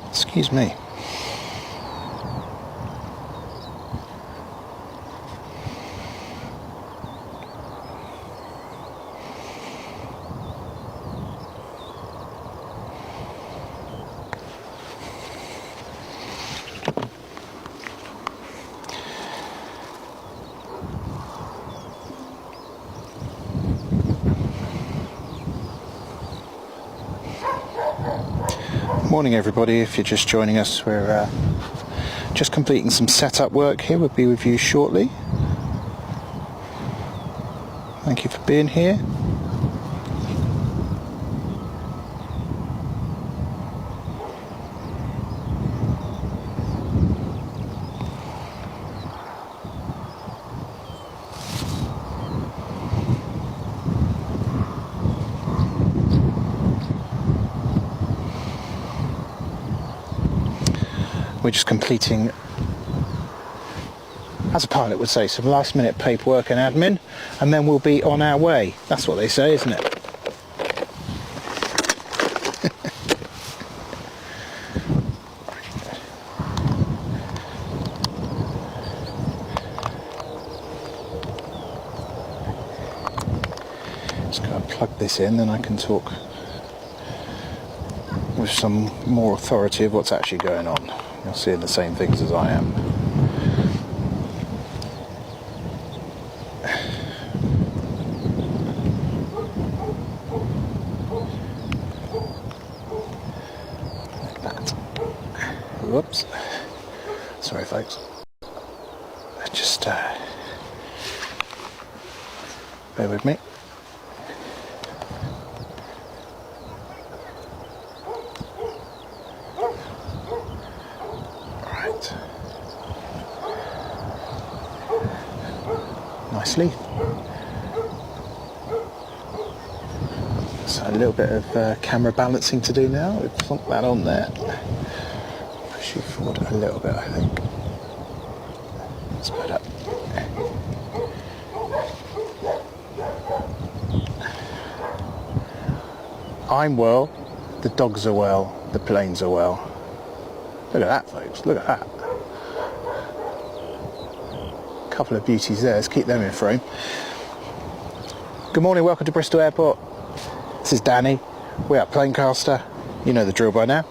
Excuse me. Morning everybody, if you're just joining us, we're just completing some setup work here. We'll be with you shortly. Thank you for being here. We're just completing, as a pilot would say, some last minute paperwork and admin, and then we'll be on our way. That's what they say, isn't it? Just going to plug this in, then I can talk with some more authority of what's actually going on. You're seeing the same things as I am. Like that. Whoops. Sorry folks. Just bear with me. Nicely. So a little bit of camera balancing to do now. We've plunked that on there. Push you forward a little bit, I think. That's better. I'm well, the dogs are well, the planes are well. Look at that folks, look at that. Couple of beauties there, let's keep them in frame. Good morning, welcome to Bristol Airport. This is Danny, we are Planecaster, you know the drill by now.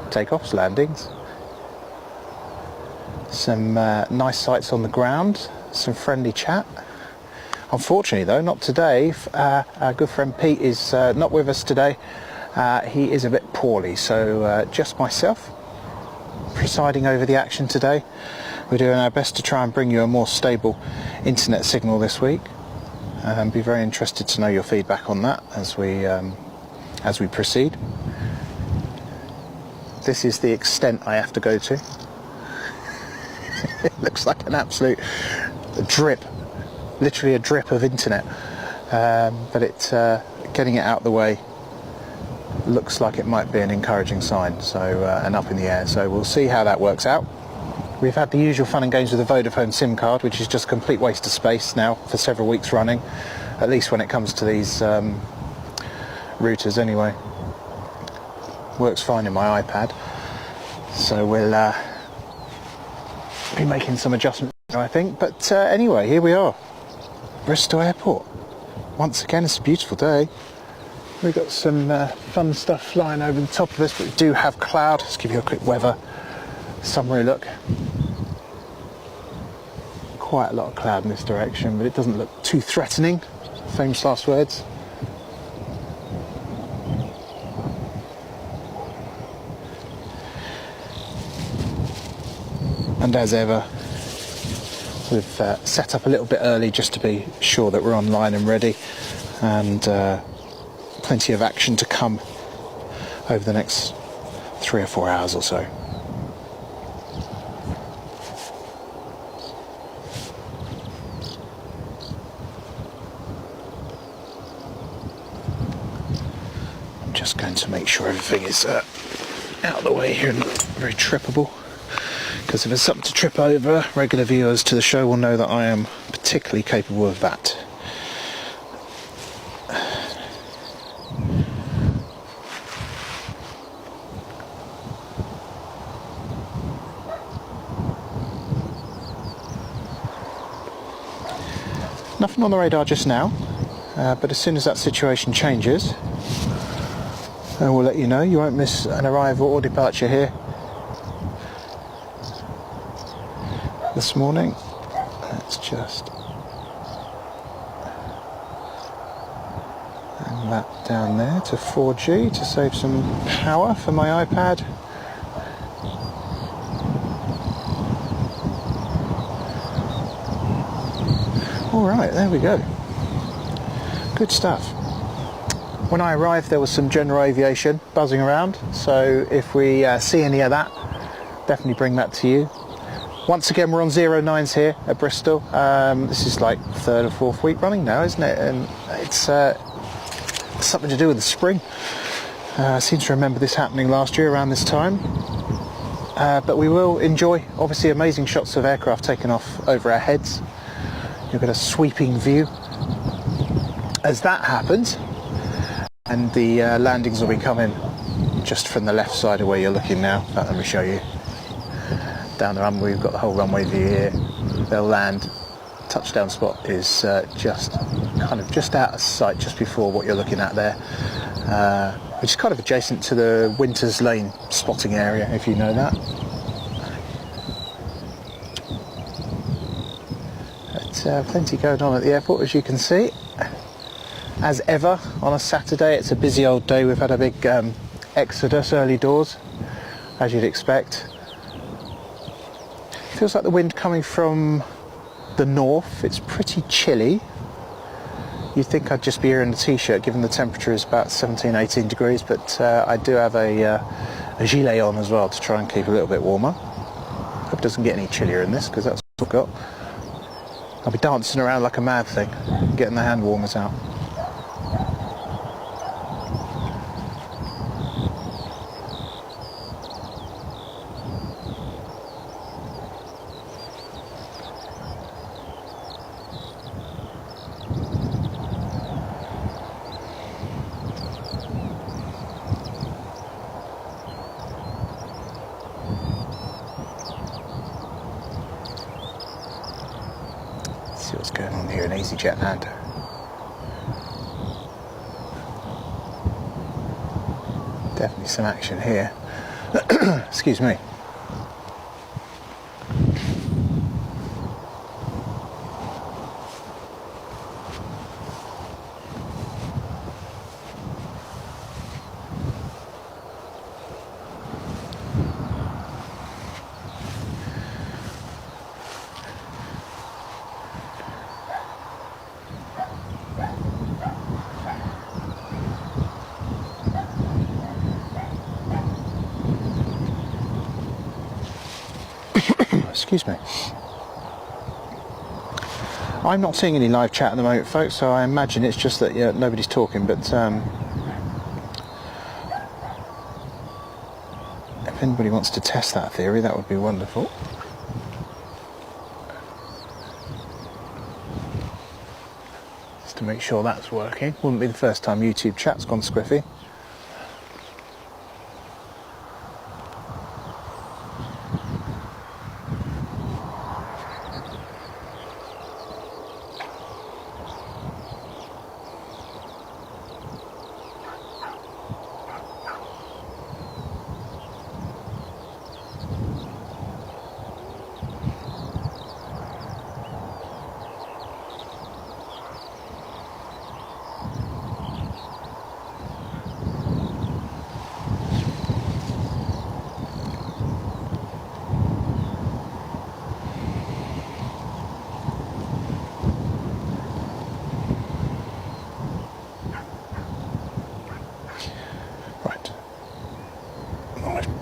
Takeoffs, landings. Some nice sights on the ground, some friendly chat. Unfortunately though, not today. Our good friend Pete is not with us today. He is a bit poorly, so just myself presiding over the action today. We're doing our best to try and bring you a more stable internet signal this week. Be very interested to know your feedback on that as we proceed. This is the extent I have to go to. It looks like an absolute drip, literally a drip of internet, but it's getting it out the way looks like it might be an encouraging sign, so and up in the air, so we'll see how that works out. We've had the usual fun and games with the Vodafone SIM card, which is just a complete waste of space now for several weeks running, at least when it comes to these routers anyway. Works fine in my iPad, so we'll be making some adjustments I think, but anyway, here we are, Bristol Airport. Once again, it's a beautiful day. We've got some fun stuff flying over the top of us, but we do have cloud. Let's give you a quick weather summary look. Quite a lot of cloud in this direction, but it doesn't look too threatening. Famous last words. And as ever, we've set up a little bit early just to be sure that we're online and ready, and plenty of action to come over the next 3 or 4 hours or so. I'm just going to make sure everything is out of the way here and not very trippable, because if there's something to trip over, regular viewers to the show will know that I am particularly capable of that. Nothing on the radar just now, but as soon as that situation changes, we'll let you know. You won't miss an arrival or departure here this morning. Let's just hang that down there to 4G to save some power for my iPad. Alright, there we go. Good stuff. When I arrived there was some general aviation buzzing around, so if we see any of that, definitely bring that to you. Once again, we're on 09s here at Bristol. This is like 3rd or 4th week running now, isn't it? And it's something to do with the spring. I seem to remember this happening last year around this time. But we will enjoy, obviously, amazing shots of aircraft taken off over our heads. You'll get a sweeping view as that happens, and the landings will be coming just from the left side of where you're looking now. In fact, let me show you. Down the runway, we've got the whole runway view here. They'll land. Touchdown spot is just out of sight, just before what you're looking at there, which is kind of adjacent to the Winters Lane spotting area, if you know that. Plenty going on at the airport, as you can see. As ever, on a Saturday, it's a busy old day. We've had a big exodus early doors, as you'd expect. Feels like the wind coming from the north. It's pretty chilly. You'd think I'd just be here in a t-shirt, given the temperature is about 17-18 degrees, but I do have a gilet on as well to try and keep a little bit warmer. Hope it doesn't get any chillier in this, because that's what I've got. I'll be dancing around like a mad thing, getting the hand warmers out. See what's going on here in EasyJet land. Definitely some action here. Excuse me. Excuse me. I'm not seeing any live chat at the moment, folks, so I imagine it's just that nobody's talking, but if anybody wants to test that theory, that would be wonderful. Just to make sure that's working. Wouldn't be the first time YouTube chat's gone squiffy.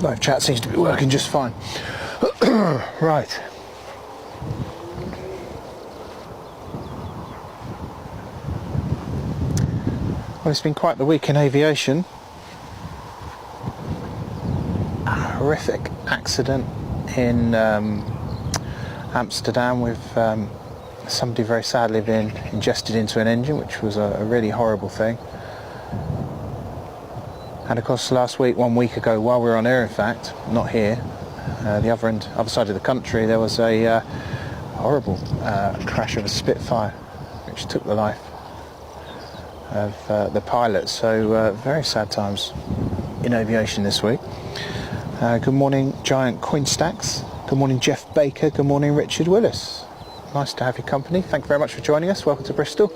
Live chat seems to be working just fine. Right. Well, it's been quite the week in aviation. A horrific accident in Amsterdam with somebody very sadly being ingested into an engine, which was a really horrible thing. And of course last week, 1 week ago, while we were on air, in fact, not here, the other side of the country, there was a horrible crash of a Spitfire which took the life of the pilot. So very sad times in aviation this week. Good morning, Giant Coinstacks. Good morning, Jeff Baker. Good morning, Richard Willis. Nice to have your company. Thank you very much for joining us. Welcome to Bristol.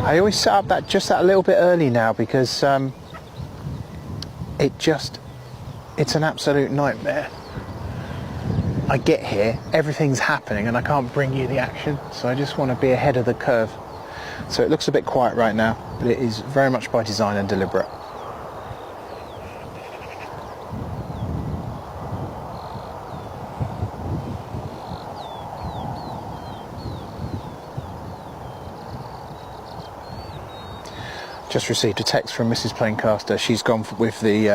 I always set up that little bit early now because it's an absolute nightmare. I get here, everything's happening and I can't bring you the action, so I just want to be ahead of the curve. So it looks a bit quiet right now, but it is very much by design and deliberate. Just received a text from Mrs. Planecaster. She's gone with the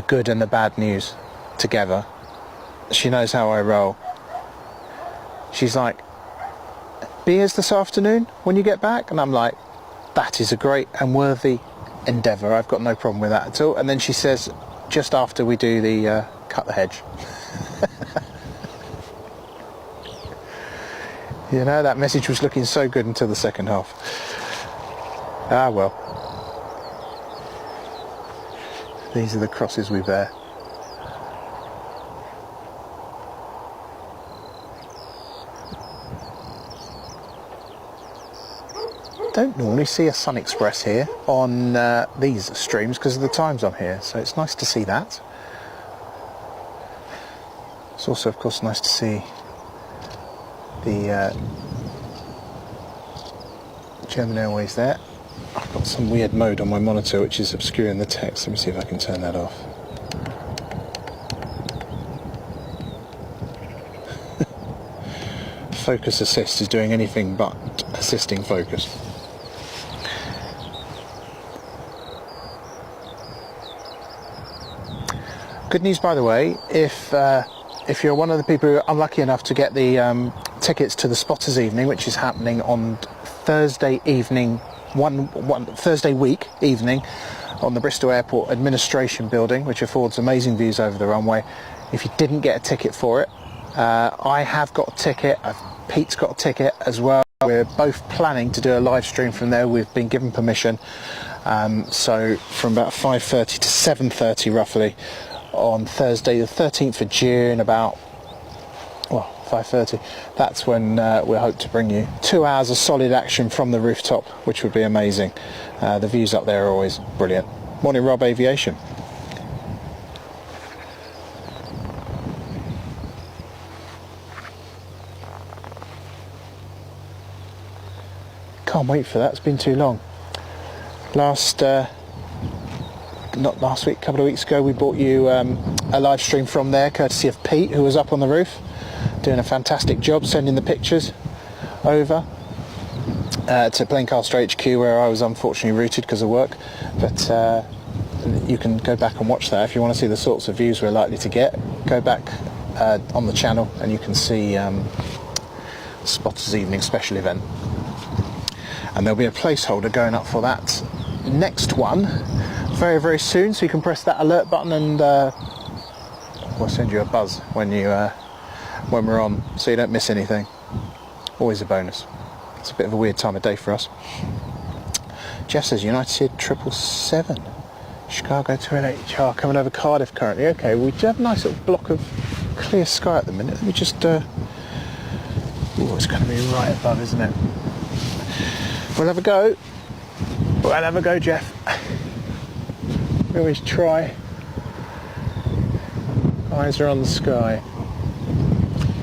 good and the bad news together. She knows how I roll. She's like, beers this afternoon when you get back? And I'm like, that is a great and worthy endeavour. I've got no problem with that at all. And then she says, just after we do the cut the hedge. You know, that message was looking so good until the second half. Ah well, these are the crosses we bear. Don't normally see a Sun Express here on these streams because of the times I'm here, so it's nice to see that. It's also of course nice to see the German Airways there. I've got some weird mode on my monitor which is obscuring the text. Let me see if I can turn that off. Focus assist is doing anything but assisting focus. Good news, by the way, if you're one of the people who are unlucky enough to get the tickets to the Spotters evening, which is happening on Thursday evening, Thursday week evening on the Bristol Airport administration building, which affords amazing views over the runway. If you didn't get a ticket for it, I have got a ticket. Pete's got a ticket as well. We're both planning to do a live stream from there. We've been given permission. So from about 5:30 to 7:30 roughly on Thursday the 13th of June, about 5:30, that's when we hope to bring you 2 hours of solid action from the rooftop, which would be amazing. The views up there are always brilliant. Morning, Rob, Aviation. Can't wait for that, it's been too long. Not last week, a couple of weeks ago, we brought you a live stream from there, courtesy of Pete, who was up on the roof, doing a fantastic job sending the pictures over to Planecaster HQ, where I was unfortunately routed because of work. But you can go back and watch that if you want to see the sorts of views we're likely to get. Go back on the channel and you can see Spotters Evening special event. And there'll be a placeholder going up for that next one very, very soon, so you can press that alert button and we'll send you a buzz when we're on, so you don't miss anything. Always a bonus. It's a bit of a weird time of day for us. Jeff says United 777 Chicago to LHR coming over Cardiff currently. Okay, we do have a nice little block of clear sky at the minute. Let me just it's going to be right above, isn't it? We'll have a go. We'll have a go, Jeff. We always try. Eyes are on the sky.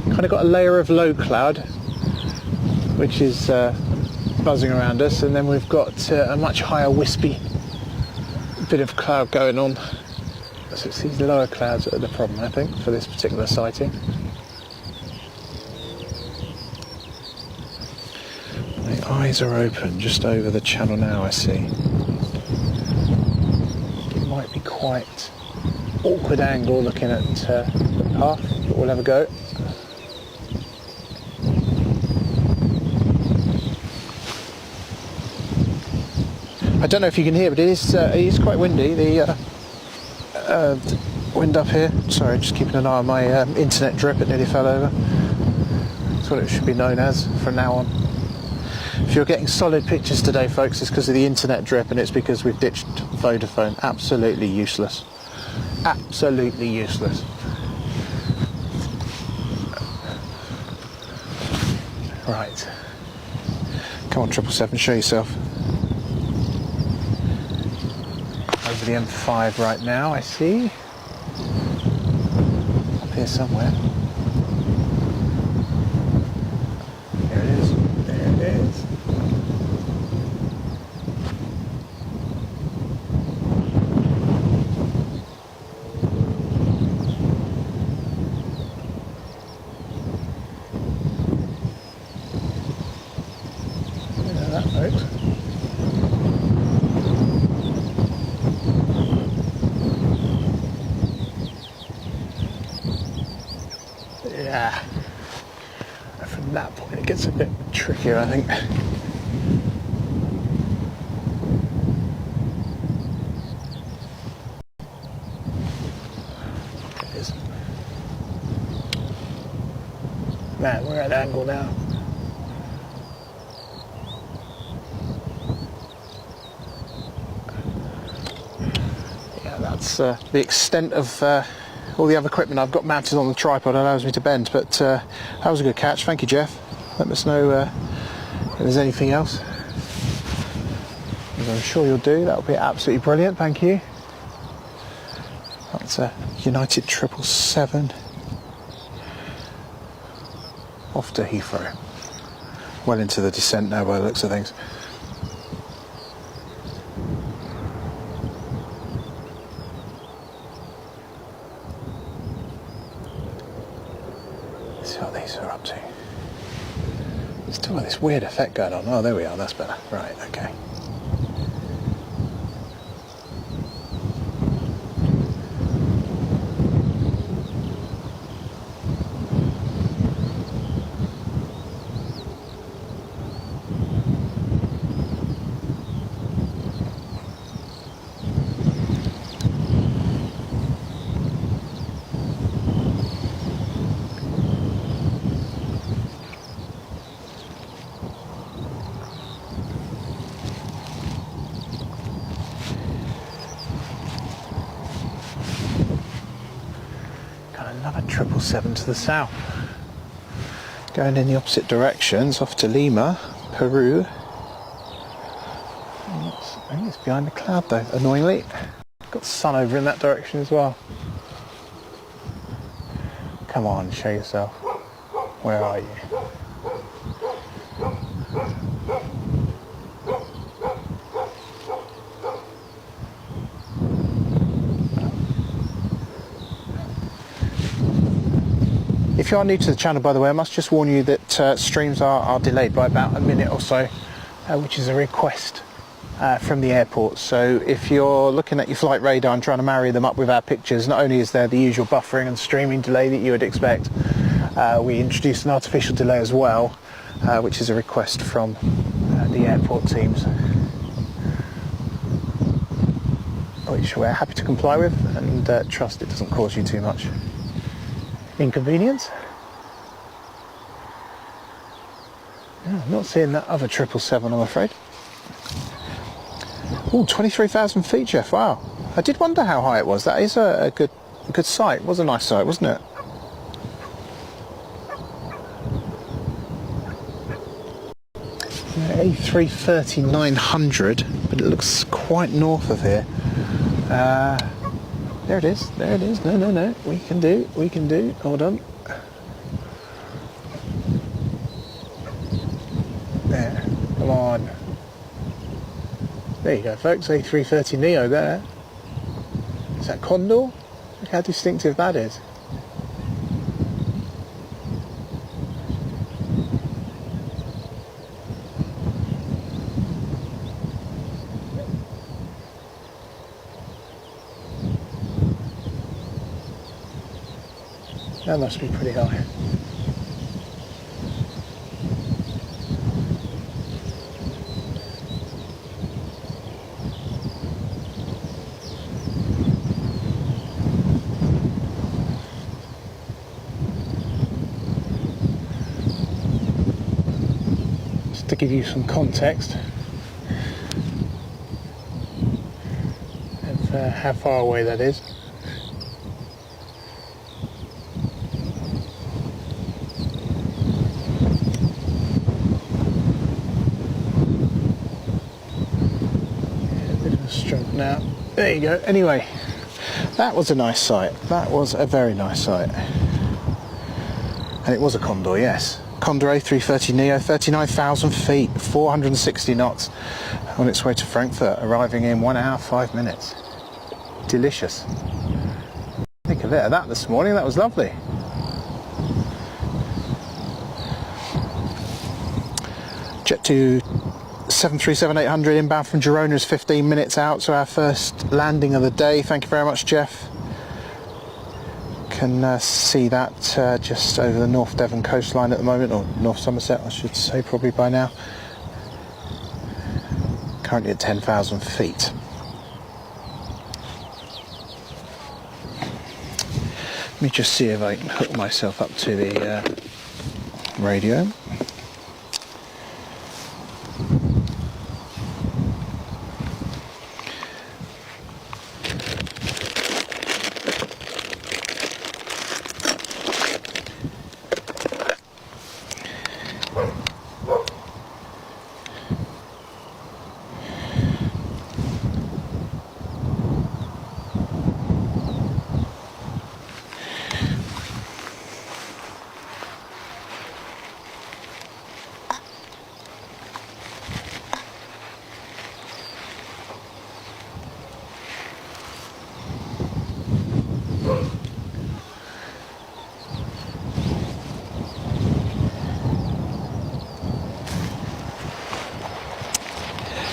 Kind kind of got a layer of low cloud, which is buzzing around us, and then we've got a much higher wispy bit of cloud going on. So it's these lower clouds that are the problem, I think, for this particular sighting. The eyes are open just over the channel now, I see. It might be quite awkward angle looking at the path, but we'll have a go. I don't know if you can hear, but it is quite windy. The wind up here. Sorry, just keeping an eye on my internet drip. It nearly fell over. That's what it should be known as from now on. If you're getting solid pictures today, folks, it's because of the internet drip, and it's because we've ditched Vodafone. Absolutely useless. Absolutely useless. Right. Come on, 777, show yourself. Over the M5 right now, I see. Up here somewhere. There it is. There it is. Yeah, that folks. Yeah, from that point it gets a bit trickier, I think. It is. Man, we're at an angle now. Yeah, that's the extent of all the other equipment I've got mounted on the tripod allows me to bend, but that was a good catch. Thank you, Jeff. Let us know if there's anything else, as I'm sure you'll do. That would be absolutely brilliant. Thank you. That's a United 777 off to Heathrow. Well into the descent now by the looks of things. See what these are up to. There's still got this weird effect going on. Oh, there we are, that's better. Right, okay. Another 777 to the south. Going in the opposite directions, off to Lima, Peru. I think it's behind the cloud though, annoyingly. Got the sun over in that direction as well. Come on, show yourself. Where are you? If you are new to the channel, by the way, I must just warn you that streams are delayed by about a minute or so, which is a request from the airport. So if you're looking at your flight radar and trying to marry them up with our pictures, not only is there the usual buffering and streaming delay that you would expect, we introduced an artificial delay as well, which is a request from the airport teams, which we're happy to comply with, and trust it doesn't cause you too much inconvenience. Yeah, I'm not seeing that other 777, I'm afraid. Oh, 23,000 feet, Jeff. Wow. I did wonder how high it was. That is a good sight. It was a nice sight, wasn't it? A330-900, but it looks quite north of here. There it is. There it is. No. We can do. Hold on. it. Come on. There you go, folks. A330neo there. Is that Condor? Look how distinctive that is. That must be pretty high. Just to give you some context of how far away that is. Now, there you go. Anyway, that was a nice sight. That was a very nice sight. And it was a Condor, yes. Condor A330neo, 39,000 feet, 460 knots, on its way to Frankfurt, arriving in 1 hour, 5 minutes. Delicious. Think a bit of that this morning. That was lovely. Jet to 737-800 inbound from Girona is 15 minutes out, so our first landing of the day. Thank you very much, Jeff. Can see that just over the North Devon coastline at the moment, or North Somerset I should say probably by now. Currently at 10,000 feet. Let me just see if I can hook myself up to the radio.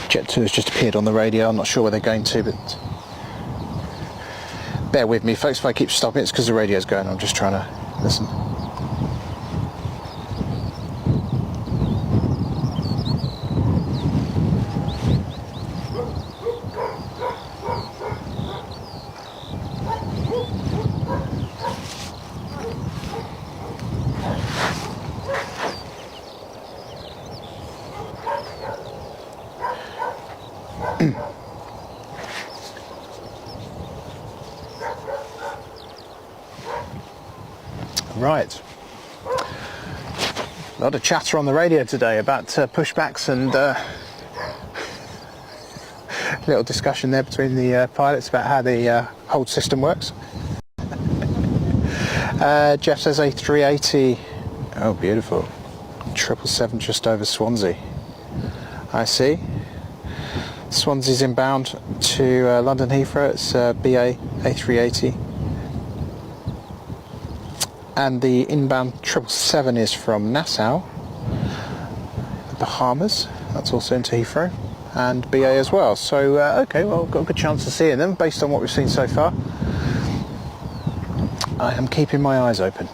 Jet 2 has just appeared on the radio. I'm not sure where they're going to, but bear with me, folks. If I keep stopping, it's because the radio's going. I'm just trying to listen. Right, a lot of chatter on the radio today about pushbacks and little discussion there between the pilots about how the hold system works. Jeff says A380, oh beautiful, 777 just over Swansea. I see. Swansea's inbound to London Heathrow, it's BA A380. And the inbound 777 is from Nassau, the Bahamas. That's also into Heathrow, and BA as well. So, okay, well, I've got a good chance of seeing them based on what we've seen so far. I am keeping my eyes open.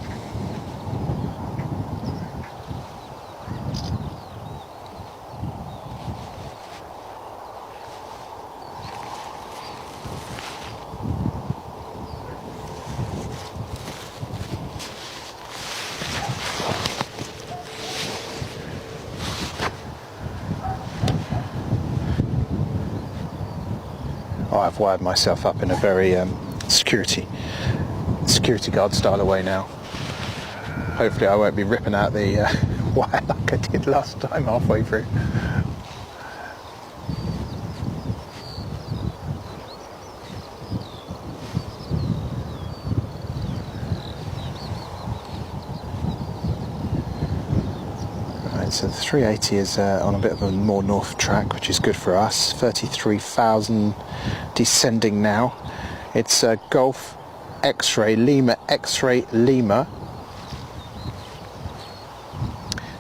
I've wired myself up in a very security guard style away now. Hopefully I won't be ripping out the wire like I did last time halfway through. Right, So the 380 is on a bit of a more north track, which is good for us. 33,000 descending now. It's Golf X-ray Lima X-ray Lima.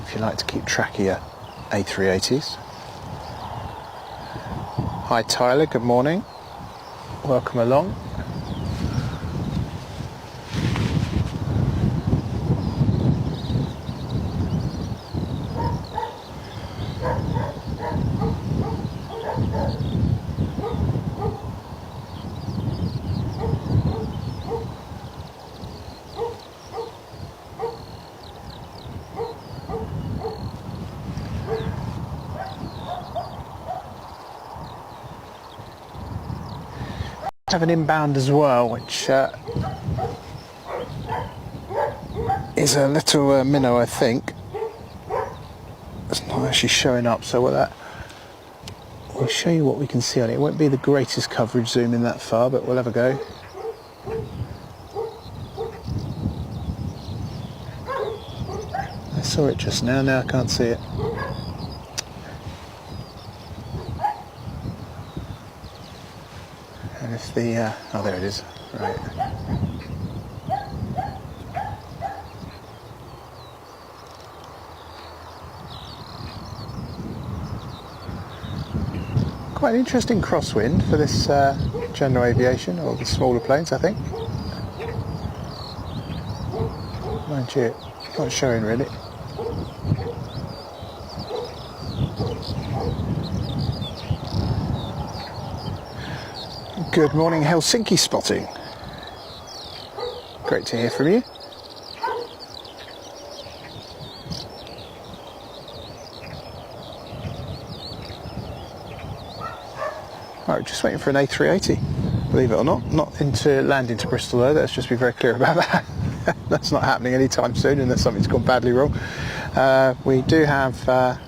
If you like to keep track of your A380s. Hi Tyler, good morning. Welcome along. Have an inbound as well, which is a little minnow, I think. It's not actually showing up, so we'll show you what we can see on it. It won't be the greatest coverage zooming that far, but we'll have a go. I saw it just now, I can't see it. And if the, oh there it is, right. Quite an interesting crosswind for this general aviation, or the smaller planes, I think. Mind you, not showing really. Good morning, Helsinki spotting. Great to hear from you. Right, just waiting for an A380, believe it or not. Not into landing to Bristol though, let's just be very clear about that. That's not happening anytime soon unless something's gone badly wrong. We do have an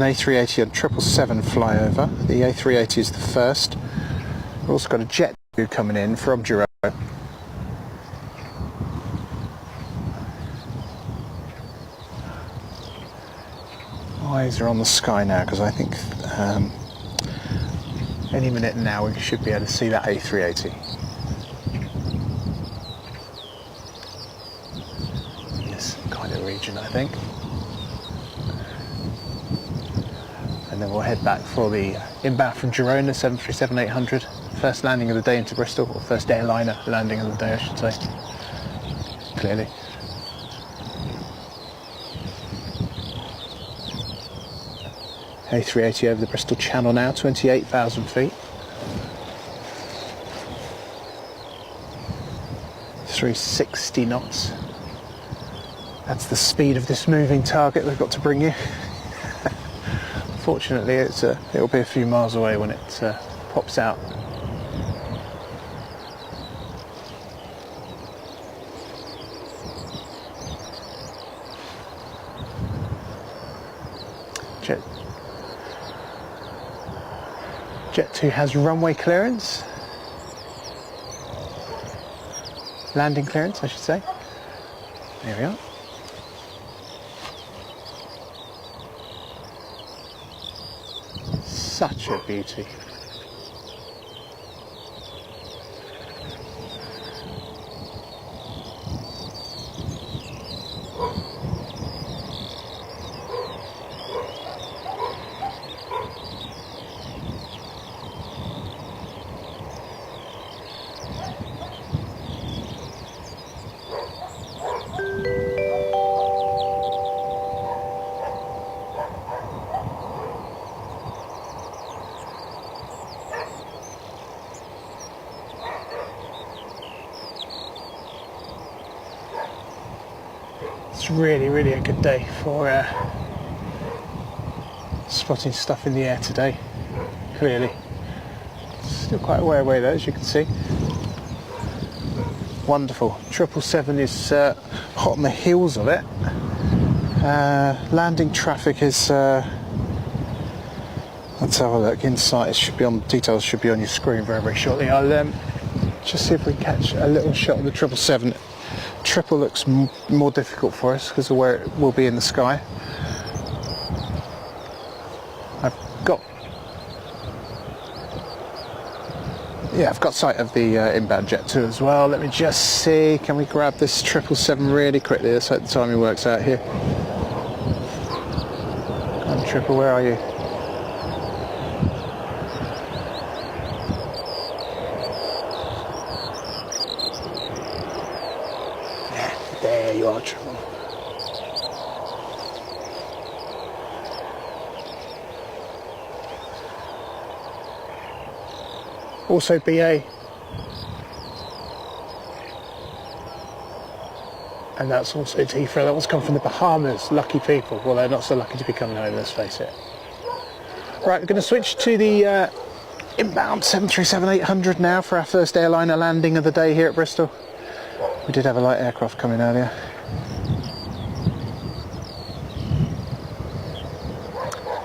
A380 and 777 flyover. The A380 is the first. We've also got a jet coming in from Giro. Eyes are on the sky now because I think any minute now we should be able to see that A380. This kind of region, I think. And then we'll head back for the inbound from Girona, 737-800. First landing of the day into Bristol, or first airliner landing of the day, I should say. Clearly. A380 over the Bristol Channel now, 28,000 feet. 360 knots. That's the speed of this moving target we've got to bring you. Fortunately, it'll be a few miles away when it pops out. Jet 2 has runway clearance. Landing clearance, I should say. There we are. Such a beauty. It's really a good day for spotting stuff in the air today, clearly. Still quite a way away though, as you can see. Wonderful. 777 is hot on the heels of it. Landing traffic is, let's have a look. Inside, it should be on, details should be on your screen very shortly. I'll just see if we catch a little shot of the 777 triple looks more difficult for us because of where it will be in the sky. I've got sight of the inbound jet too as well. Let me just see, can we grab this 777 really quickly? Let's hope the timing works out here. Come on, Triple, where are you? Yeah, there you are, Triple. Also BA, and that's also T3. That one's come from the Bahamas. Lucky people. Well, they're not so lucky to be coming home, let's face it. Right, we're going to switch to the inbound 737-800 now for our first airliner landing of the day here at Bristol. We did have a light aircraft come in earlier.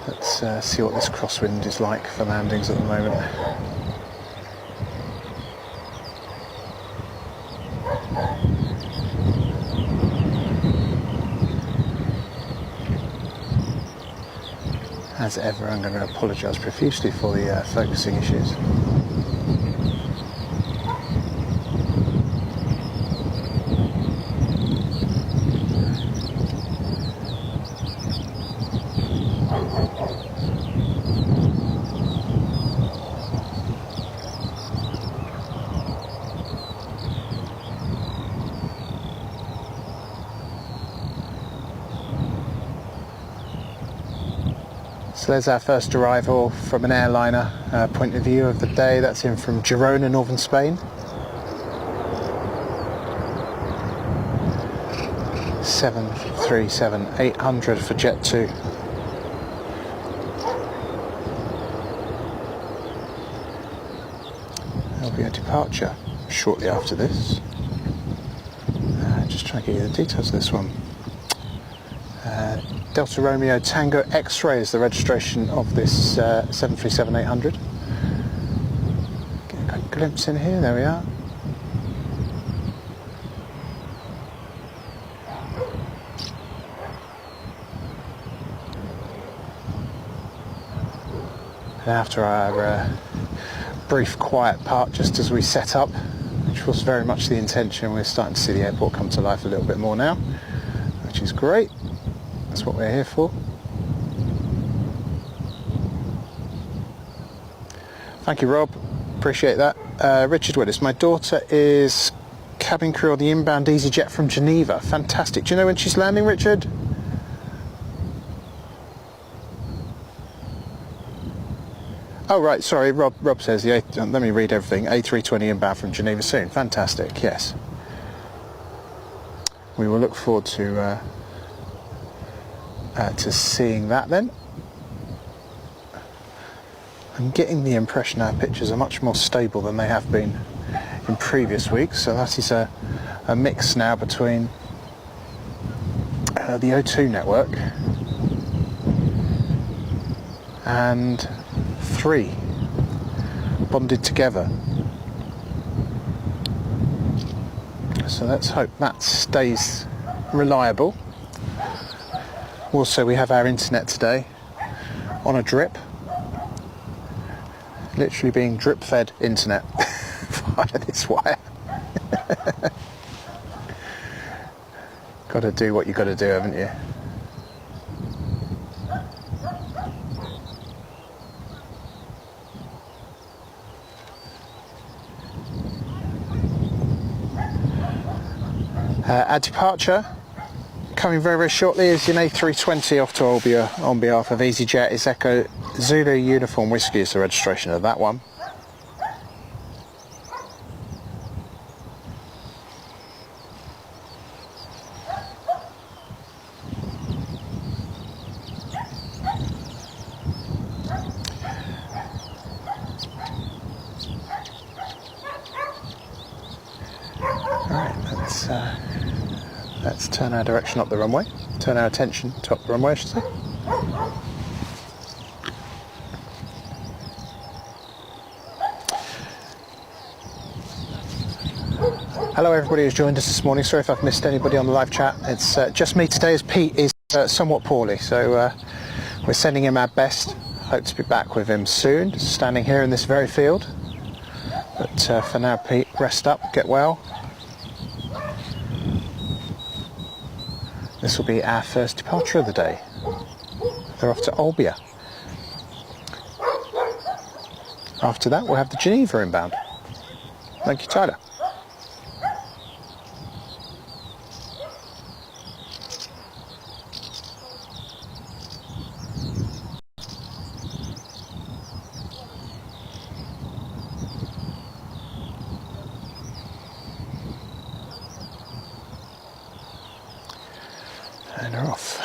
Let's see what this crosswind is like for landings at the moment. As ever, I'm going to apologise profusely for the focusing issues. So there's our first arrival from an airliner point of view of the day. That's in from Girona, northern Spain. 737-800 for Jet 2. There'll be a departure shortly after this. Just trying to get you the details of this one. Delta Romeo Tango X-Ray is the registration of this 737-800. Get a quick glimpse in here, there we are. And after our brief quiet part just as we set up, which was very much the intention, we're starting to see the airport come to life a little bit more now, which is great. That's what we're here for. Thank you, Rob. Appreciate that. Richard Willis, my daughter is cabin crew on the inbound EasyJet from Geneva. Fantastic. Do you know when she's landing, Richard? Oh, right. Sorry. Rob says, let me read everything. A320 inbound from Geneva soon. Fantastic. Yes. We will look forward to seeing that then. I'm getting the impression our pictures are much more stable than they have been in previous weeks, so that is a mix now between the O2 network and 3 bonded together. So let's hope that stays reliable. Also, we have our internet today on a drip, literally being drip-fed internet via this wire. Got to do what you got to do, haven't you? Our departure coming very, very shortly is an A320 off to Albia on behalf of EasyJet. Is Echo Zulu Uniform Whiskey is the registration of that one. Let's turn our direction up the runway, turn our attention to up the runway, I should say. Hello everybody who's joined us this morning. Sorry if I've missed anybody on the live chat. It's just me today as Pete is somewhat poorly, so we're sending him our best. Hope to be back with him soon, standing here in this very field. But for now, Pete, rest up, get well. This will be our first departure of the day. They're off to Olbia. After that, we'll have the Geneva inbound. Thank you, Tyler. And they're off.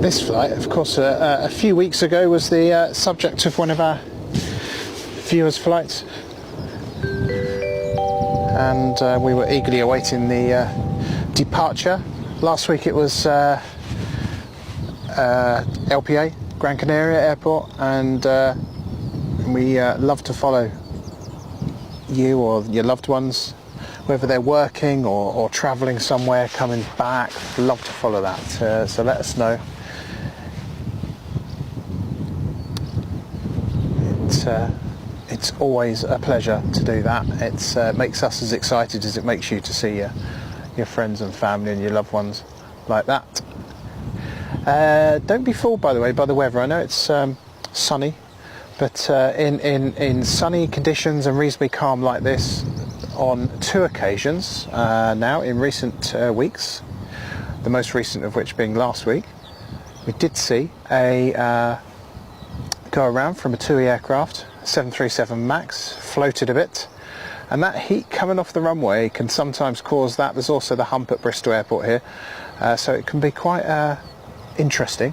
This flight, of course, a few weeks ago was the subject of one of our viewers' flights, and we were eagerly awaiting the departure. Last week it was LPA, Gran Canaria Airport, and we love to follow you or your loved ones, whether they're working or travelling somewhere, coming back. Love to follow that, so let us know. It's always a pleasure to do that. It makes us as excited as it makes you to see your friends and family and your loved ones like that. Don't be fooled, by the way, by the weather. I know it's sunny, but in sunny conditions and reasonably calm like this on two occasions now in recent weeks, the most recent of which being last week, we did see a go around from a TUI aircraft, 737 MAX, floated a bit, and that heat coming off the runway can sometimes cause that. There's also the hump at Bristol Airport here, so it can be quite interesting.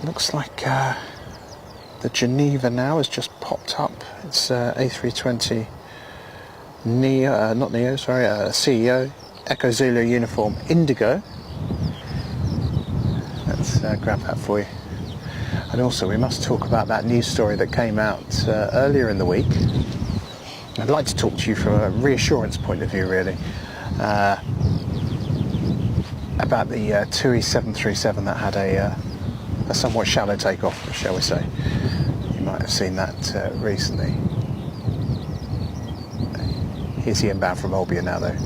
Looks like the Geneva now has just popped up. It's A320 Neo, not Neo, sorry, CEO, Echo Zulu uniform Indigo. Let's grab that for you. And also we must talk about that news story that came out earlier in the week. I'd like to talk to you from a reassurance point of view, really, about the TUI 737 that had a somewhat shallow takeoff, shall we say. You might have seen that recently. Here's the inbound from Olbia now, though.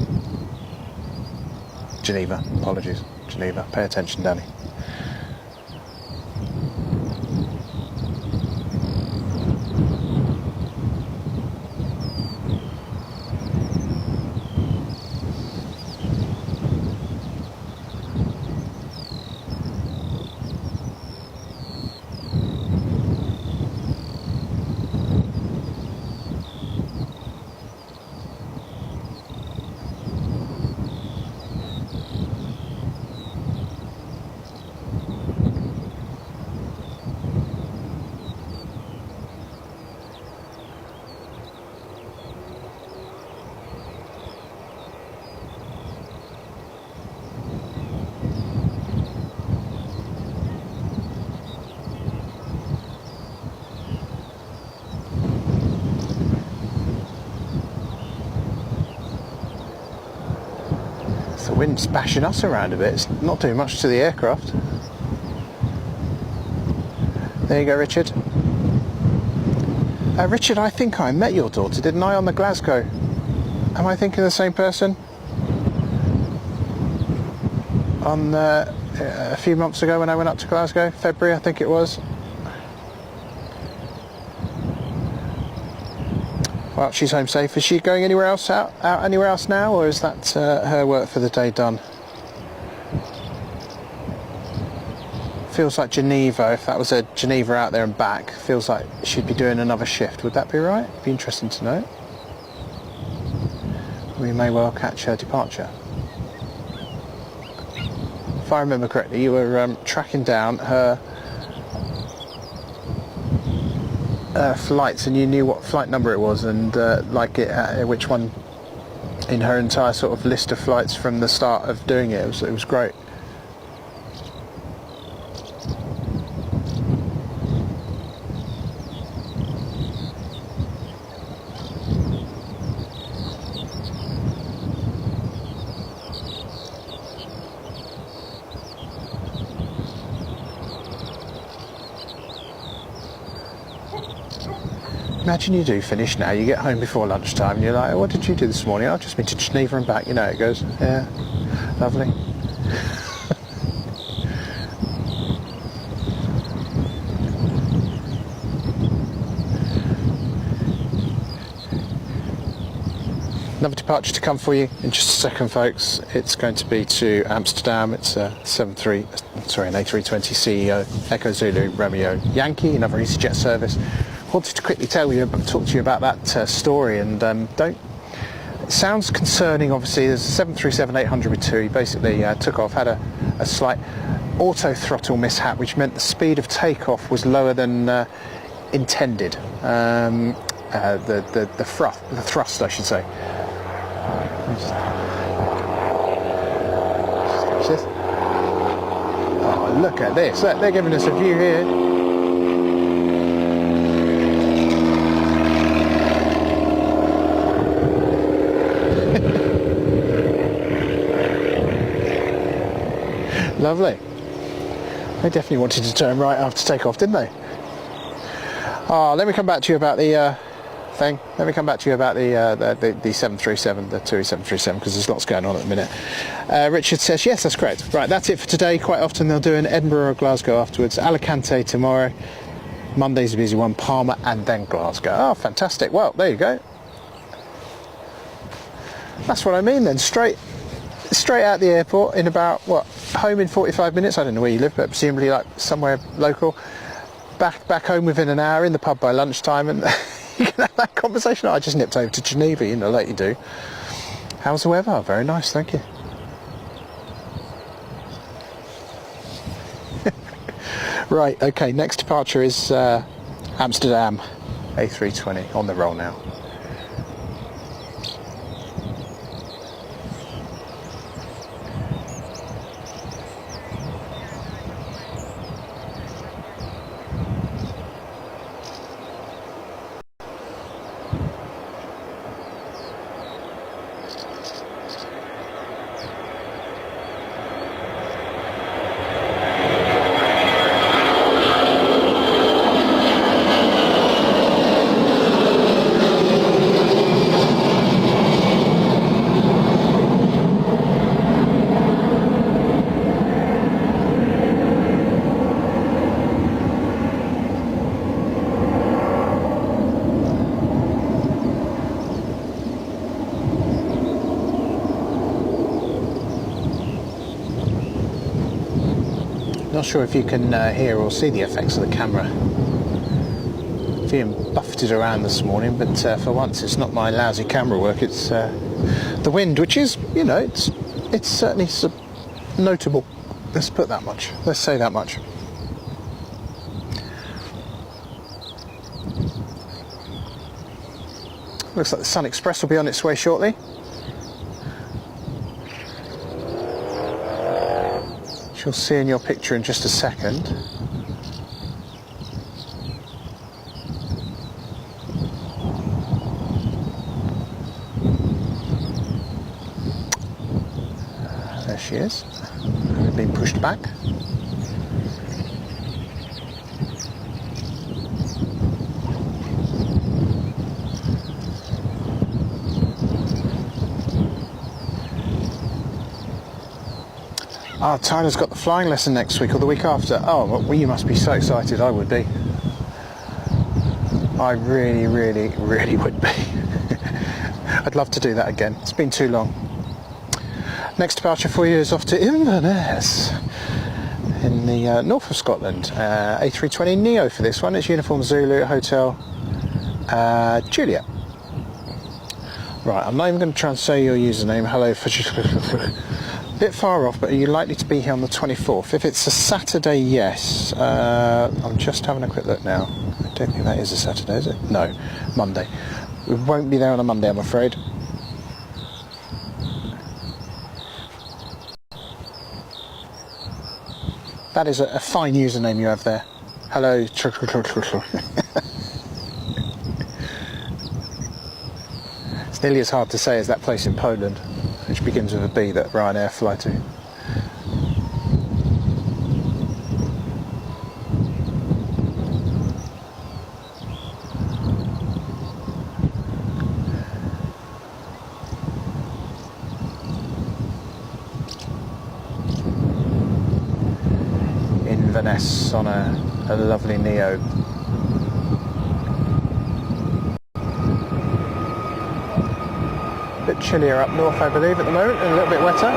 Geneva, apologies, Geneva. Pay attention, Danny. The wind's bashing us around a bit. It's not doing much to the aircraft. There you go, Richard. Richard, I think I met your daughter, didn't I, on the Glasgow Am I thinking of the same person? On a few months ago when I went up to Glasgow, February I think it was. Well, she's home safe. Is she going anywhere else out anywhere else now, or is that her work for the day done? Feels like Geneva, if that was a Geneva out there and back, feels like she'd be doing another shift. Would that be right? Be interesting to know. We may well catch her departure. If I remember correctly, you were tracking down her flights, and you knew what flight number it was, and which one in her entire sort of list of flights from the start of doing it. It was great. Imagine you do finish now, you get home before lunchtime and you're like, what did you do this morning? I've just been to Geneva and back. You know how it goes. Yeah, lovely. Another departure to come for you in just a second, folks. It's going to be to Amsterdam. It's an A320 CEO, Echo Zulu Romeo Yankee, another EasyJet service. Wanted to quickly talk to you about that story, and it sounds concerning. Obviously, there's a 737-800 with two. He basically took off, had a slight auto throttle mishap, which meant the speed of takeoff was lower than intended. The thrust, I should say. Oh, look at this! They're giving us a view here. Lovely. They definitely wanted to turn right after takeoff, didn't they? Oh, let me come back to you about the thing. Let me come back to you about the 737, the TUI 737, because there's lots going on at the minute. Richard says, yes, that's correct. Right, that's it for today. Quite often they'll do an Edinburgh or Glasgow afterwards. Alicante tomorrow. Monday's a busy one. Palma and then Glasgow. Oh, fantastic. Well, there you go. That's what I mean then. Straight out the airport in about, home in 45 minutes. I don't know where you live, but presumably like somewhere local. Back home within an hour, in the pub by lunchtime, and you can have that conversation. I just nipped over to Geneva, like you do. How's the weather? Very nice, thank you. Right, okay, next departure is Amsterdam, A320, on the roll now. Not sure if you can hear or see the effects of the camera. Being buffeted around this morning, but for once it's not my lousy camera work, it's the wind, which is, it's certainly notable. Let's put that much. Let's say that much. Looks like the Sun Express will be on its way shortly. You'll see in your picture in just a second. There she is, being pushed back. Ah, Tyler's got the flying lesson next week or the week after. Oh, well, you must be so excited. I would be. I really, really, really would be. I'd love to do that again. It's been too long. Next departure for you is off to Inverness in the north of Scotland. A320neo for this one. It's Uniform Zulu Hotel Juliet. Right, I'm not even going to try and say your username. Hello. Bit far off, but are you likely to be here on the 24th? If it's a Saturday, yes. I'm just having a quick look now. I don't think that is a Saturday, is it? No, Monday. We won't be there on a Monday, I'm afraid. That is a fine username you have there. Hello. It's nearly as hard to say as that place in Poland, which begins with a B that Ryanair fly to. Inverness on a lovely Neo. Bit chillier up north, I believe, at the moment, and a little bit wetter.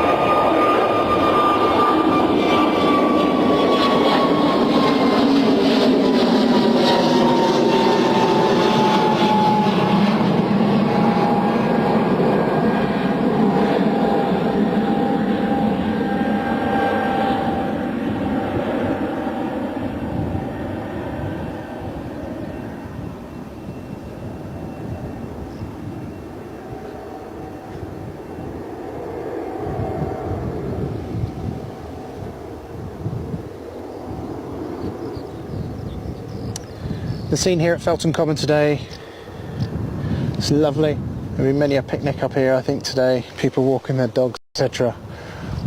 The scene here at Felton Common today, it's lovely. There'll be many a picnic up here, I think, today. People walking their dogs, etc.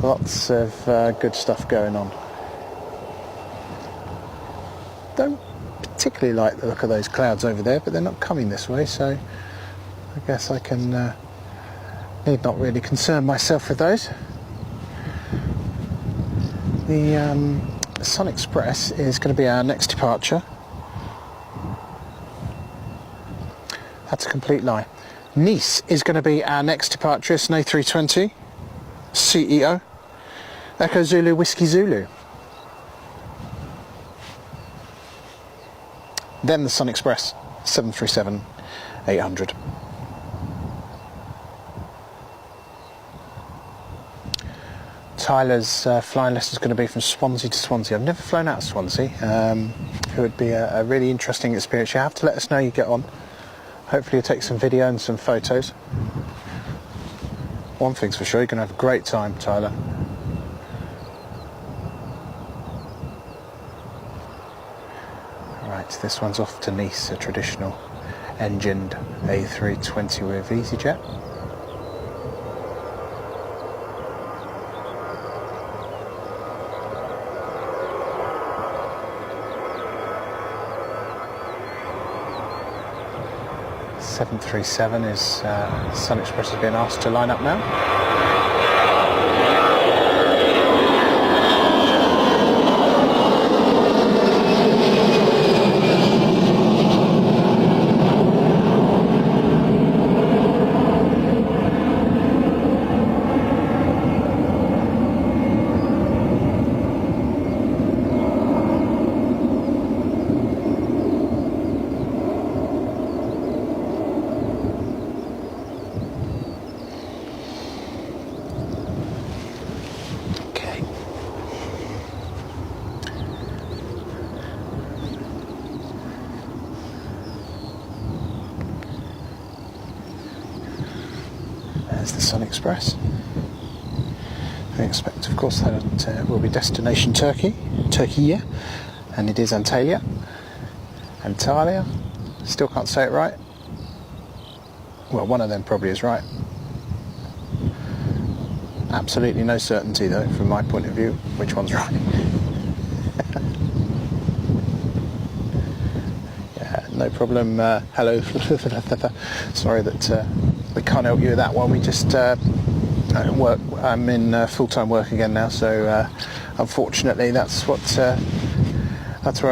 Lots of good stuff going on. Don't particularly like the look of those clouds over there, but they're not coming this way, so I guess I can need not really concern myself with those. The Sun Express is going to be our next departure. That's a complete lie. Nice is going to be our next departure. It's an A320 CEO Echo Zulu Whiskey Zulu. Then the Sun Express 737-800. Tyler's flying lesson is going to be from Swansea to Swansea. I've never flown out of Swansea. It would be a really interesting experience. You have to let us know you get on. Hopefully you'll take some video and some photos. One thing's for sure, you're going to have a great time, Tyler. Right, this one's off to Nice, a traditional engined A320 with EasyJet. .737 is Sun Express has been asked to line up now. There's the Sun Express. I expect, of course, that it will be destination Turkey, yeah, and it is Antalya. Still can't say it right. Well, one of them probably is right. Absolutely no certainty, though, from my point of view, which one's right. Yeah, no problem. Hello. Sorry that we can't help you with that one. We just I'm in full-time work again now, so unfortunately that's where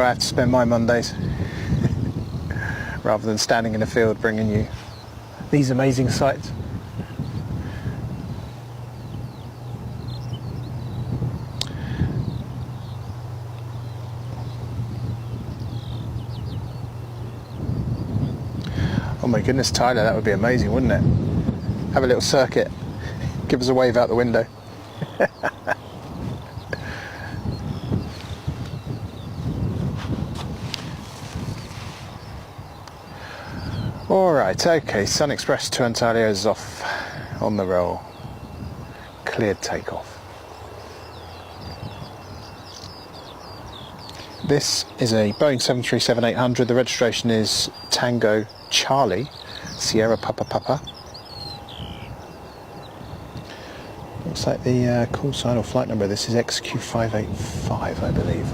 I have to spend my Mondays, rather than standing in the field bringing you these amazing sights. Oh my goodness, Tyler, that would be amazing, wouldn't it? Have a little circuit, give us a wave out the window. Alright, okay, Sun Express to Antalya is off on the roll. Cleared takeoff. This is a Boeing 737-800. The registration is Tango Charlie, Sierra Papa Papa. Looks like the call sign or flight number. This is XQ585, I believe.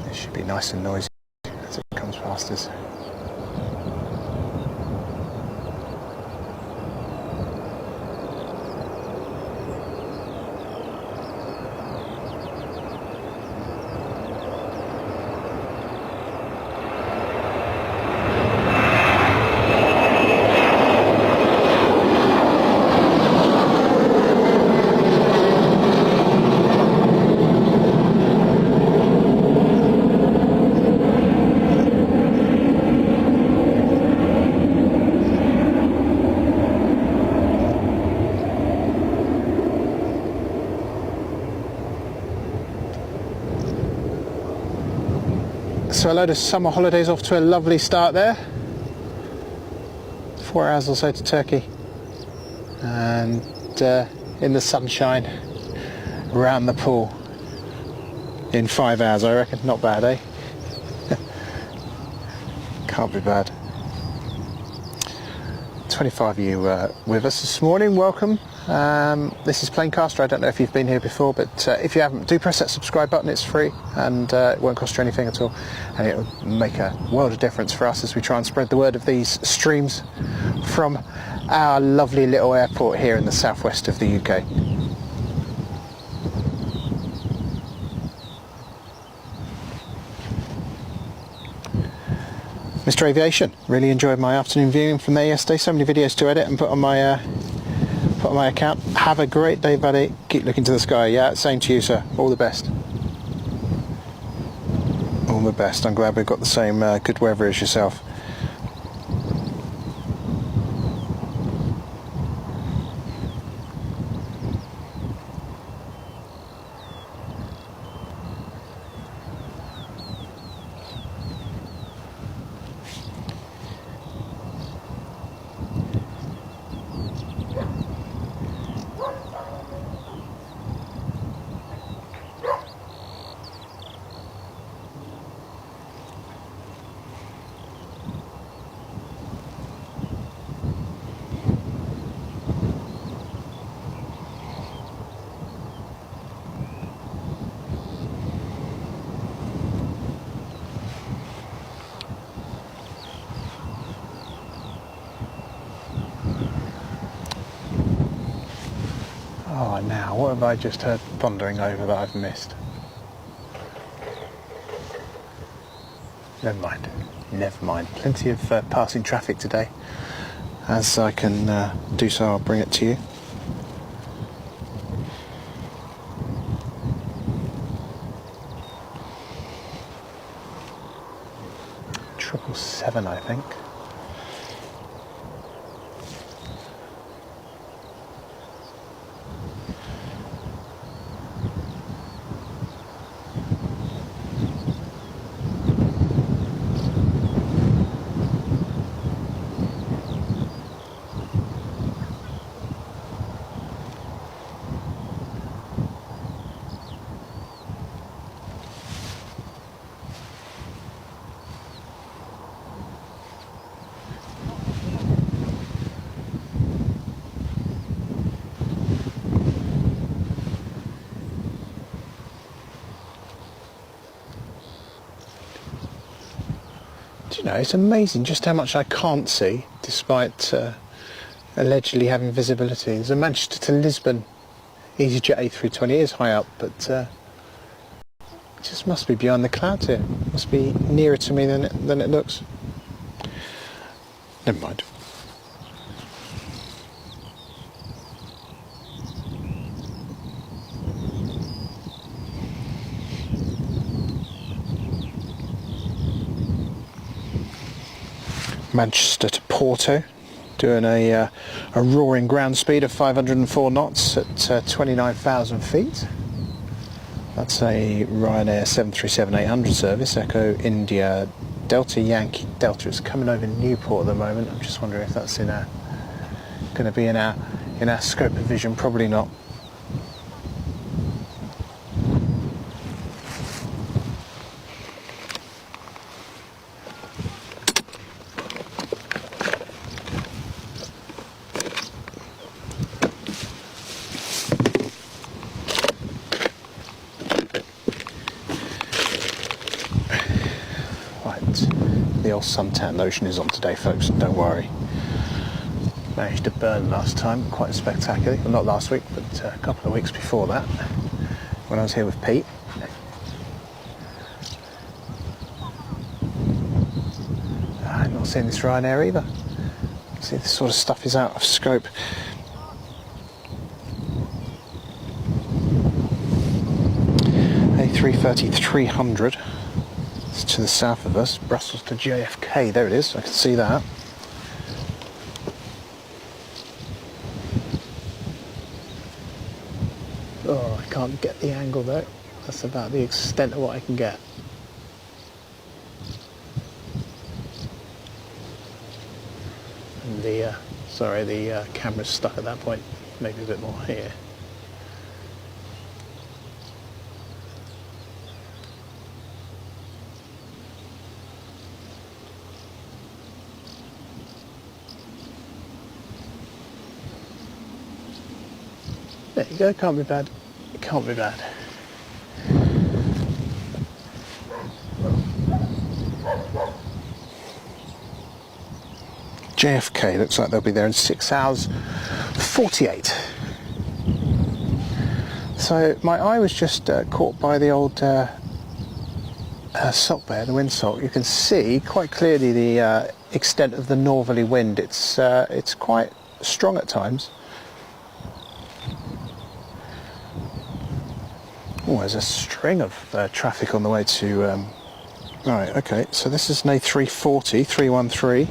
It should be nice and noisy as it comes past us. So a load of summer holidays off to a lovely start there. 4 hours or so to Turkey, and in the sunshine around the pool in 5 hours, I reckon. Not bad, eh? Can't be bad. 25 of you with us this morning, welcome. This is Planecaster. I don't know if you've been here before, but if you haven't, do press that subscribe button. It's free, and it won't cost you anything at all, and it will make a world of difference for us as we try and spread the word of these streams from our lovely little airport here in the southwest of the UK. Mr. Aviation, really enjoyed my afternoon viewing from there yesterday. So many videos to edit and put on my account. Have a great day, buddy. Keep looking to the sky. Yeah, same to you, sir. All the best. All the best. I'm glad we've got the same good weather as yourself. Oh, now, what have I just heard thundering over that I've missed? Never mind. Never mind. Plenty of passing traffic today. As I can do so, I'll bring it to you. Triple 7, I think. know, it's amazing just how much I can't see, despite allegedly having visibility. There's a Manchester to Lisbon EasyJet A320 is high up, but it just must be behind the clouds here. It must be nearer to me than it looks. Never mind. Manchester to Porto, doing a roaring ground speed of 504 knots at 29,000 feet. That's a Ryanair 737-800 service, Echo India Delta Yankee Delta. It's coming over Newport at the moment. I'm just wondering if that's going to be in our scope of vision. Probably not. The old suntan lotion is on today, folks, don't worry. Managed to burn last time, quite spectacularly. Well, not last week, but a couple of weeks before that, when I was here with Pete. I'm not seeing this Ryanair either. See, this sort of stuff is out of scope. A330-300. To the south of us, Brussels to JFK, there it is, I can see that. Oh, I can't get the angle though, that's about the extent of what I can get. And the camera's stuck at that point, maybe a bit more here. There you go, can't be bad. It can't be bad. JFK, looks like they'll be there in 6 hours 48. So my eye was just caught by the old sock there, the windsock. You can see quite clearly the extent of the northerly wind. It's quite strong at times. Oh, there's a string of traffic on the way to... Right, okay, so this is an A340, 313,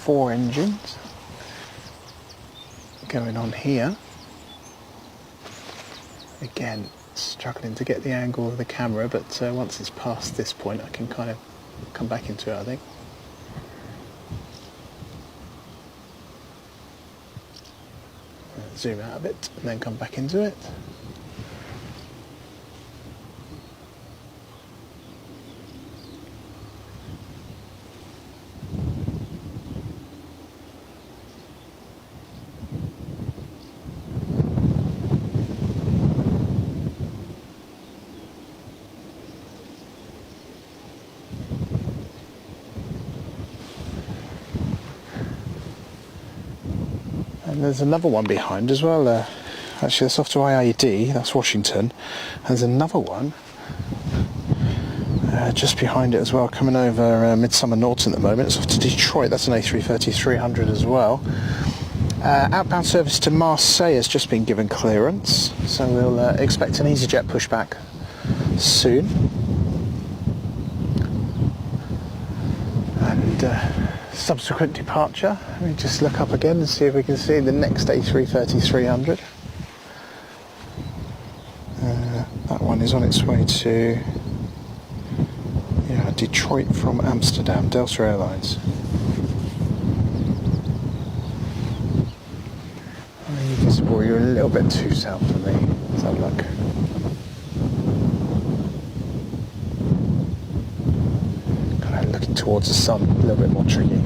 4 engines going on here. Again, struggling to get the angle of the camera, but once it's past this point I can kind of come back into it, I think. Zoom out a bit and then come back into it. And there's another one behind as well. Actually, that's off to IID, that's Washington. There's another one just behind it as well, coming over Midsummer Norton at the moment. It's off to Detroit, that's an A330-300 as well. Outbound service to Marseille has just been given clearance, so we'll expect an EasyJet pushback soon. And subsequent departure, let me just look up again and see if we can see the next A330-300. That one is on its way to Detroit from Amsterdam, Delta Airlines. Visible, you're a little bit too south for me. Let's have a look. Kind of looking towards the sun, a little bit more tricky.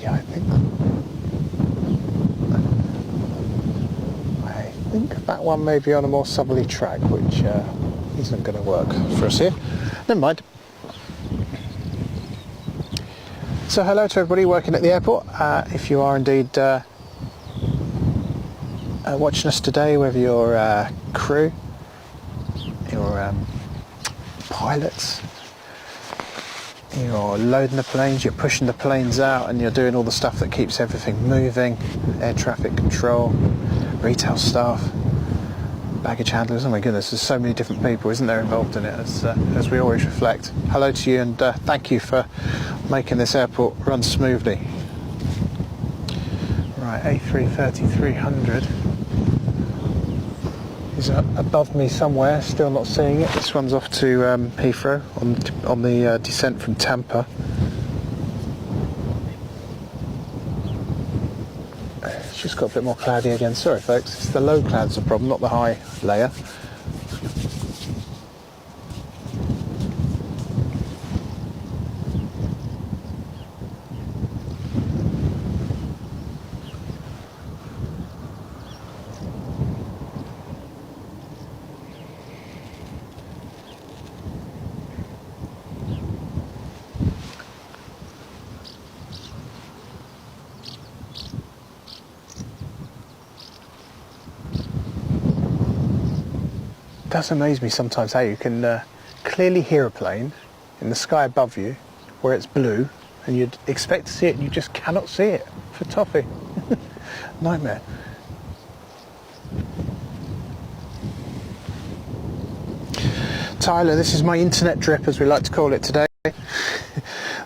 Yeah, I think that one may be on a more southerly track, which isn't going to work for us here. Never mind. So hello to everybody working at the airport. If you are indeed watching us today, whether you're crew, you're pilots, you're loading the planes, you're pushing the planes out, and you're doing all the stuff that keeps everything moving, air traffic control, retail staff, baggage handlers. Oh my goodness, there's so many different people, isn't there, involved in it, as we always reflect. Hello to you, and thank you for making this airport run smoothly. Right, A330-300 is above me somewhere, still not seeing it. This one's off to Heathrow on the descent from Tampa. It's just got a bit more cloudy again. Sorry folks, it's the low clouds the problem, not the high layer. It does amaze me sometimes how you can clearly hear a plane in the sky above you where it's blue, and you'd expect to see it and you just cannot see it for toffee. Nightmare. Tyler, this is my internet drip, as we like to call it today.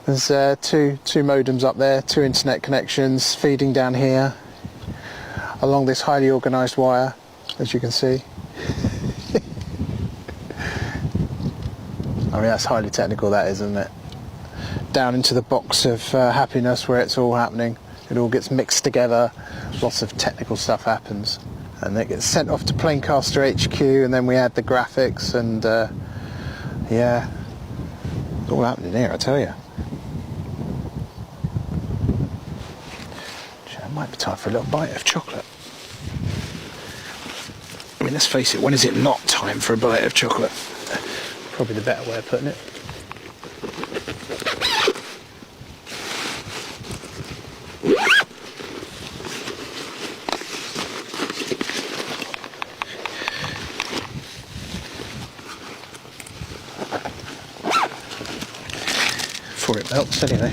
There's two modems up there, 2 internet connections feeding down here along this highly organised wire, as you can see. I mean, that's highly technical, that is, isn't it? Down into the box of happiness where it's all happening. It all gets mixed together, lots of technical stuff happens, and it gets sent off to Planecaster HQ, and then we add the graphics, and yeah, it's all happening here, I tell you. It might be time for a little bite of chocolate. I mean, let's face it, when is it not time for a bite of chocolate? Probably the better way of putting it. Before it melts, anyway.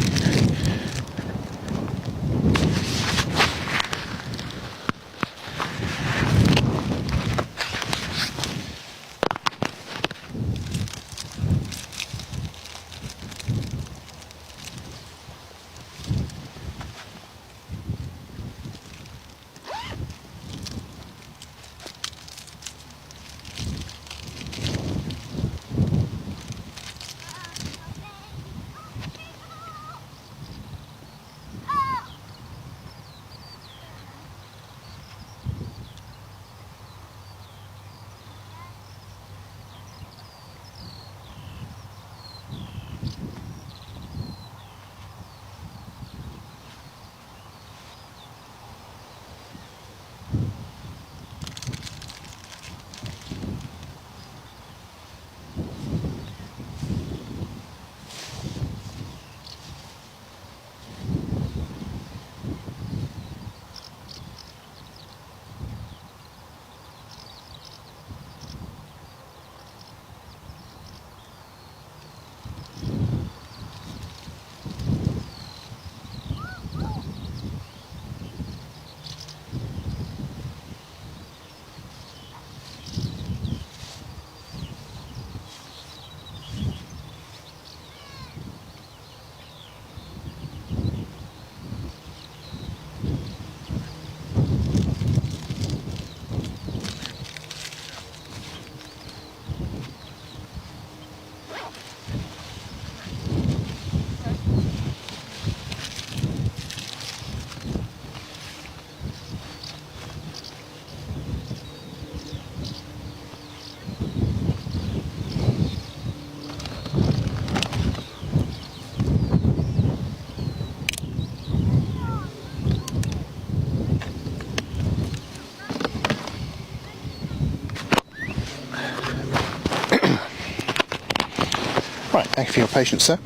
Thank you for your patience, sir.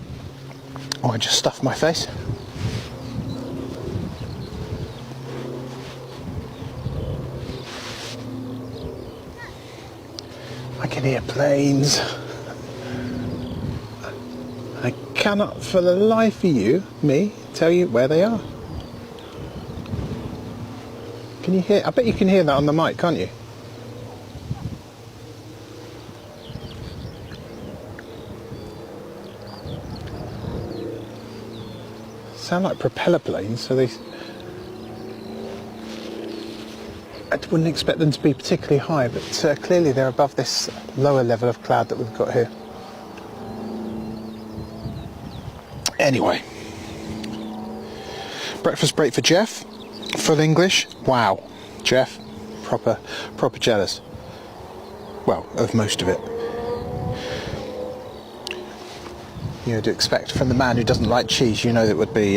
Oh, I just stuffed my face. I can hear planes. I cannot for the life of me, tell you where they are. Can you hear? I bet you can hear that on the mic, can't you? Sound like propeller planes, so they... I wouldn't expect them to be particularly high, but clearly they're above this lower level of cloud that we've got here. Anyway, breakfast break for Jeff. Full English. Wow, Jeff, proper jealous. Well, of most of it. You would expect from the man who doesn't like cheese. You know that would be.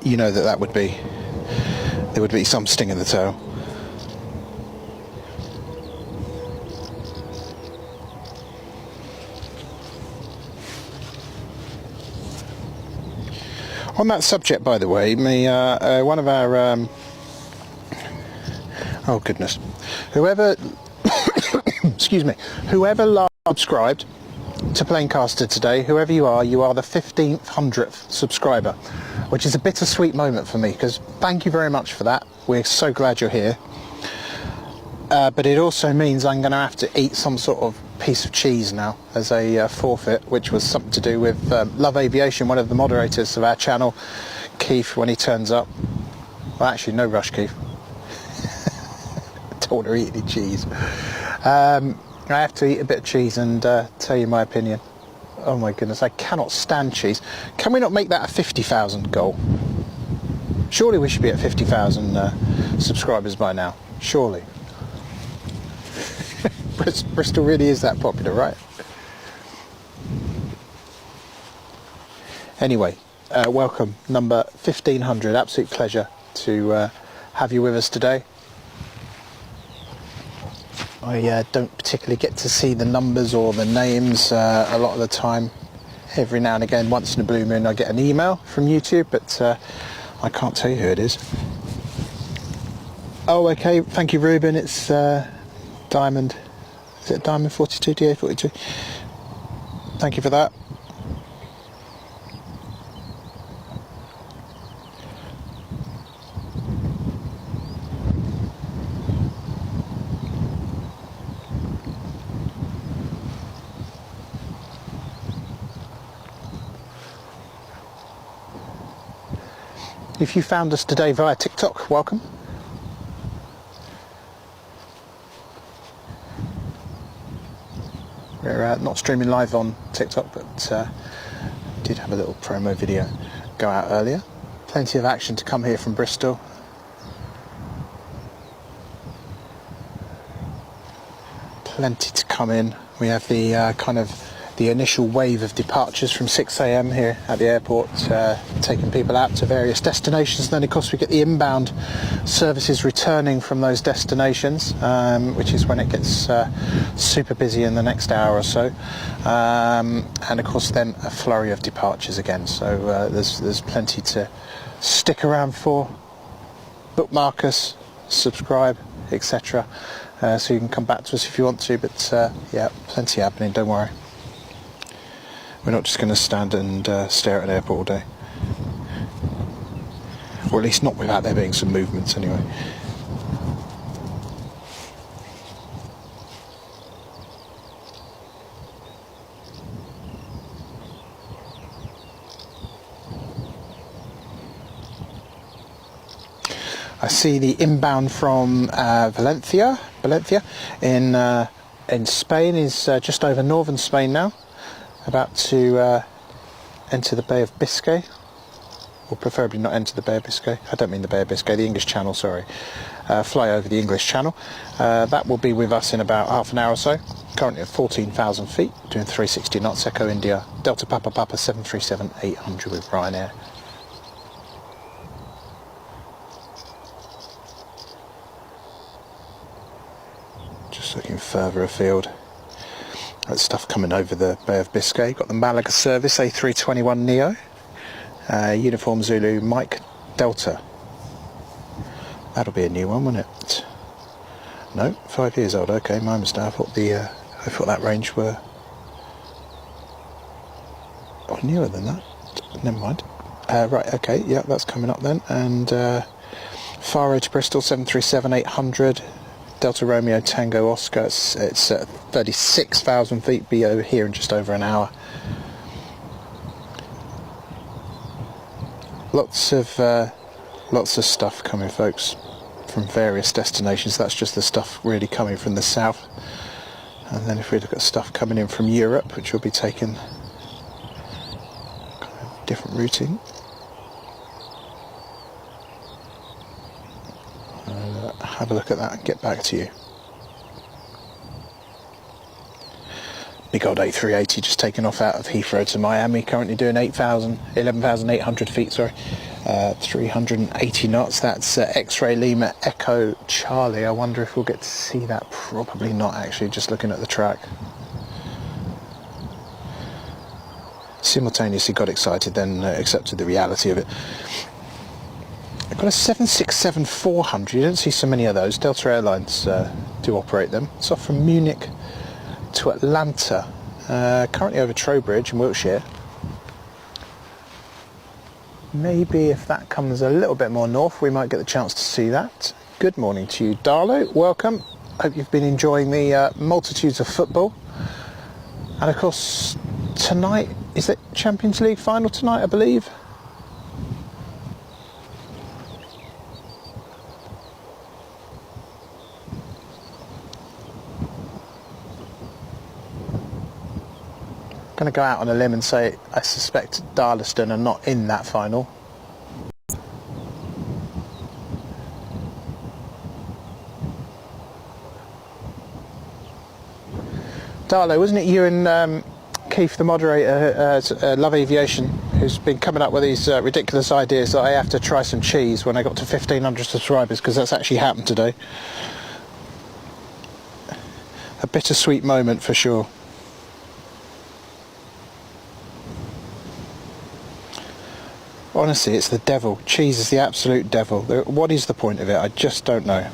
You know that would be. There would be some sting in the toe. On that subject, by the way, one of our oh goodness, whoever excuse me, whoever subscribed to Planecaster today, whoever you are the 1,500th subscriber, which is a bittersweet moment for me, because thank you very much for that. We're so glad you're here. But it also means I'm going to have to eat some sort of piece of cheese now as a forfeit, which was something to do with Love Aviation, one of the moderators of our channel, Keith, when he turns up. Well, actually, no rush, Keith. Don't want to eat any cheese. I have to eat a bit of cheese and tell you my opinion. Oh my goodness, I cannot stand cheese. Can we not make that a 50,000 goal? Surely we should be at 50,000 subscribers by now. Surely. Bristol really is that popular, right? Anyway, welcome, number 1,500. Absolute pleasure to have you with us today. I don't particularly get to see the numbers or the names a lot of the time. Every now and again, once in a blue moon, I get an email from YouTube, but I can't tell you who it is. Oh, okay, thank you, Ruben. It's Diamond. Is it Diamond 42, DA 42? Thank you for that. If you found us today via TikTok, welcome. We're not streaming live on TikTok, but did have a little promo video go out earlier. Plenty of action to come here from Bristol. Plenty to come in. We have the kind of the initial wave of departures from 6 a.m. here at the airport, taking people out to various destinations. And then, of course, we get the inbound services returning from those destinations, which is when it gets super busy in the next hour or so. And, of course, then a flurry of departures again. So there's plenty to stick around for. Bookmark us, subscribe, etc. So you can come back to us if you want to. But, yeah, plenty happening, don't worry. We're not just going to stand and stare at an airport all day. Or at least not without there being some movements anyway. I see the inbound from Valencia in Spain is just over northern Spain now. About to enter the Bay of Biscay, or preferably not enter the Bay of Biscay. I don't mean the Bay of Biscay, the English Channel, sorry. Fly over the English Channel. That will be with us in about half an hour or so. Currently at 14,000 feet, doing 360 knots, Echo India, Delta Papa Papa 737-800 with Ryanair. Just looking further afield. That stuff coming over the Bay of Biscay. Got the Malaga service A321neo. Uniform Zulu Mike Delta. That'll be a new one, won't it? No, 5 years old. Okay, my mistake. I thought that range were newer than that. Never mind. Right, okay, yeah, that's coming up then. And Faro to Bristol 737-800. Delta Romeo Tango Oscar. It's 36,000 feet. Be over here in just over an hour. Lots of stuff coming, folks, from various destinations. That's just the stuff really coming from the south. And then if we look at stuff coming in from Europe, which will be taking kind of different routing. Have a look at that and get back to you. Big old A380 just taken off out of Heathrow to Miami, currently doing 11,800 feet, sorry, 380 knots. That's X-Ray Lima Echo Charlie. I wonder if we'll get to see that. Probably not, actually, just looking at the track. Simultaneously got excited, then accepted the reality of it. I've got a 767-400. You don't see so many of those. Delta Airlines do operate them. It's off from Munich to Atlanta, currently over Trowbridge in Wiltshire. Maybe if that comes a little bit more north, we might get the chance to see that. Good morning to you, Darlo. Welcome. Hope you've been enjoying the multitudes of football. And of course, tonight, is it Champions League final tonight, I believe? Going to go out on a limb and say I suspect Darlaston are not in that final. Darlo, wasn't it you and Keith, the moderator, Love Aviation, who's been coming up with these ridiculous ideas that I have to try some cheese when I got to 1,500 subscribers, because that's actually happened today. A bittersweet moment for sure. Honestly, it's the devil. Cheese is the absolute devil. What is the point of it? I just don't know.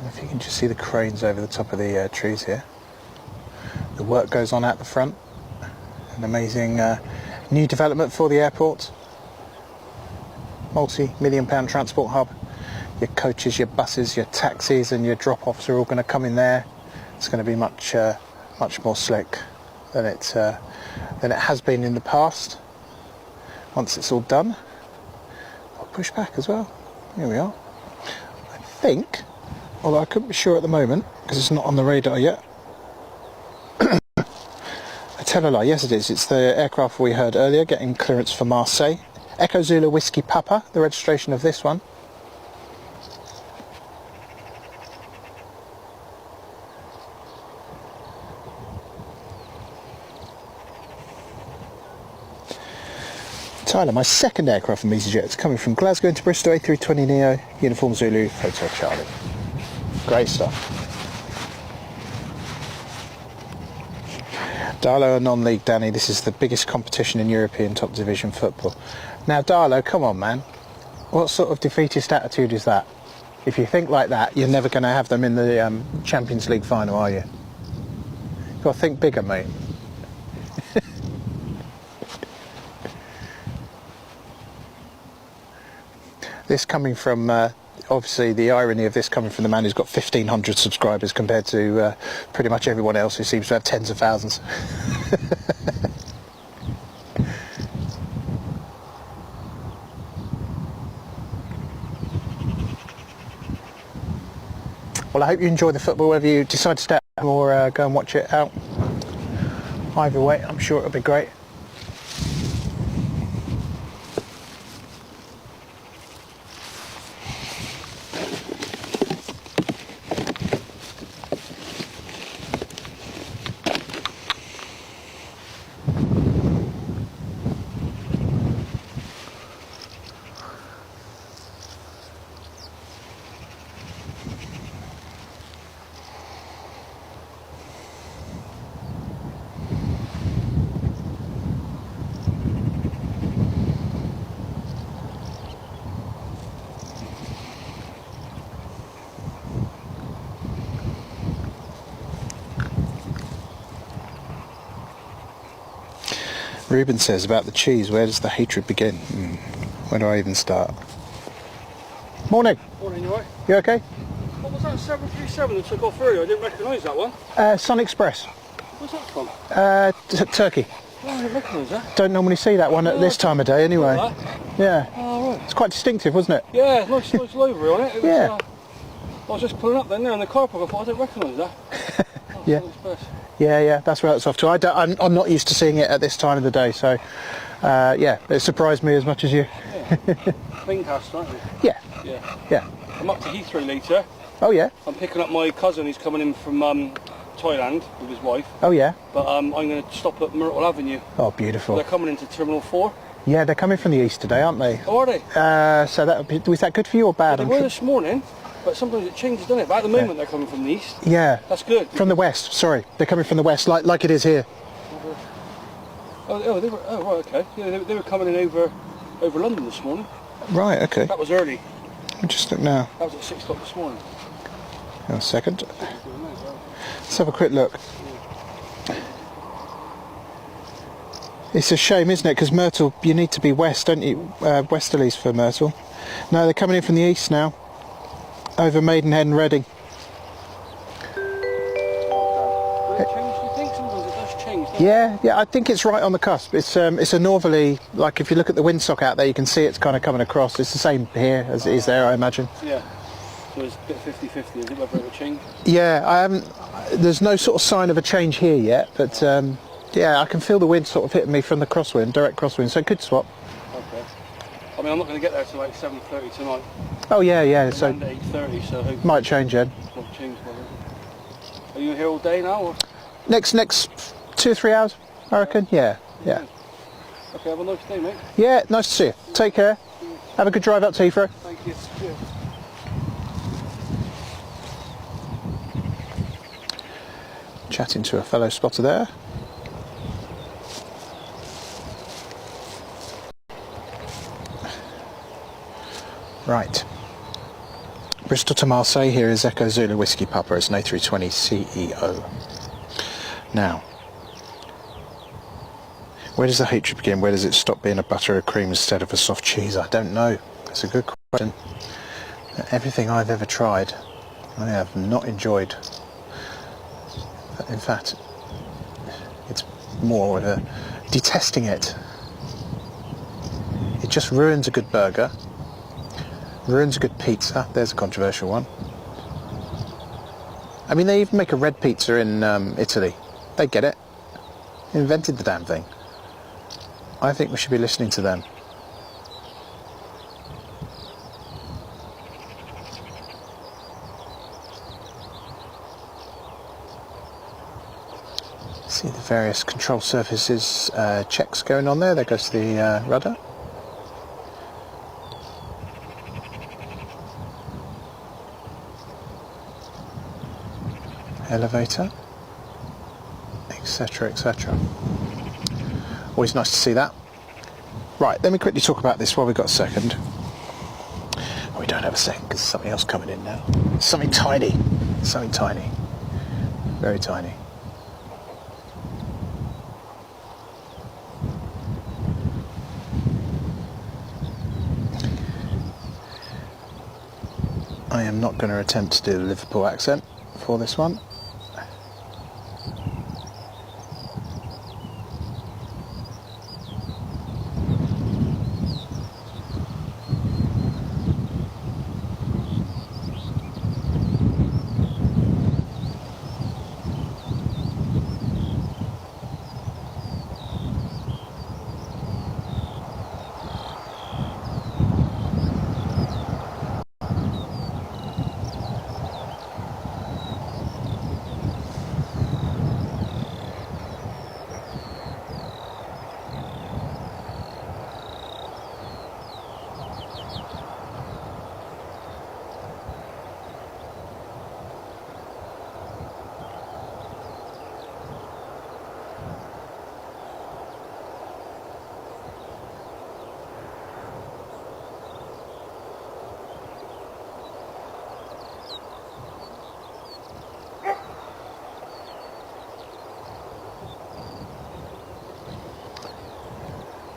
If you can just see the cranes over the top of the trees here. The work goes on at the front. An amazing new development for the airport. Multi-million-pound transport hub. Your coaches, your buses, your taxis and your drop-offs are all going to come in there. It's going to be much more slick than it has been in the past. Once it's all done, I'll push back as well. Here we are. I think, although I couldn't be sure at the moment because it's not on the radar yet. I tell a lie, yes it is. It's the aircraft we heard earlier getting clearance for Marseille. Echo Zulu Whiskey Papa, the registration of this one. Tyler, my second aircraft from EasyJet. It's coming from Glasgow into Bristol, A320neo, Uniform Zulu, Hotel Charlie. Great stuff. Darlo, a non-league, Danny. This is the biggest competition in European top division football. Now, Darlo, come on, man. What sort of defeatist attitude is that? If you think like that, you're never going to have them in the Champions League final, are you? You've got to think bigger, mate. This coming from, obviously the irony of this coming from the man who's got 1,500 subscribers compared to pretty much everyone else who seems to have tens of thousands. Well, I hope you enjoy the football, whether you decide to stay at home or go and watch it out Either way, I'm sure it'll be great. Ruben says about the cheese, where does the hatred begin? Where do I even start? Morning. Morning, you alright? You okay? What was that 737 that took off earlier? I didn't recognise that one. Sun Express. Where's that from? Turkey. Oh, I didn't recognise that. Don't normally see that one at this time of day anyway. Yeah. Oh, right. It's quite distinctive, wasn't it? Yeah, nice livery on it. It was, Yeah. I was just pulling up then there in the car park. I thought I didn't recognise that. Oh, Yeah. Sun Express. Yeah, that's where it's off to. I'm not used to seeing it at this time of the day, so yeah, it surprised me as much as you. Yeah. Lancaster, aren't you? Yeah. I'm up to Heathrow later. Oh yeah. I'm picking up my cousin. He's coming in from Thailand with his wife. Oh yeah. But I'm going to stop at Myrtle Avenue. Oh, beautiful. They're coming into Terminal 4. Yeah, they're coming from the east today, aren't they? Oh, are they? So was that good for you or bad? They were this morning, but sometimes it changes, doesn't it? But at the moment they're coming from the east. Yeah. That's good. From the west. Sorry, they're coming from the west, like it is here. Oh, they were. Oh, right, okay. Yeah, they were coming in over London this morning. Right. Okay. That was early. Let me just look now. That was at 6 o'clock this morning. Hang on a second. Let's have a quick look. It's a shame, isn't it? Because Myrtle, you need to be west, don't you? Westerlies for Myrtle. No, they're coming in from the east now. Over Maidenhead and Reading. Will it change, do you think? Sometimes it does change, doesn't it? Yeah, I think it's right on the cusp. It's a northerly, like if you look at the windsock out there, you can see it's kind of coming across. It's the same here as it is there, I imagine. Yeah. So it's a bit 50-50, is it, whether it will change? Yeah, there's no sort of sign of a change here yet, but yeah, I can feel the wind sort of hitting me from the crosswind, direct crosswind, so it could swap. Okay. I mean, I'm not going to get there till like 7:30 tonight. Oh yeah, so And 8:30, so hopefully might change then. might change. Are you here all day now? Or? Next 2 or 3 hours, I reckon. Yeah. Okay, have a nice day, mate. Yeah, nice to see you. Take care. Have a good drive up to Heathrow. Thank you. Cheers. Chatting to a fellow spotter there. Right. Bristol to Marseille, here is Echo Zulu Whiskey Papa, it's an A320 CEO. Now, where does the hatred begin? Where does it stop being a butter or cream instead of a soft cheese? I don't know. It's a good question. Everything I've ever tried, I have not enjoyed. In fact, it's more detesting it. It just ruins a good burger. Ruins a good pizza. There's a controversial one. I mean, they even make a red pizza in Italy. They get it. Invented the damn thing. I think we should be listening to them. See the various control surfaces checks going on there. There goes the rudder. Elevator, etc, etc. Always nice to see that. Right, let me quickly talk about this while we've got a second. Oh, we don't have a second because there's something else coming in now. Something tiny. Something tiny. Very tiny. I am not going to attempt to do the Liverpool accent for this one.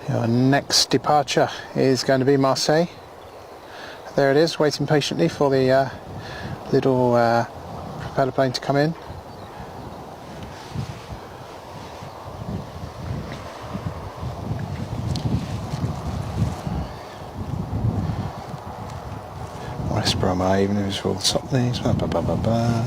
Your next departure is going to be Marseille. There it is, waiting patiently for the little propeller plane to come in. West Brom, even if it's all the top things. Blah, blah, blah, blah, blah.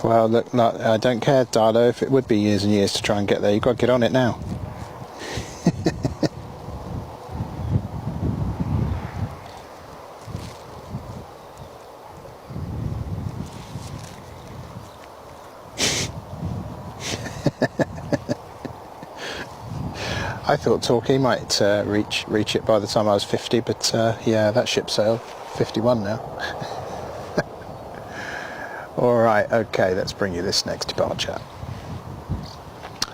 Well, look, I don't care, Darlo, if it would be years and years to try and get there. You've got to get on it now. I thought Torquay might reach it by the time I was 50, but yeah, that ship sailed. 51 now. Alright, okay, let's bring you this next departure.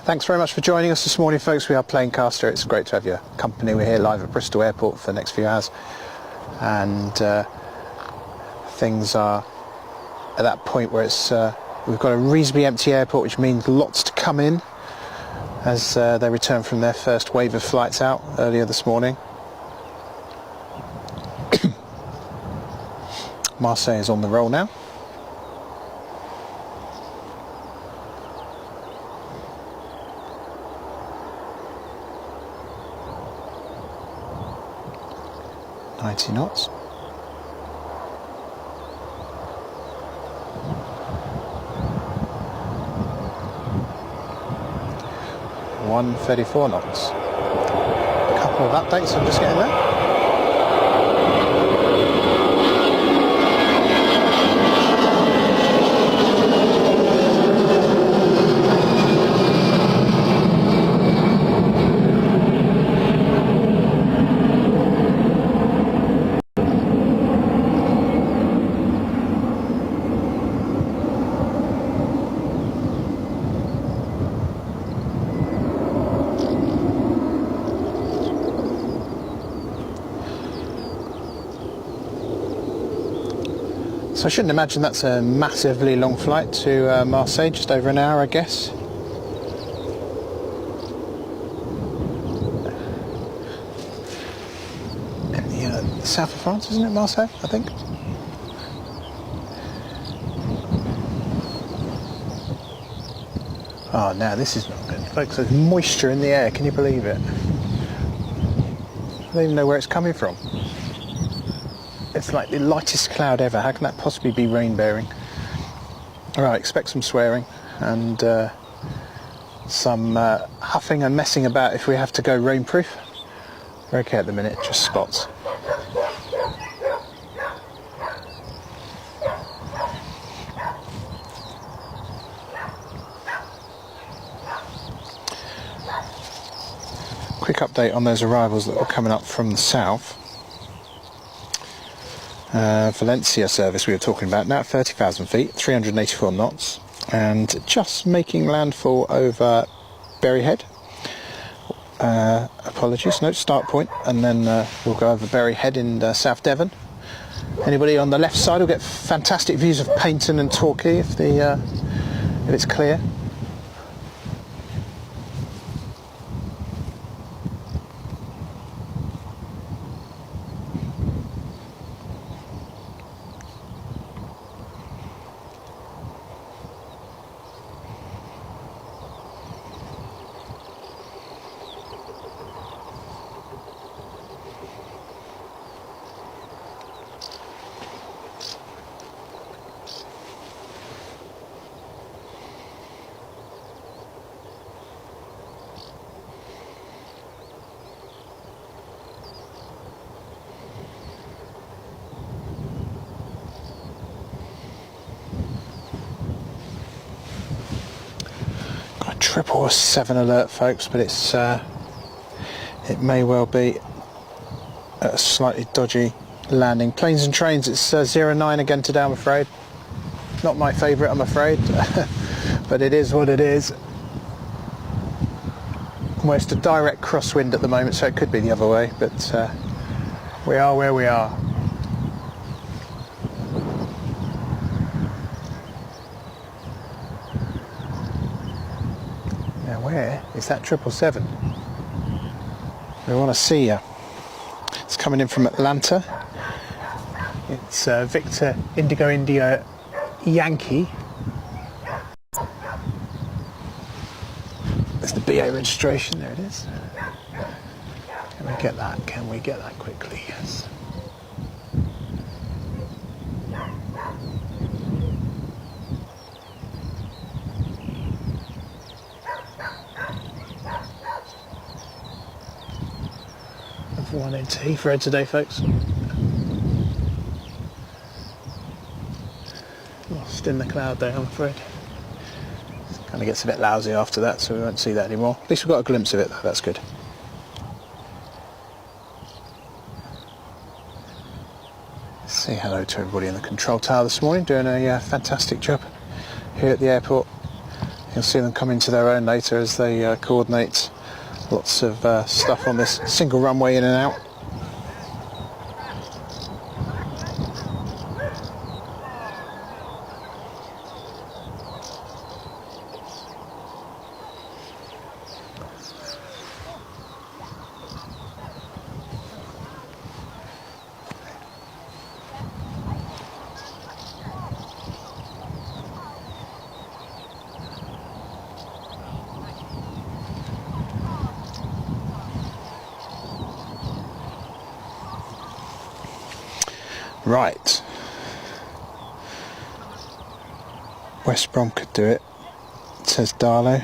Thanks very much for joining us this morning, folks. We are Planecaster. It's great to have your company. We're here live at Bristol Airport for the next few hours, and things are at that point where it's we've got a reasonably empty airport, which means lots to come in as they return from their first wave of flights out earlier this morning. Marseille is on the roll now. Knots. 134 knots. A couple of updates I'm just getting there. So I shouldn't imagine that's a massively long flight to Marseille, just over an hour, I guess. In the south of France, isn't it, Marseille, I think? Oh, now this is not good. Folks, there's moisture in the air, can you believe it? I don't even know where it's coming from. It's like the lightest cloud ever. How can that possibly be rain bearing? Alright, expect some swearing and some huffing and messing about if we have to go rainproof. We're okay at the minute, just spots. Quick update on those arrivals that were coming up from the south. Valencia service we were talking about, now at 30,000 feet, 384 knots, and just making landfall over Berry Head. Apologies, no, start point, and then we'll go over Berry Head in South Devon. Anybody on the left side will get fantastic views of Paynton and Torquay if it's clear. Got a 777 alert, folks, but it's it may well be a slightly dodgy landing. Planes and trains, it's 09 again today, I'm afraid. Not my favourite, I'm afraid, but it is what it is. Almost a direct crosswind at the moment, so it could be the other way, but we are where we are. Now where is that 777? We want to see you. It's coming in from Atlanta. It's Victor Indigo India Yankee. There's the BA registration, there it is. Can we get that? Can we get that quickly? Yes. One into Heathrow today, folks. Lost in the cloud there, I'm afraid. Kind of gets a bit lousy after that, so we won't see that anymore. At least we've got a glimpse of it, though. That's good. Say hello to everybody in the control tower this morning, doing a fantastic job here at the airport. You'll see them come into their own later as they coordinate lots of stuff on this single runway in and out. Right. West Brom could do it, says Darlow.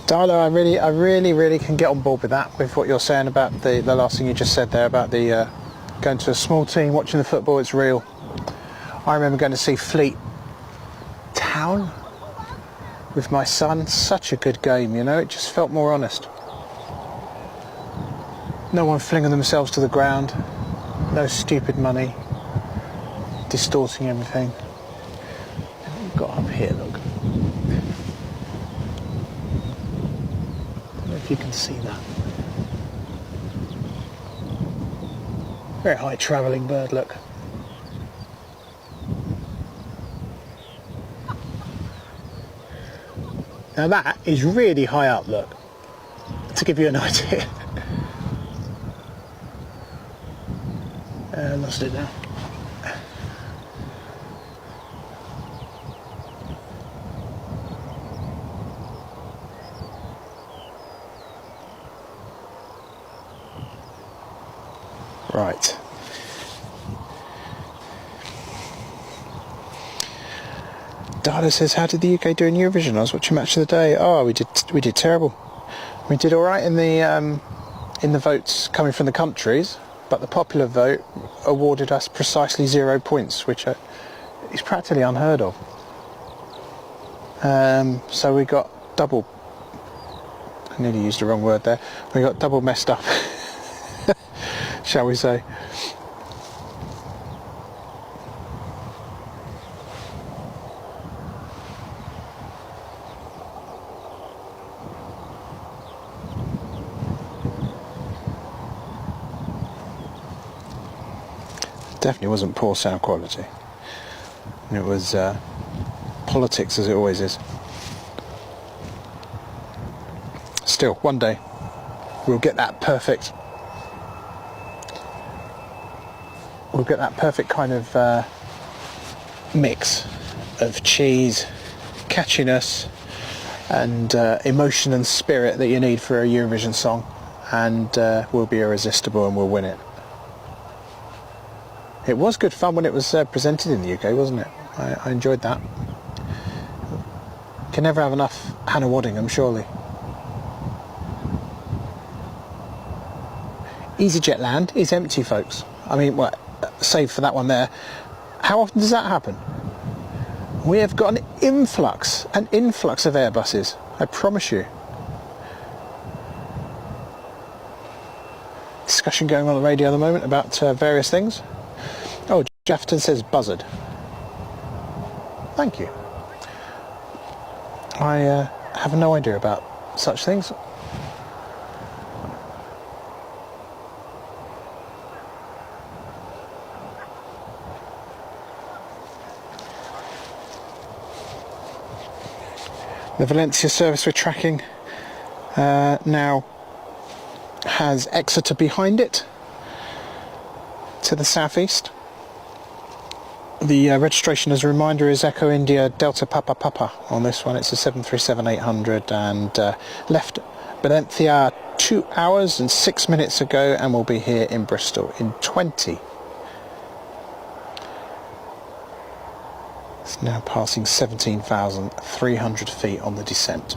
Darlow, I really can get on board with that, with what you're saying about the last thing you just said there about the going to a small team, watching the football. It's real. I remember going to see Fleet Town with my son. Such a good game, you know, it just felt more honest. No one flinging themselves to the ground, no stupid money, distorting everything. And we've got up here, look. I don't know if you can see that. Very high travelling bird, look. Now that is really high up, look, to give you an idea. Lost it now. Right. Dada says, how did the UK do in Eurovision? I was watching Match of the Day. Oh, we did terrible. We did all right in the votes coming from the countries. But the popular vote awarded us precisely 0 points, which is practically unheard of. So we got double, I nearly used the wrong word there, we got double messed up, shall we say. Definitely wasn't poor sound quality. It was politics, as it always is. Still, one day we'll get that perfect. We'll get that perfect kind of mix of cheese, catchiness, and emotion and spirit that you need for a Eurovision song, and we'll be irresistible and we'll win it. It was good fun when it was presented in the UK, wasn't it? I enjoyed that. Can never have enough Hannah Waddingham, surely. EasyJet land is empty, folks. I mean, well, save for that one there. How often does that happen? We have got an influx of Airbuses, I promise you. Discussion going on the radio at the moment about various things. Oh, Jafton says buzzard. Thank you. I have no idea about such things. The Valencia service we're tracking now has Exeter behind it to the southeast. The registration, as a reminder, is Echo India Delta Papa Papa on this one. It's a 737-800 and left Valencia 2 hours and 6 minutes ago and will be here in Bristol in 20. It's now passing 17,300 feet on the descent.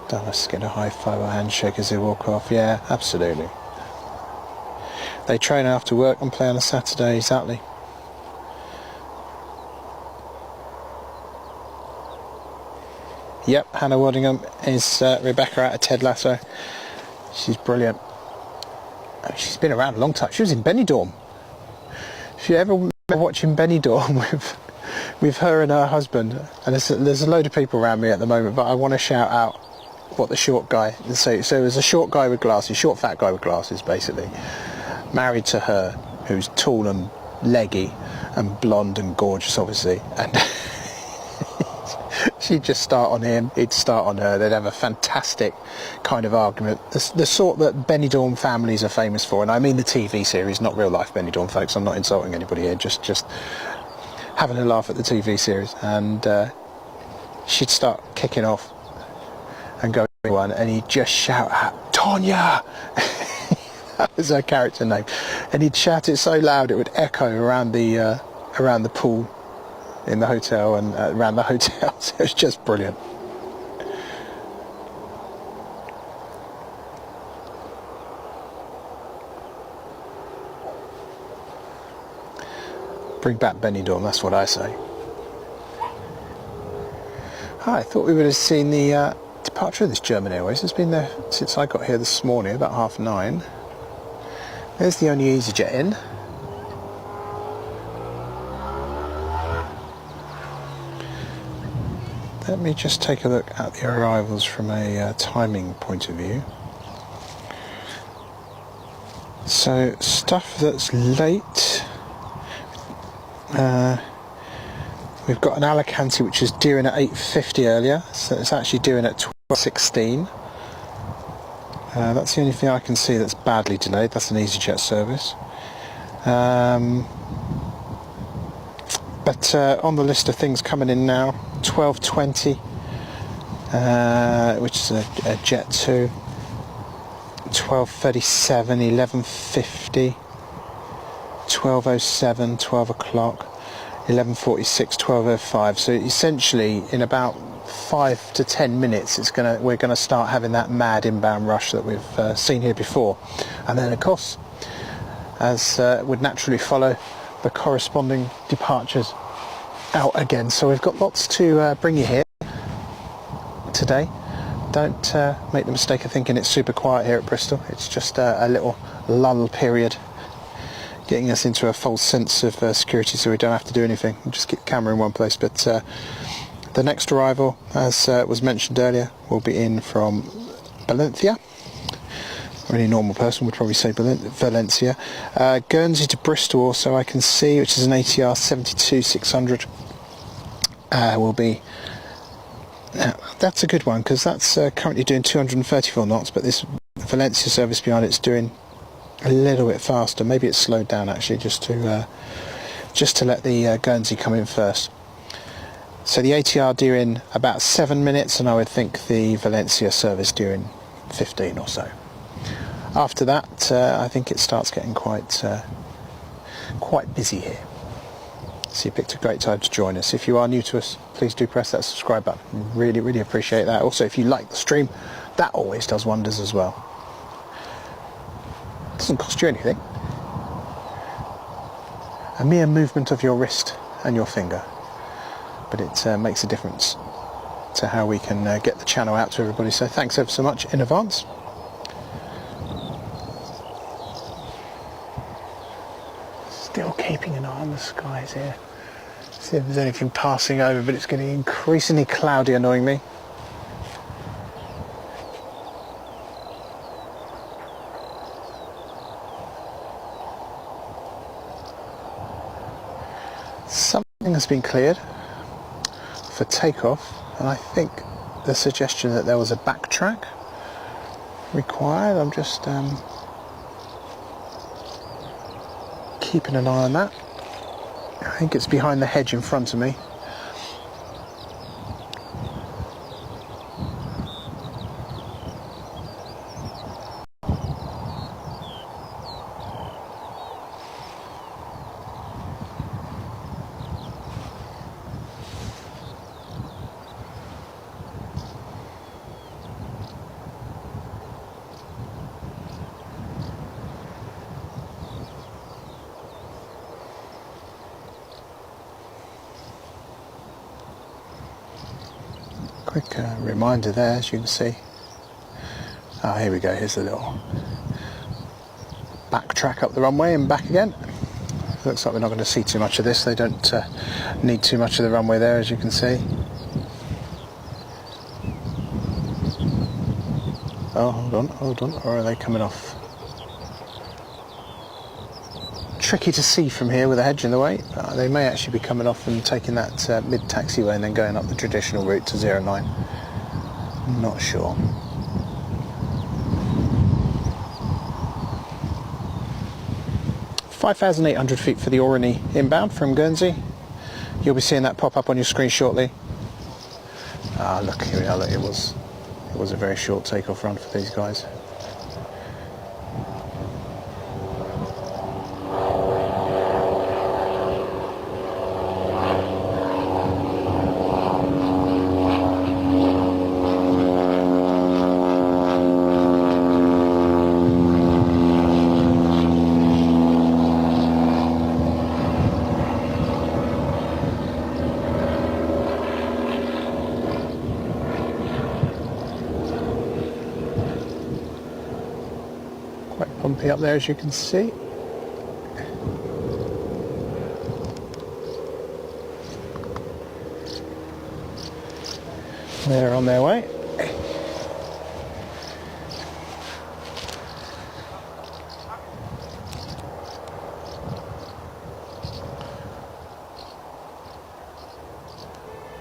Don't let's get a high five or handshake as they walk off. Yeah, absolutely. They train after work and play on a Saturday, exactly. Yep, Hannah Waddingham is Rebecca out of Ted Lasso. She's brilliant. She's been around a long time. She was in Benidorm. If you ever remember watching Benidorm with her and her husband, and there's a load of people around me at the moment, but I want to shout out what the short guy, so there's a short guy with glasses, short fat guy with glasses basically, married to her, who's tall and leggy and blonde and gorgeous obviously, and she'd just start on him, he'd start on her, they'd have a fantastic kind of argument, the sort that Benidorm families are famous for, and I mean the TV series, not real life Benidorm folks, I'm not insulting anybody here, just having a laugh at the TV series, and she'd start kicking off and go one, and he'd just shout out, "Tonya!" That was her character name, and he'd shout it so loud it would echo around the pool in the hotel and around the hotel. So it was just brilliant. Bring back Benidorm, that's what I say. I thought we would have seen the departure of this German Airways. It's been there since I got here this morning, about 9:30. There's the only EasyJet in. Let me just take a look at the arrivals from a timing point of view. So stuff that's late. We've got an Alicante which is due in at 8:50 earlier, so it's actually due in at 12:16. That's the only thing I can see that's badly delayed. That's an EasyJet service. But on the list of things coming in now, 12:20, which is a Jet 2. 12:37, 11:50, 12:07, 12 o'clock. 11:46, 12:05. So essentially, in about 5 to 10 minutes, we're gonna start having that mad inbound rush that we've seen here before, and then of course, as would naturally follow, the corresponding departures out again. So we've got lots to bring you here today. Don't make the mistake of thinking it's super quiet here at Bristol. It's just a little lull period, getting us into a false sense of security so we don't have to do anything. We'll just keep the camera in one place. But the next arrival, as was mentioned earlier, will be in from Valencia. Any normal person would probably say Valencia. Guernsey to Bristol also I can see, which is an ATR 72-600. Will be... that's a good one, because that's currently doing 234 knots, but this Valencia service behind it's doing a little bit faster. Maybe it's slowed down actually, just to let the Guernsey come in first. So the ATR due in about 7 minutes, and I would think the Valencia service due in 15 or so. After that, I think it starts getting quite busy here. So you picked a great time to join us. If you are new to us, please do press that subscribe button. Really, really appreciate that. Also, if you like the stream, that always does wonders as well. It doesn't cost you anything. A mere movement of your wrist and your finger. But it makes a difference to how we can get the channel out to everybody. So thanks ever so much in advance. Still keeping an eye on the skies here. See if there's anything passing over, but it's getting increasingly cloudy, annoying me. Something has been cleared for takeoff, and I think the suggestion that there was a backtrack required. I'm just keeping an eye on that. I think it's behind the hedge in front of me. Quick reminder there, as you can see. Ah, here we go, here's the little backtrack up the runway and back again. Looks like we're not going to see too much of this. They don't need too much of the runway there, as you can see. Oh, hold on, or are they coming off? Tricky to see from here with a hedge in the way. They may actually be coming off and taking that mid-taxiway and then going up the traditional route to 09. Not sure. $5,800 feet for the Orkney inbound from Guernsey. You'll be seeing that pop up on your screen shortly. Ah, look, here we are. Look, it was a very short takeoff run for these guys. Quite bumpy up there, as you can see. They're on their way.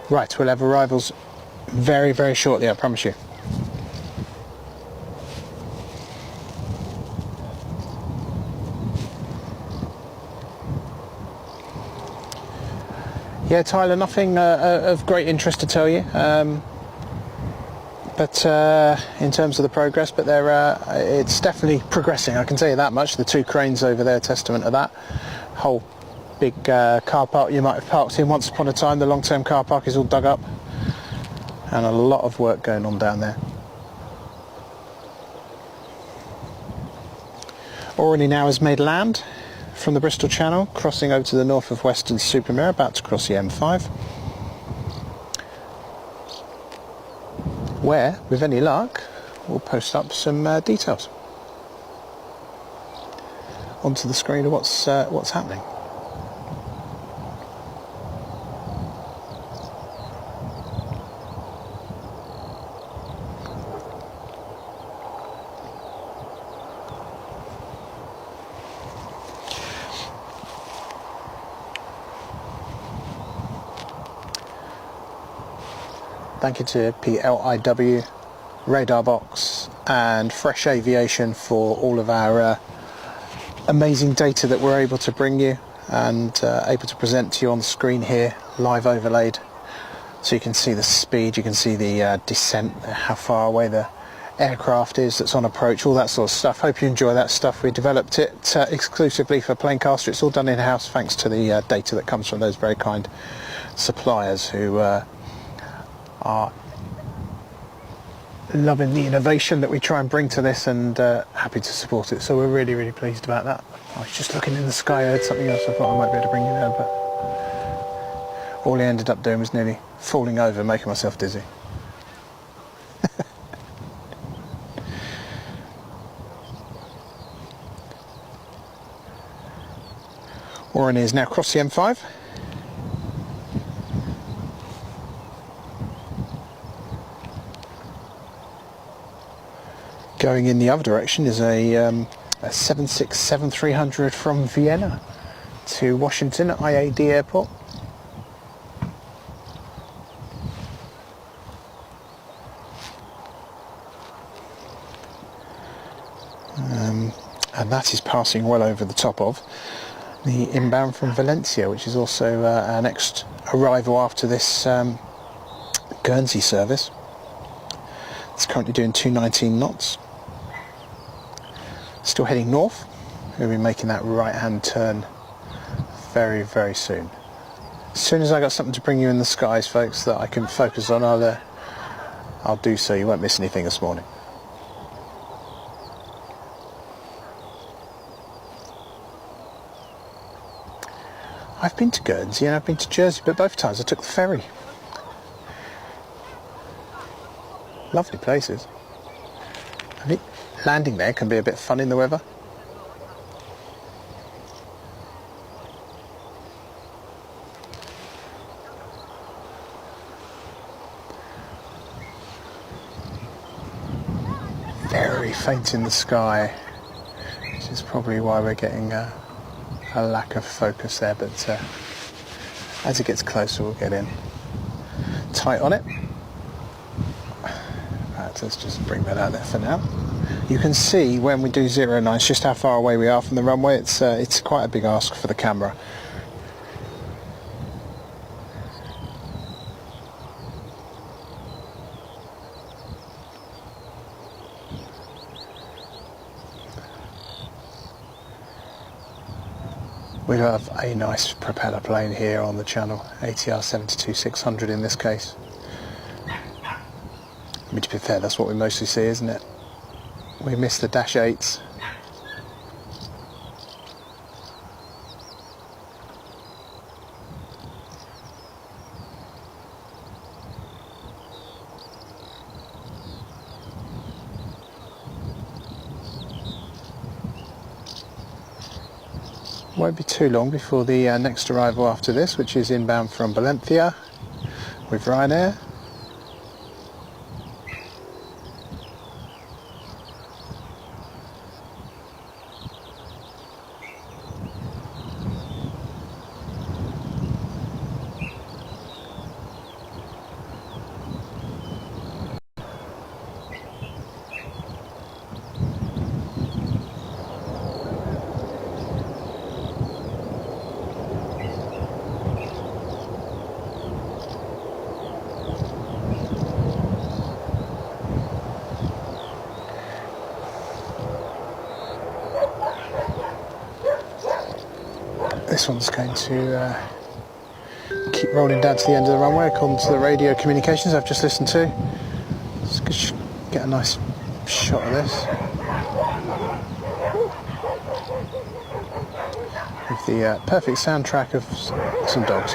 Right, we'll have arrivals very, very shortly, I promise you. Yeah, Tyler, nothing of great interest to tell you, but in terms of the progress, but it's definitely progressing, I can tell you that much. The two cranes over there, testament of that. Whole big car park you might have parked in once upon a time, the long-term car park is all dug up, and a lot of work going on down there. Orkney now has made land from the Bristol Channel, crossing over to the north of Western Supermare, about to cross the M5, where, with any luck, we'll post up some details onto the screen of what's happening. Thank you to PLIW, Radar Box and Fresh Aviation for all of our amazing data that we're able to bring you and able to present to you on the screen here, live overlaid. So you can see the speed, you can see the descent, how far away the aircraft is that's on approach, all that sort of stuff. Hope you enjoy that stuff. We developed it exclusively for Planecaster. It's all done in-house thanks to the data that comes from those very kind suppliers who are loving the innovation that we try and bring to this, and happy to support it. So we're really, really pleased about that. I was just looking in the sky, I heard something else. I thought I might be able to bring you there, but all I ended up doing was nearly falling over, making myself dizzy. Orkney is now across the M5. Going in the other direction is a 767-300 from Vienna to Washington at IAD Airport. and that is passing well over the top of the inbound from Valencia, which is also our next arrival after this Guernsey service. It's currently doing 219 knots. Still heading north. We'll be making that right hand turn very, very soon. As soon as I got something to bring you in the skies, folks, that I can focus on, I'll do so. You won't miss anything this morning. I've been to Guernsey and I've been to Jersey, but both times I took the ferry. Lovely places. I think landing there can be a bit fun in the weather. Very faint in the sky, which is probably why we're getting a lack of focus there, but as it gets closer we'll get in. Tight on it. Right, let's just bring that out there for now. You can see when we do 09 just how far away we are from the runway. It's quite a big ask for the camera. We have a nice propeller plane here on the channel, ATR 72-600 in this case. I mean, to be fair, that's what we mostly see, isn't it? We miss the Dash 8s. Won't be too long before the next arrival after this, which is inbound from Valencia with Ryanair. This one's going to keep rolling down to the end of the runway according to the radio communications I've just listened to. Let's get a nice shot of this. With the perfect soundtrack of some dogs.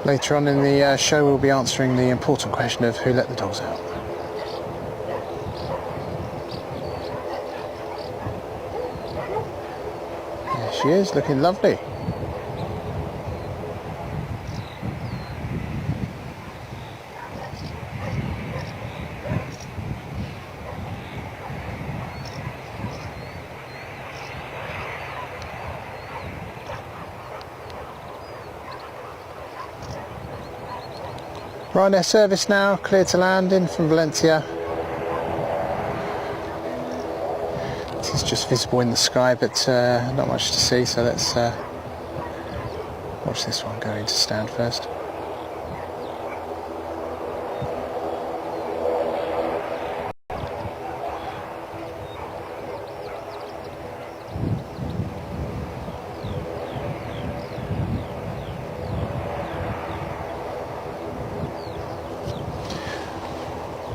Later on in the show we'll be answering the important question of who let the dogs out. She is, looking lovely. Ryanair service now, clear to land in from Valencia. It's just visible in the sky, but not much to see, so let's watch this one go into stand first.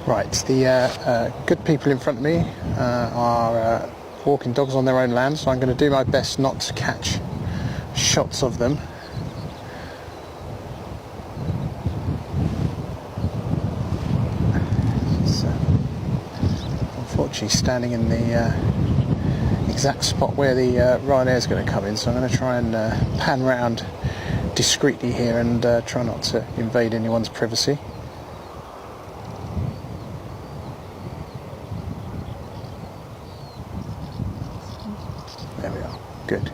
Right, the good people in front of me are walking dogs on their own land, so I'm going to do my best not to catch shots of them. So, unfortunately standing in the exact spot where the Ryanair is going to come in, so I'm going to try and pan round discreetly here and try not to invade anyone's privacy. There we are. Good.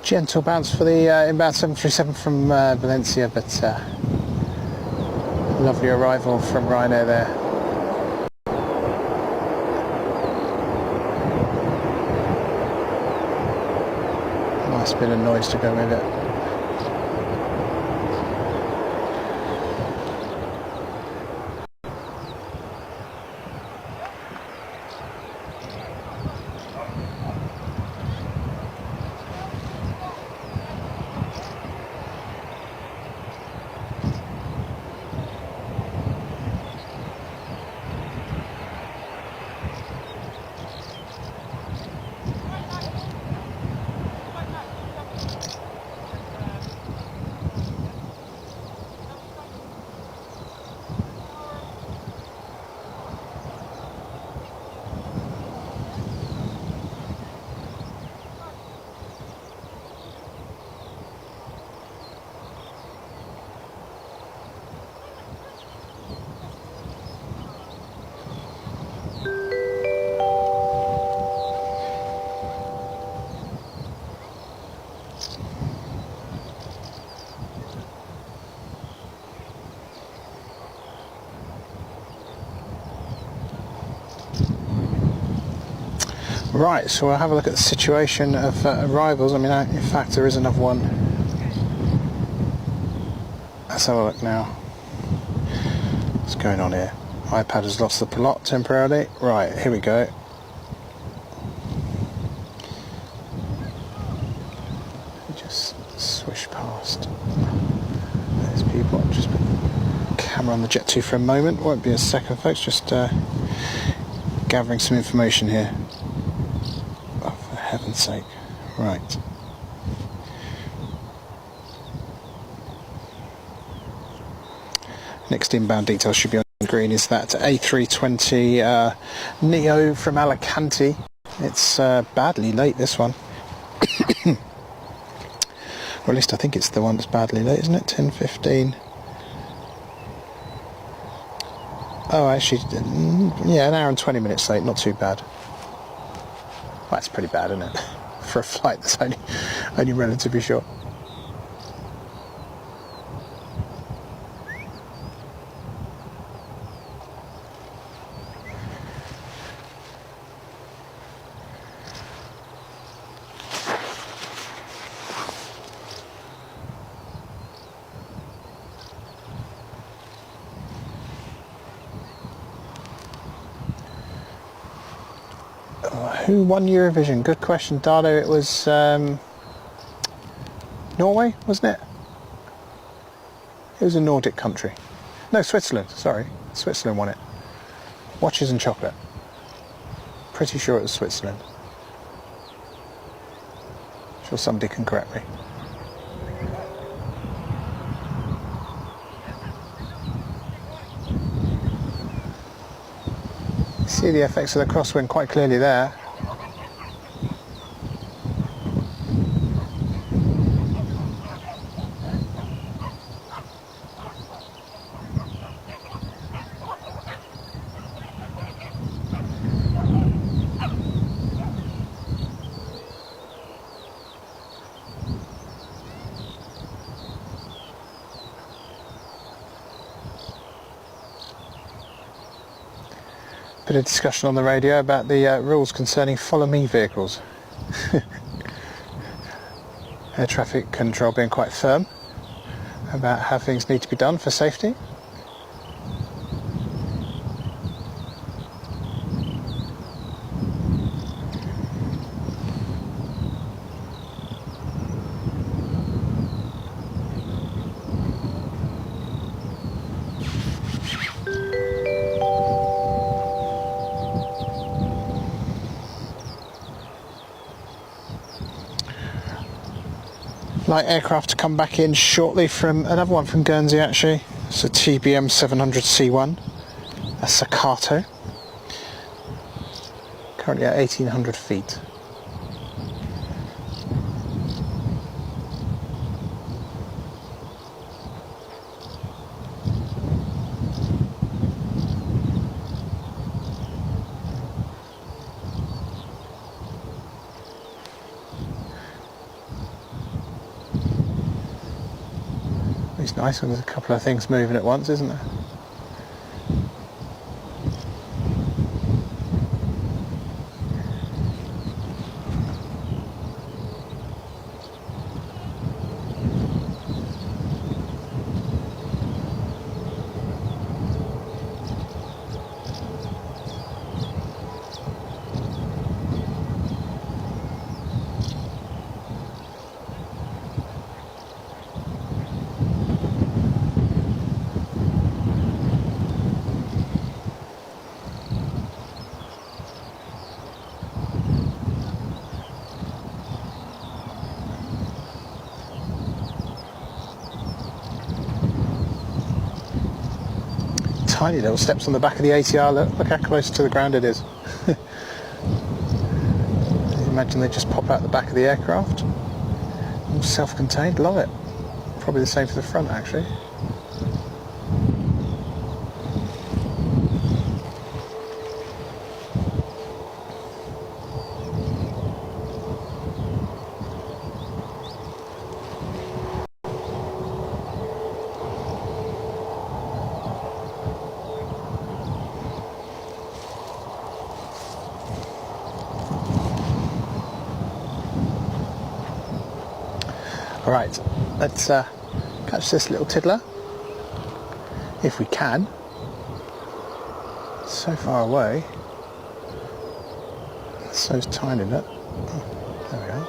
Gentle bounce for the inbound 737 from Valencia, but lovely arrival from Ryanair there. Nice bit of noise to go with it. Right, so we'll have a look at the situation of arrivals. I mean, in fact, there is another one. Let's have a look now. What's going on here? iPad has lost the plot temporarily. Right, here we go. Just swish past. There's people. Just put the camera on the Jet 2 for a moment. Won't be a second, folks. Just gathering some information here. For heaven's sake. Right. Next inbound detail should be on green is that A320 Neo from Alicante. It's badly late, this one. Or at least I think it's the one that's badly late, isn't it? 10:15. Oh, actually, yeah, an hour and 20 minutes late. Not too bad. Well, that's pretty bad, isn't it? For a flight that's only relatively short. Who won Eurovision? Good question, Dardo. It was Norway, wasn't it? It was a Nordic country. No, Switzerland, sorry. Switzerland won it. Watches and chocolate. Pretty sure it was Switzerland. Sure somebody can correct me. See the effects of the crosswind quite clearly there. Bit of discussion on the radio about the rules concerning follow me vehicles. Air traffic control being quite firm about how things need to be done for safety. Light aircraft to come back in shortly from another one from Guernsey actually. It's a TBM 700C1, a Staccato, currently at 1800 feet. Always nice when there's a couple of things moving at once, isn't there? Tiny little steps on the back of the ATR. Look how close to the ground it is. Imagine they just pop out the back of the aircraft. All self-contained. Love it. Probably the same for the front, actually. Right, let's catch this little tiddler, if we can. It's so far away. It's so tiny, look. Oh, there we are.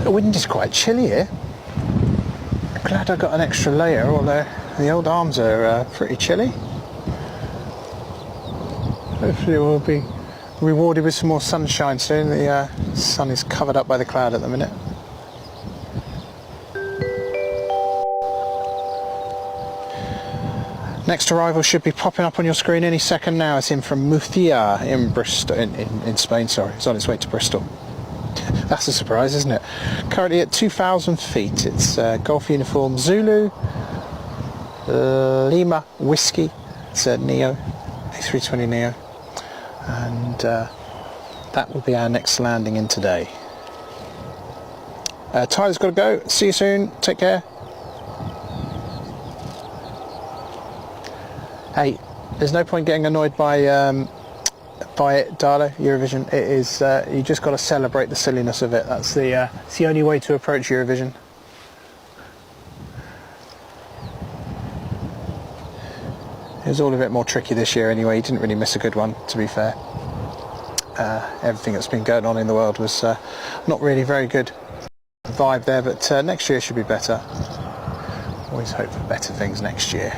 The wind is quite chilly here. I'm glad I got an extra layer, although the old arms are pretty chilly. Hopefully we'll be rewarded with some more sunshine soon. The sun is covered up by the cloud at the minute. Next arrival should be popping up on your screen any second now. It's in from Murcia in Bristol, in Spain, sorry. It's on its way to Bristol. That's a surprise, isn't it? Currently at 2,000 feet. It's Golf Uniform Zulu, Lima Whiskey. It's a Neo, A320 Neo. And that will be our next landing in today. Tyler's got to go. See you soon. Take care. Hey, there's no point getting annoyed by it, Darla. Eurovision. It is. You just got to celebrate the silliness of it. That's the only way to approach Eurovision. It was all a bit more tricky this year anyway. You didn't really miss a good one, to be fair. Everything that's been going on in the world was not really very good vibe there, but next year should be better. Always hope for better things next year.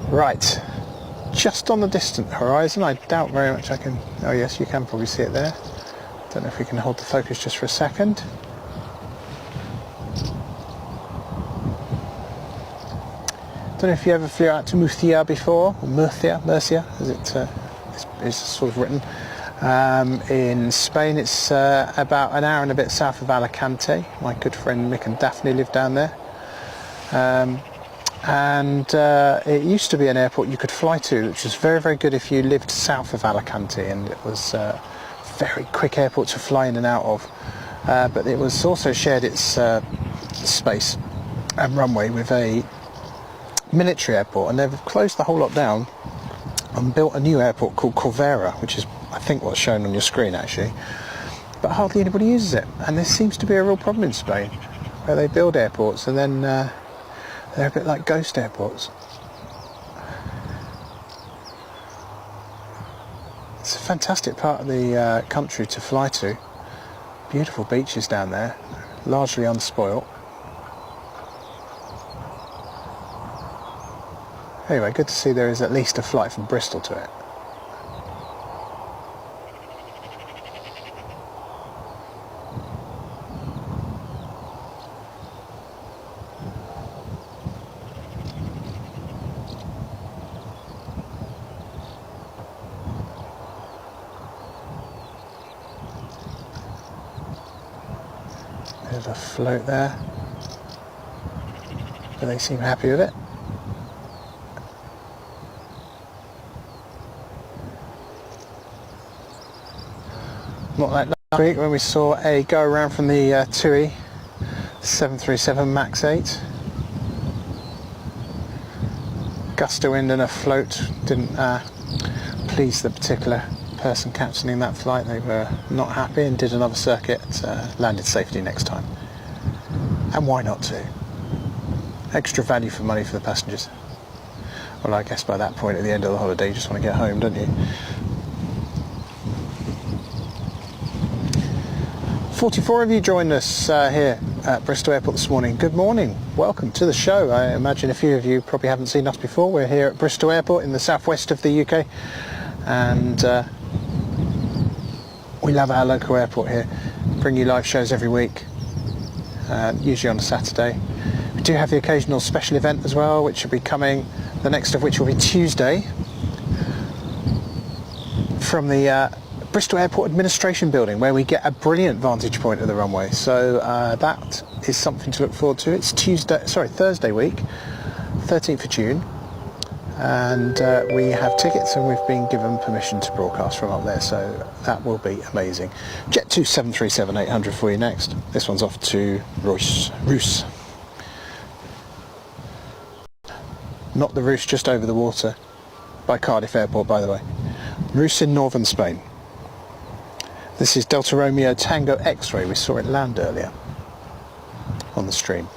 Right, just on the distant horizon. I doubt very much I can... Oh yes, you can probably see it there. Don't know if we can hold the focus just for a second. Don't know if you ever flew out to Murcia before, or Murcia, as it is sort of written. In Spain, it's about an hour and a bit south of Alicante. My good friend Mick and Daphne live down there. And it used to be an airport you could fly to, which was very, very good if you lived south of Alicante, and it was a very quick airport to fly in and out of. But it was also shared its space and runway with a military airport, and they've closed the whole lot down and built a new airport called Corvera, which is, I think, what's shown on your screen actually. But hardly anybody uses it, and this seems to be a real problem in Spain, where they build airports and then they're a bit like ghost airports. It's a fantastic part of the country to fly to. Beautiful beaches down there, largely unspoilt. Anyway, good to see there is at least a flight from Bristol to it. Bit of a float there, but they seem happy with it. Not like last week when we saw a go around from the TUI 737 MAX 8. Gust of wind and a float didn't please the particular person captaining that flight. They were not happy and did another circuit, landed safely next time. And why not too? Extra value for money for the passengers. Well, I guess by that point at the end of the holiday you just want to get home, don't you? 44 of you joined us here at Bristol Airport this morning. Good morning, welcome to the show. I imagine a few of you probably haven't seen us before. We're here at Bristol Airport in the southwest of the UK, and we love our local airport here. Bring you live shows every week, usually on a Saturday. We do have the occasional special event as well, which will be coming, the next of which will be Tuesday, from the Bristol Airport Administration Building, where we get a brilliant vantage point of the runway. So that is something to look forward to. It's Thursday week, 13th of June, and we have tickets and we've been given permission to broadcast from up there, so that will be amazing. Jet 2 737-800 for you next. This one's off to Rus. Not the Rus just over the water by Cardiff Airport, by the way. Rus in northern Spain. This is Delta Romeo Tango X-Ray. We saw it land earlier on the stream.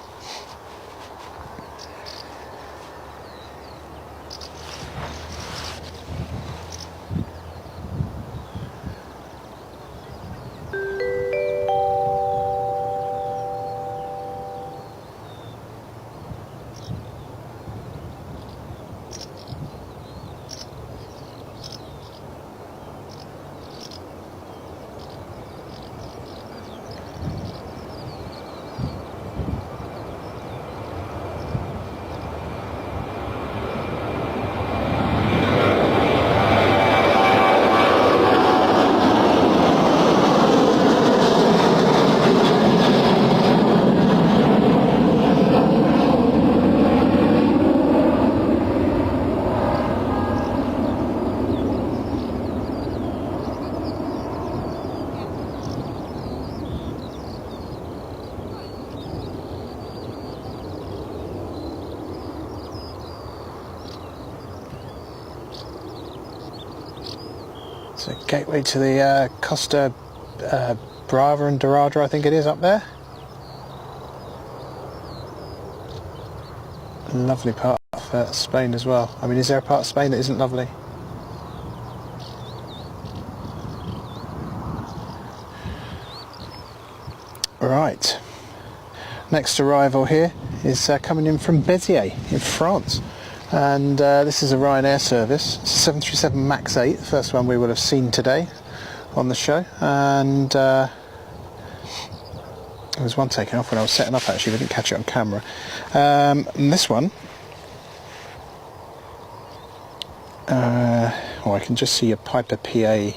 So gateway to the Costa Brava and Dorada, I think it is, up there. Lovely part of Spain as well. I mean, is there a part of Spain that isn't lovely? Right. Next arrival here is coming in from Béziers in France. And this is a Ryanair service. It's a 737 MAX 8, the first one we will have seen today on the show. And there was one taken off when I was setting up, actually. We didn't catch it on camera. And this one, I can just see a Piper PA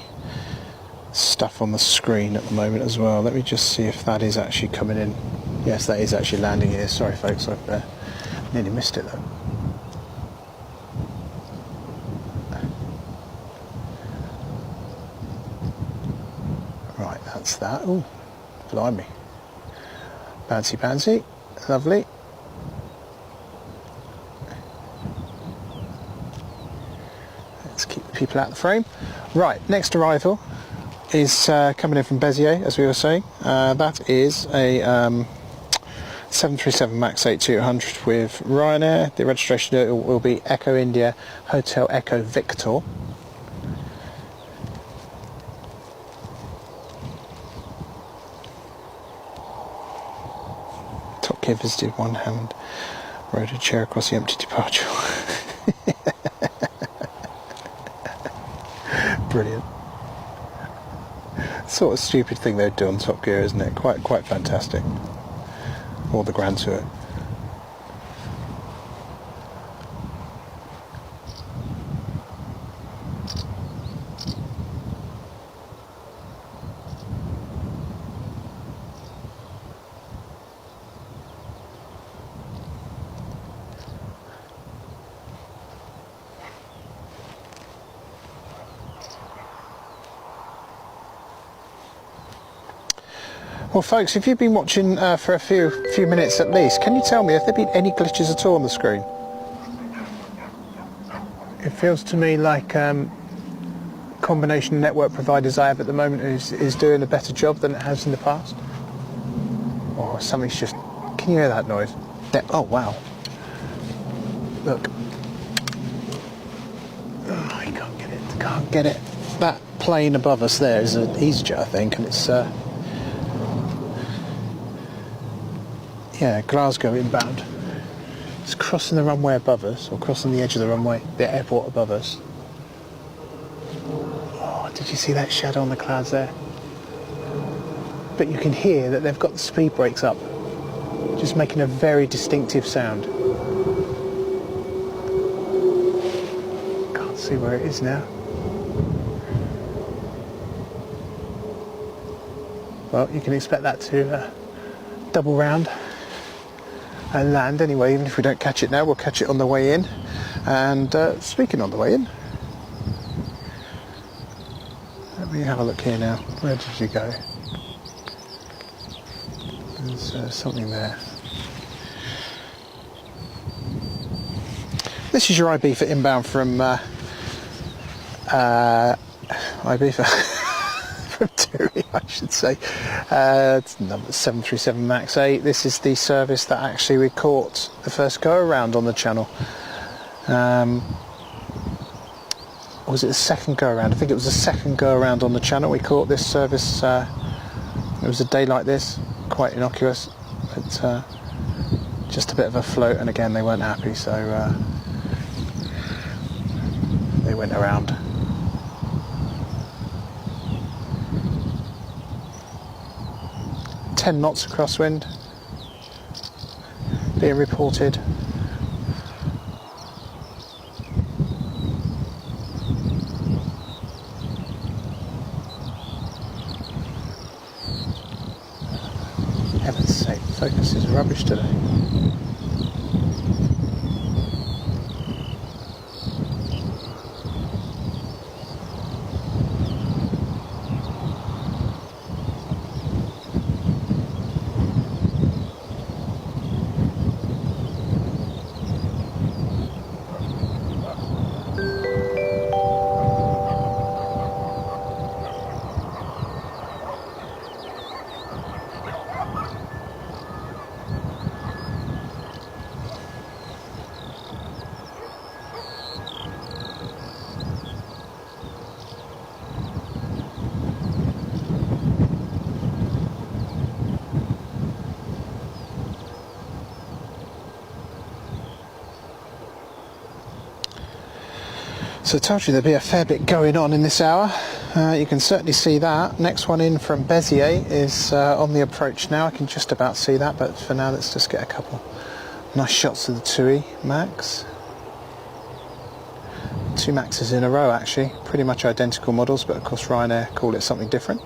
stuff on the screen at the moment as well. Let me just see if that is actually coming in. Yes, that is actually landing here. Sorry folks, I've nearly missed it though. Right, that's that. Oh, blimey. Bouncy bouncy, lovely. Let's keep the people out of the frame. Right, next arrival is coming in from Béziers, as we were saying. That is a 737 MAX 8-200 with Ryanair. The registration will be Echo India Hotel Echo Victor. Top Gear visited one hand, rode a chair across the empty departure. Brilliant. Sort of stupid thing they'd do on Top Gear, isn't it? Quite fantastic. Or the Grand Tour. Well, folks, if you've been watching for a few minutes at least, can you tell me, have there been any glitches at all on the screen? It feels to me like combination of network providers I have at the moment is doing a better job than it has in the past. Or something's just... Can you hear that noise? Oh, wow. Look. Oh, I can't get it. Can't get it. That plane above us there is an EasyJet, I think, and it's... yeah, Glasgow inbound. It's crossing the runway above us, or crossing the edge of the runway, the airport above us. Oh, did you see that shadow on the clouds there? But you can hear that they've got the speed brakes up, just making a very distinctive sound. Can't see where it is now. Well, you can expect that to double round and land anyway. Even if we don't catch it now, we'll catch it on the way in. And speaking on the way in, let me have a look here now. Where did you go? There's something there. This is your Ibiza inbound from Ibiza. From TUI, I should say. It's number 737 MAX 8. This is the service that actually we caught the first go around on the channel. Or was it the second go around? I think it was the second go around on the channel. We caught this service. It was a day like this, quite innocuous, but just a bit of a float. And again, they weren't happy, so they went around. Knots of crosswind being reported. Heaven's sake, focus is rubbish today. So I told you there'd be a fair bit going on in this hour. You can certainly see that. Next one in from Béziers is on the approach now. I can just about see that, but for now let's just get a couple nice shots of the TUI Max. 2 Maxes in a row actually, pretty much identical models, but of course Ryanair call it something different.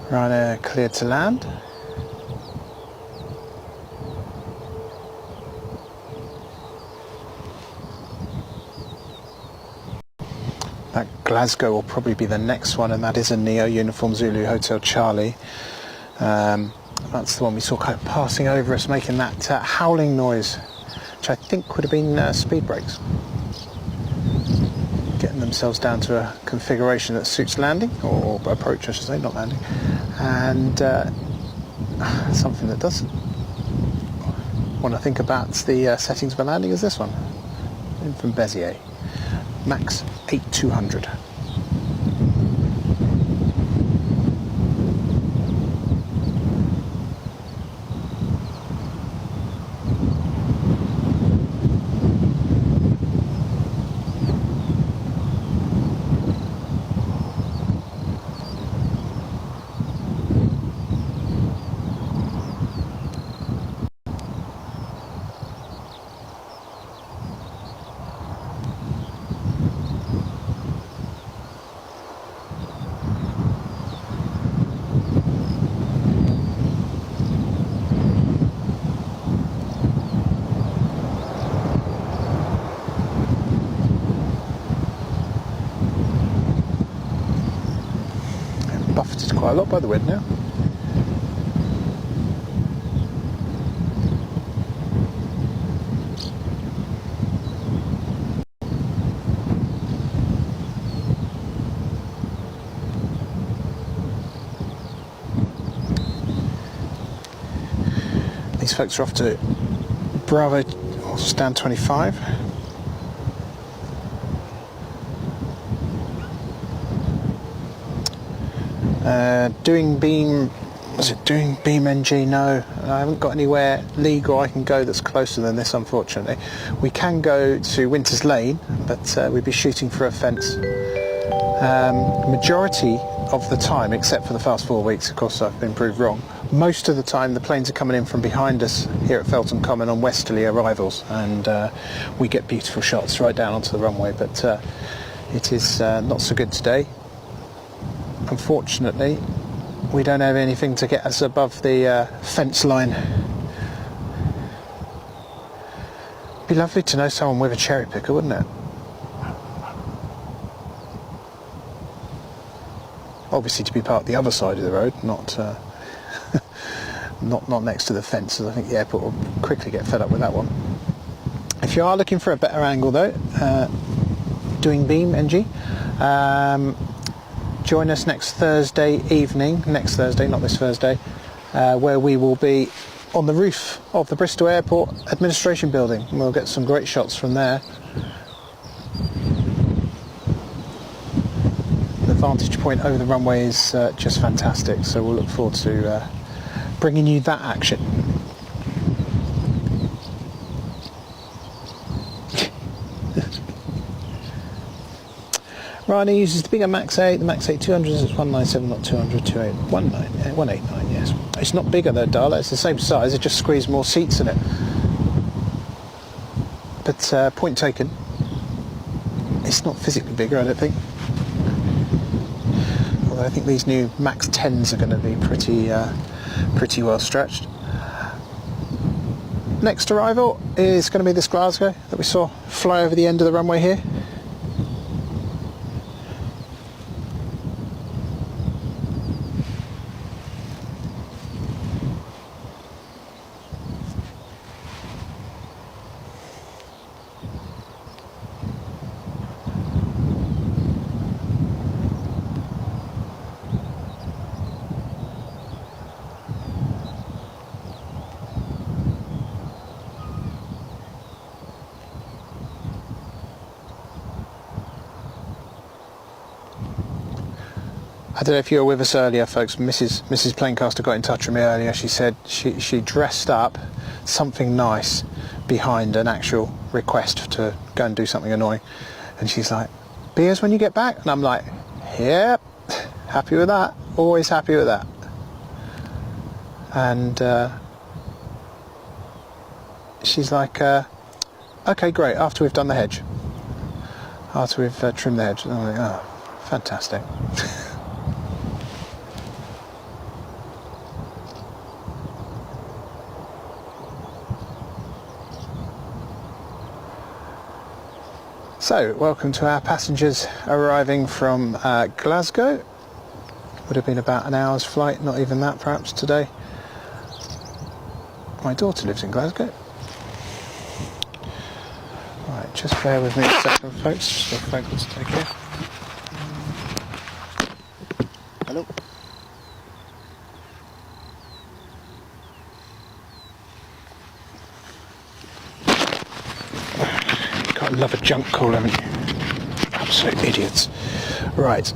Ryanair cleared to land. That Glasgow will probably be the next one, and that is a Neo Uniform Zulu Hotel Charlie. That's the one we saw kind of passing over us, making that howling noise, which I think would have been speed brakes. Getting themselves down to a configuration that suits landing, or approach I should say, not landing, and something that does want to think about the settings for landing is this one, in from Béziers, Max 8200. disrupted quite a lot by the wind now. These folks are off to Bravo, or stand 25. Doing beam, was it doing beam NG? No, I haven't got anywhere legal I can go that's closer than this, unfortunately. We can go to Winter's Lane, but we'd be shooting for a fence. Majority of the time, except for the past 4 weeks, of course I've been proved wrong, most of the time the planes are coming in from behind us here at Felton Common on westerly arrivals, and we get beautiful shots right down onto the runway, but it is not so good today. Unfortunately, we don't have anything to get us above the fence line. Be lovely to know someone with a cherry picker, wouldn't it? Obviously to be parked the other side of the road, not not next to the fence, as I think the airport will quickly get fed up with that one. If you are looking for a better angle though, doing beam NG, join us next Thursday evening, next Thursday, not this Thursday, where we will be on the roof of the Bristol Airport administration building, and we'll get some great shots from there. The vantage point over the runway is just fantastic, so we'll look forward to bringing you that action. Ryanair uses the bigger Max 8, the Max 8 200 is 197, not 200, 189, yes. It's not bigger though, Darla, it's the same size, it just squeezed more seats in it. But point taken, it's not physically bigger, I don't think. Although I think these new Max 10s are going to be pretty well stretched. Next arrival is going to be this Glasgow that we saw fly over the end of the runway here. I don't know if you were with us earlier, folks. Mrs. Planecaster got in touch with me earlier. She said she dressed up something nice behind an actual request to go and do something annoying. And she's like, beers when you get back? And I'm like, yep, happy with that. Always happy with that. And she's like, okay, great, after we've done the hedge. After we've trimmed the hedge. And I'm like, oh, fantastic. So, welcome to our passengers arriving from Glasgow. Would have been about an hour's flight, not even that perhaps today. My daughter lives in Glasgow. Right, just bear with me a second, folks. Just a phone call to take care. Hello. Gotta love a junk call, haven't you? Absolute idiots. Right.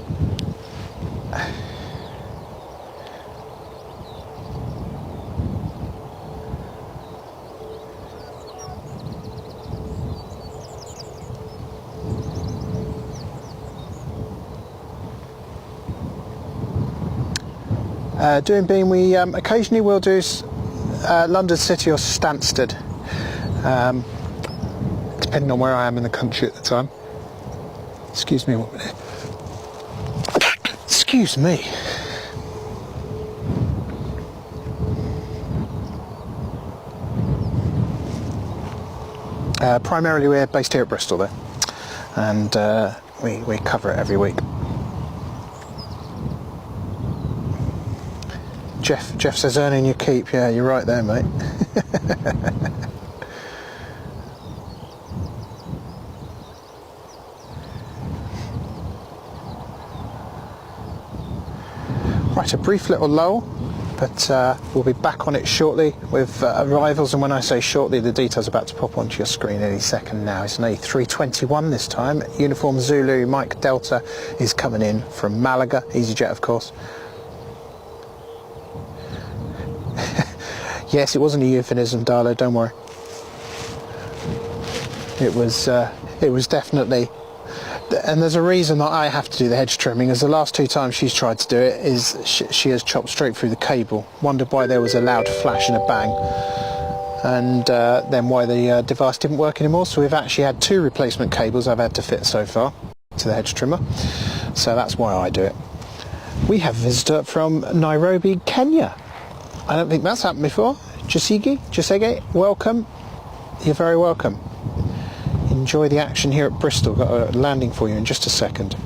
Doing beam, we occasionally will do London City or Stansted, depending on where I am in the country at the time. Excuse me 1 minute. Excuse me. Primarily we're based here at Bristol though, and we cover it every week. Jeff says earning your keep. Yeah, you're right there, mate. Right, a brief little lull, but we'll be back on it shortly with arrivals, and when I say shortly, the details are about to pop onto your screen any second now. It's an A321 this time. Uniform Zulu Mike Delta is coming in from Malaga, EasyJet of course. Yes, it wasn't a euphemism, Darlo, don't worry. It was definitely, and there's a reason that I have to do the hedge trimming, as the last two times she's tried to do it is she has chopped straight through the cable. Wondered why there was a loud flash and a bang, and then why the device didn't work anymore. So we've actually had 2 replacement cables I've had to fit so far to the hedge trimmer, so that's why I do it. We have a visitor from Nairobi, Kenya. I don't think that's happened before. Josege, welcome. You're very welcome. Enjoy the action here at Bristol. Got a landing for you in just a second.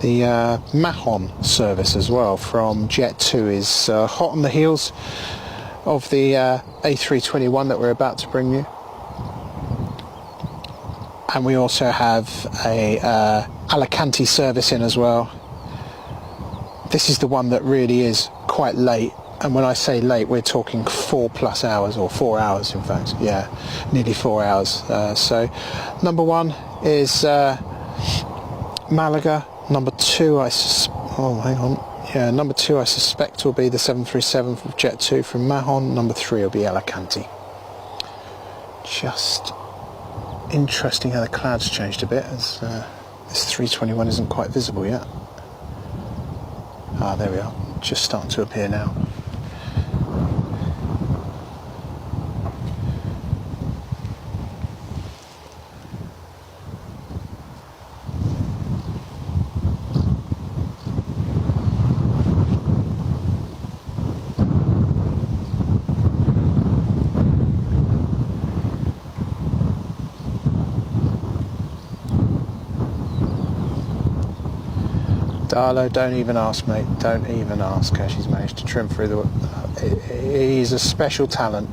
The Mahon service as well from Jet2 is hot on the heels of the A321 that we're about to bring you. And we also have a Alicante service in as well. This is the one that really is quite late, and when I say late, we're talking 4+ hours, or 4 hours in fact, yeah, nearly 4 hours. So number 1 is Malaga, number 2 number 2 I suspect will be the 737 from Jet2 from Mahon, number 3 will be Alicante. Just interesting how the clouds changed a bit, as this 321 isn't quite visible yet. Ah, there we are, just starting to appear now. Darlo, don't even ask, mate. Don't even ask how she's managed to trim through the... He's a special talent.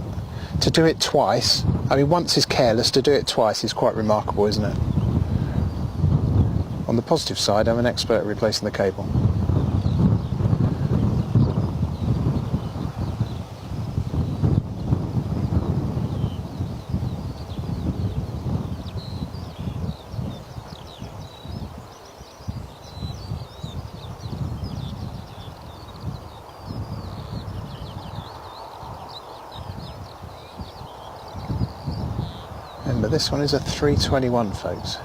To do it twice, I mean, once is careless, to do it twice is quite remarkable, isn't it? On the positive side, I'm an expert at replacing the cable. Remember, this one is a 321, folks.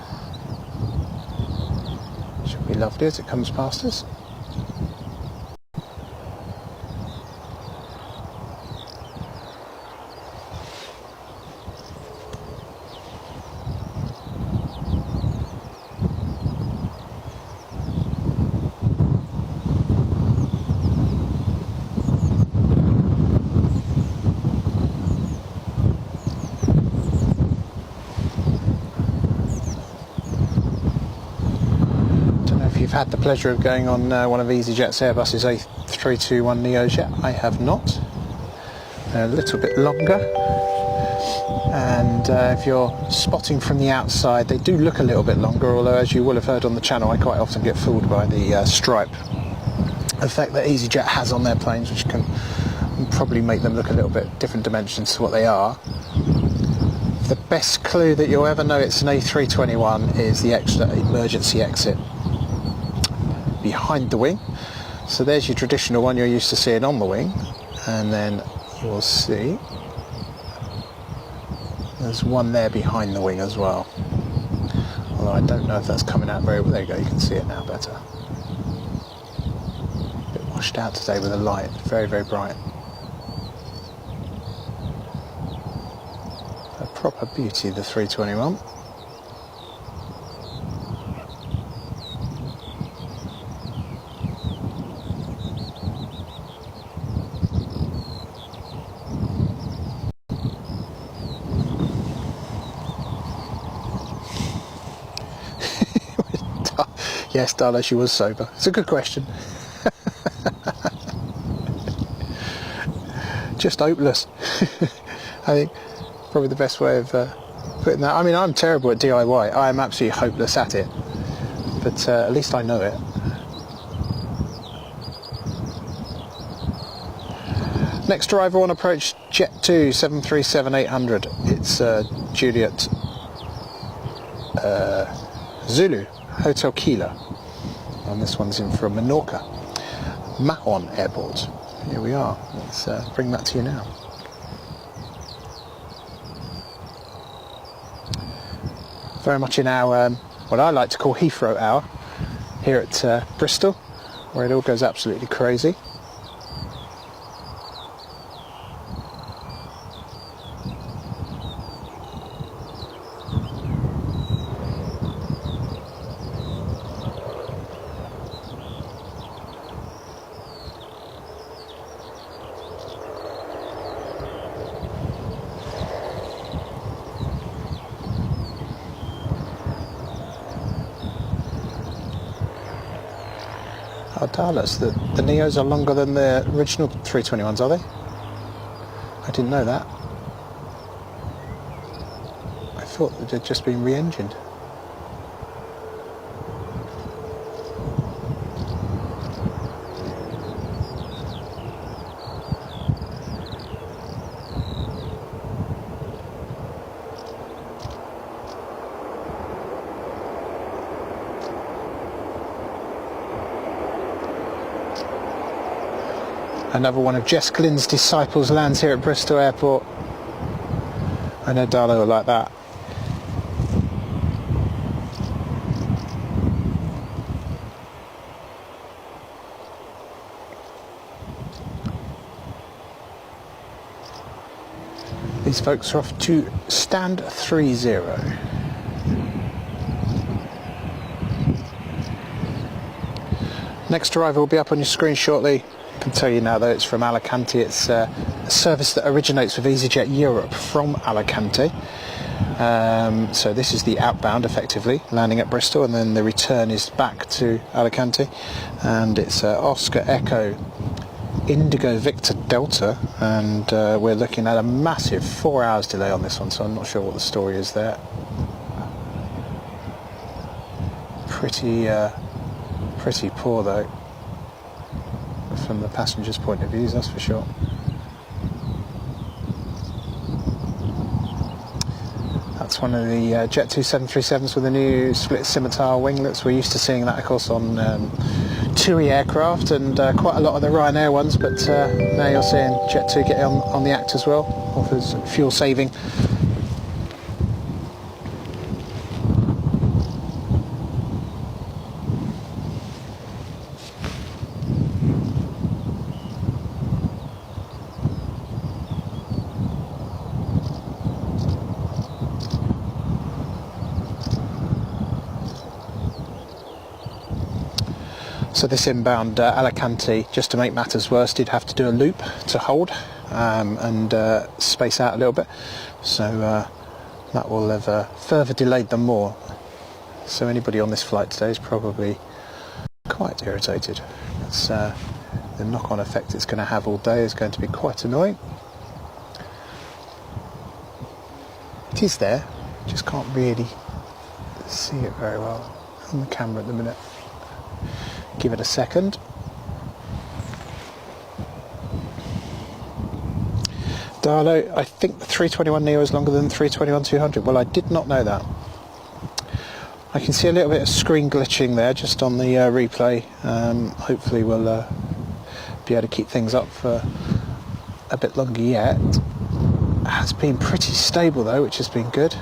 Should be lovely as it comes past us. Had the pleasure of going on one of EasyJet's Airbus's A321neos yet. I have not. A little bit longer, and if you're spotting from the outside, they do look a little bit longer, although as you will have heard on the channel, I quite often get fooled by the stripe effect that EasyJet has on their planes, which can probably make them look a little bit different dimensions to what they are. The best clue that you'll ever know it's an A321 is the extra emergency exit behind the wing. So there's your traditional one you're used to seeing on the wing, and then you'll see there's one there behind the wing as well, although I don't know if that's coming out very well. There you go, you can see it now better. A bit washed out today with the light, very, very bright. A proper beauty, the 321. Yes, Darla, she was sober. It's a good question. just hopeless. I think probably the best way of putting that. I mean, I'm terrible at DIY. I am absolutely hopeless at it, but at least I know it. Next arrival on approach, Jet 2 737-800. It's Juliet Zulu Hotel Kilo, and this one's in from Menorca Mahon Airport. Here we are. Let's bring that to you now. Very much in our what I like to call Heathrow hour here at Bristol, where it all goes absolutely crazy. Oh, Dallas, the Neos are longer than the original 321s, are they? I didn't know that. I thought that they'd just been re-engined. Another one of Jess Glyn's disciples lands here at Bristol Airport. I know Darla will like that. These folks are off to stand 30. Next arrival will be up on your screen shortly. I can tell you now though, it's from Alicante. It's a service that originates with EasyJet Europe from Alicante. So this is the outbound effectively, landing at Bristol, and then the return is back to Alicante, and it's Oscar Echo Indigo Victor Delta, and we're looking at a massive 4 hours delay on this one, so I'm not sure what the story is there. Pretty poor though, from the passenger's point of view, that's for sure. That's one of the Jet 2 737s with a new split scimitar winglets. We're used to seeing that, of course, on TUI aircraft and quite a lot of the Ryanair ones, but now you're seeing Jet 2 get on the act as well. Offers fuel saving. So this inbound Alicante, just to make matters worse, did have to do a loop to hold and space out a little bit. So that will have further delayed them more. So anybody on this flight today is probably quite irritated. It's, the knock-on effect it's going to have all day is going to be quite annoying. It is there, just can't really see it very well on the camera at the minute. Give it a second. Darlo, I think the 321neo is longer than the 321-200. Well, I did not know that. I can see a little bit of screen glitching there just on the replay. Hopefully we'll be able to keep things up for a bit longer yet. It has been pretty stable though, which has been good.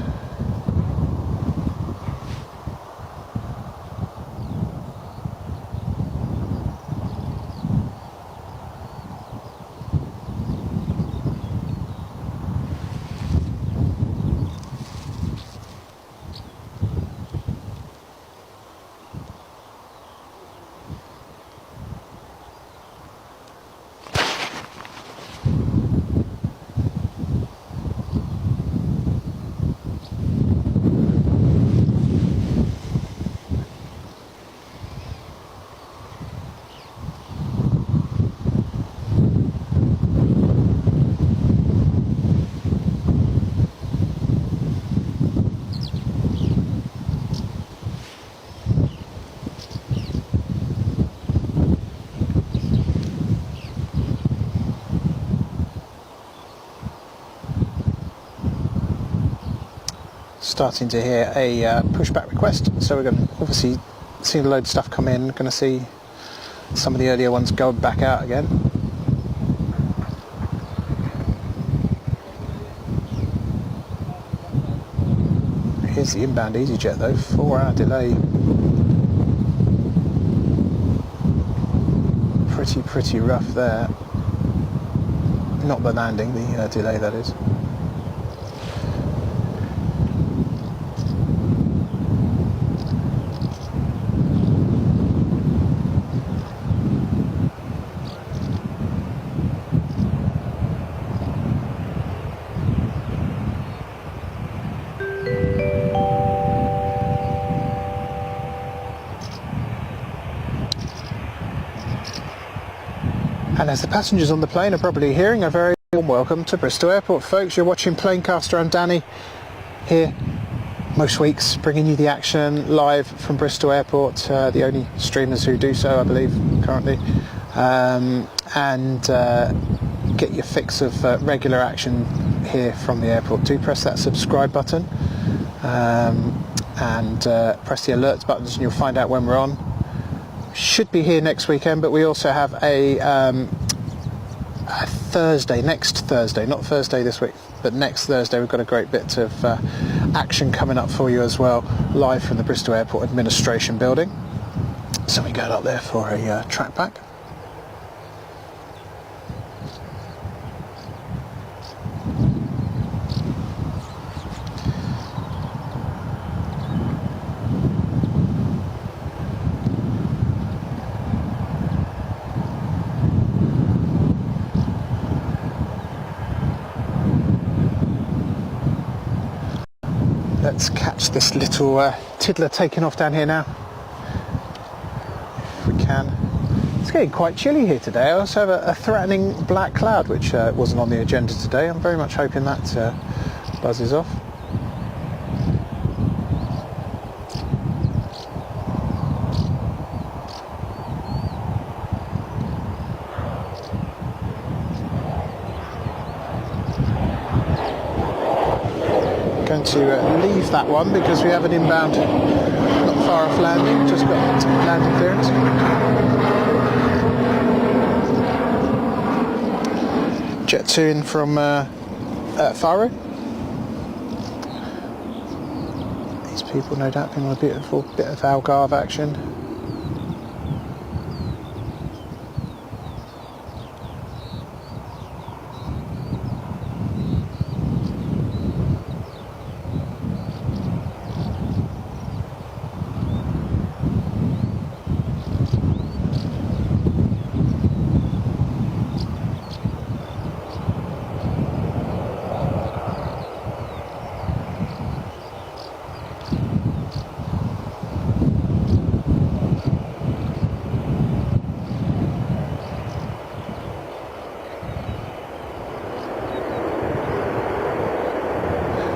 starting to hear a pushback request, so we're going to obviously see a load of stuff come in. Going to see some of the earlier ones go back out again. Here's the inbound EasyJet though, 4-hour delay. Pretty rough there. Not the landing, the delay that is. And as the passengers on the plane are probably hearing, a very warm welcome to Bristol Airport, folks. You're watching Planecaster. I'm Danny, here most weeks, bringing you the action live from Bristol Airport, the only streamers who do so, I believe, currently, and get your fix of regular action here from the airport. Do press that subscribe button and press the alerts buttons, and you'll find out when we're on. Should be here next weekend, but we also have a Thursday, next Thursday, not Thursday this week, but next Thursday we've got a great bit of action coming up for you as well, live from the Bristol Airport Administration Building. So we go up there for a track back. Let's catch this little tiddler taking off down here now, if we can. It's getting quite chilly here today. I also have a threatening black cloud, which wasn't on the agenda today. I'm very much hoping that buzzes off. Going to leave that one because we have an inbound not far off landing, just got landing clearance. Jet 2 in from Faro. These people no doubt been on a beautiful bit of Algarve action.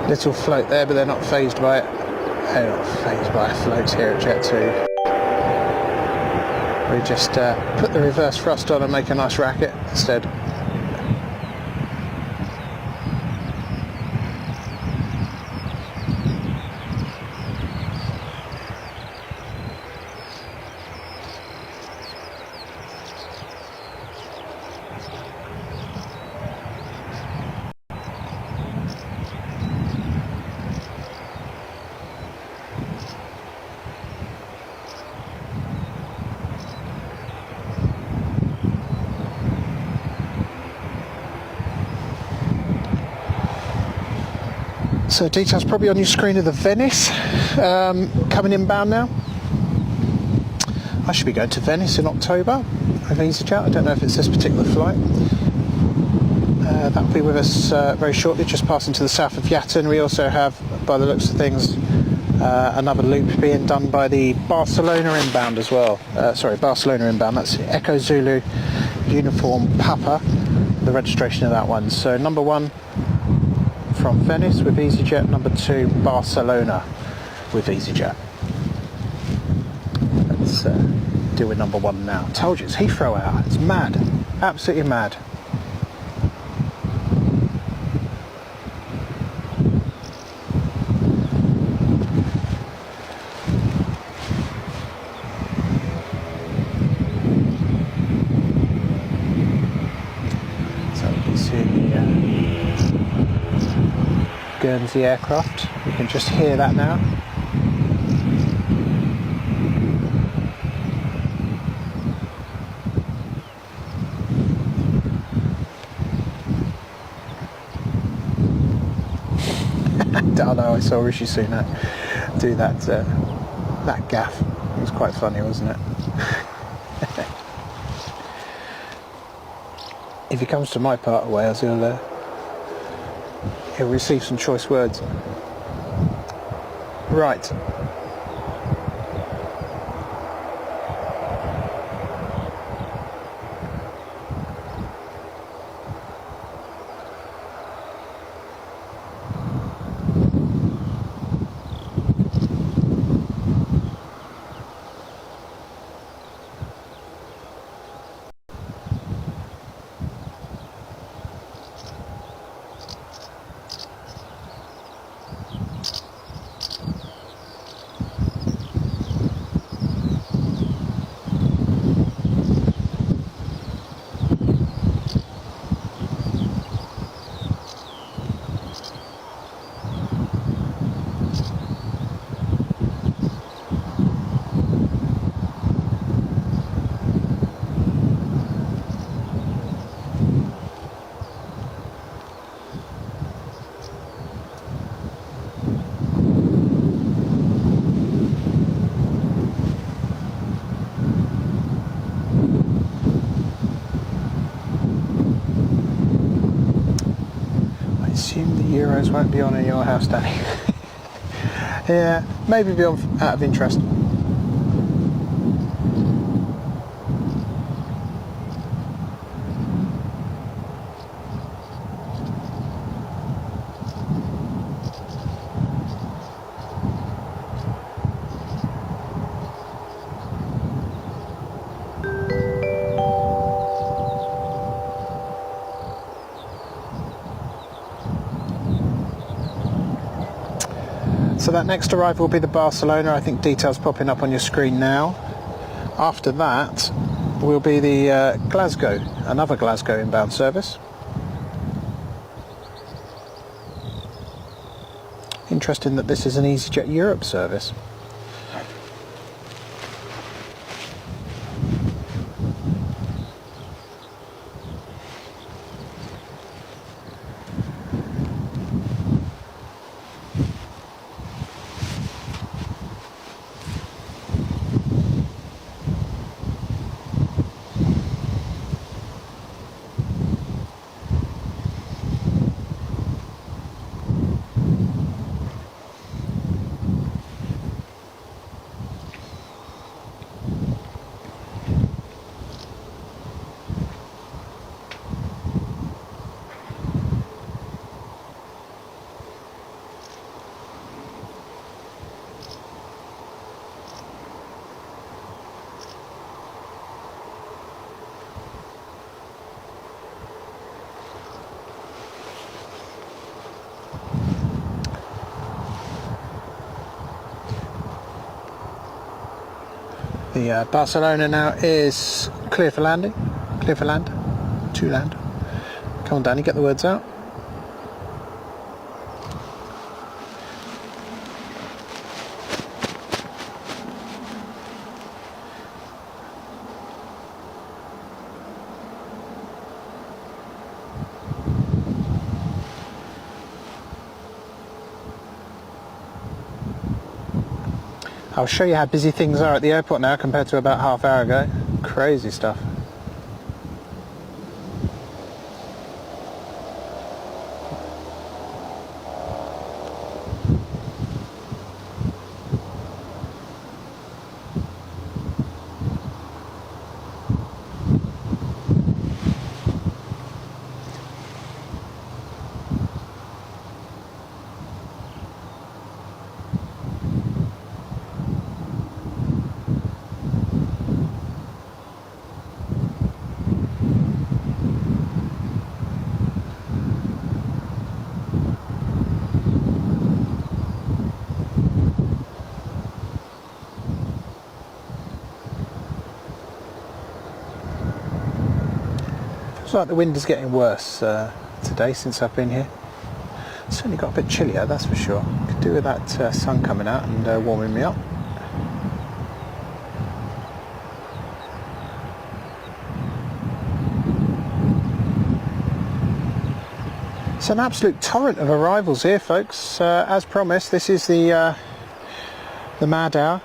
Little float there, but they're not phased by it. They're not phased by floats here at Jet 2. We just put the reverse thrust on and make a nice racket instead. So details probably on your screen of the Venice coming inbound now. I should be going to Venice in October with EasyJet. I don't know if it's this particular flight. That'll be with us very shortly, just passing to the south of Yatton. We also have, by the looks of things, another loop being done by the Barcelona inbound as well. Barcelona inbound, that's Echo Zulu Uniform Papa, the registration of that one. So number 1 from Venice with EasyJet, number 2 Barcelona with EasyJet. Let's deal with number 1 now. Told you, it's Heathrow hour. It's mad, absolutely mad. Guernsey aircraft. You can just hear that now. I know, I saw Rishi Sunak do that gaff. It was quite funny, wasn't it? If he comes to my part of Wales, he'll receive some choice words. Right. Assume the Euros won't be on in your house, Danny. Yeah, maybe be on out of interest. So that next arrival will be the Barcelona. I think details popping up on your screen now. After that will be the Glasgow, another Glasgow inbound service. Interesting that this is an EasyJet Europe service. The Barcelona now is clear for landing. Clear for land. To land. Come on, Danny, get the words out. I'll show you how busy things are at the airport now compared to about half hour ago. Crazy stuff. Looks like the wind is getting worse today since I've been here. Certainly got a bit chillier, that's for sure. Could do with that sun coming out and warming me up. It's an absolute torrent of arrivals here, folks. As promised, this is the mad hour.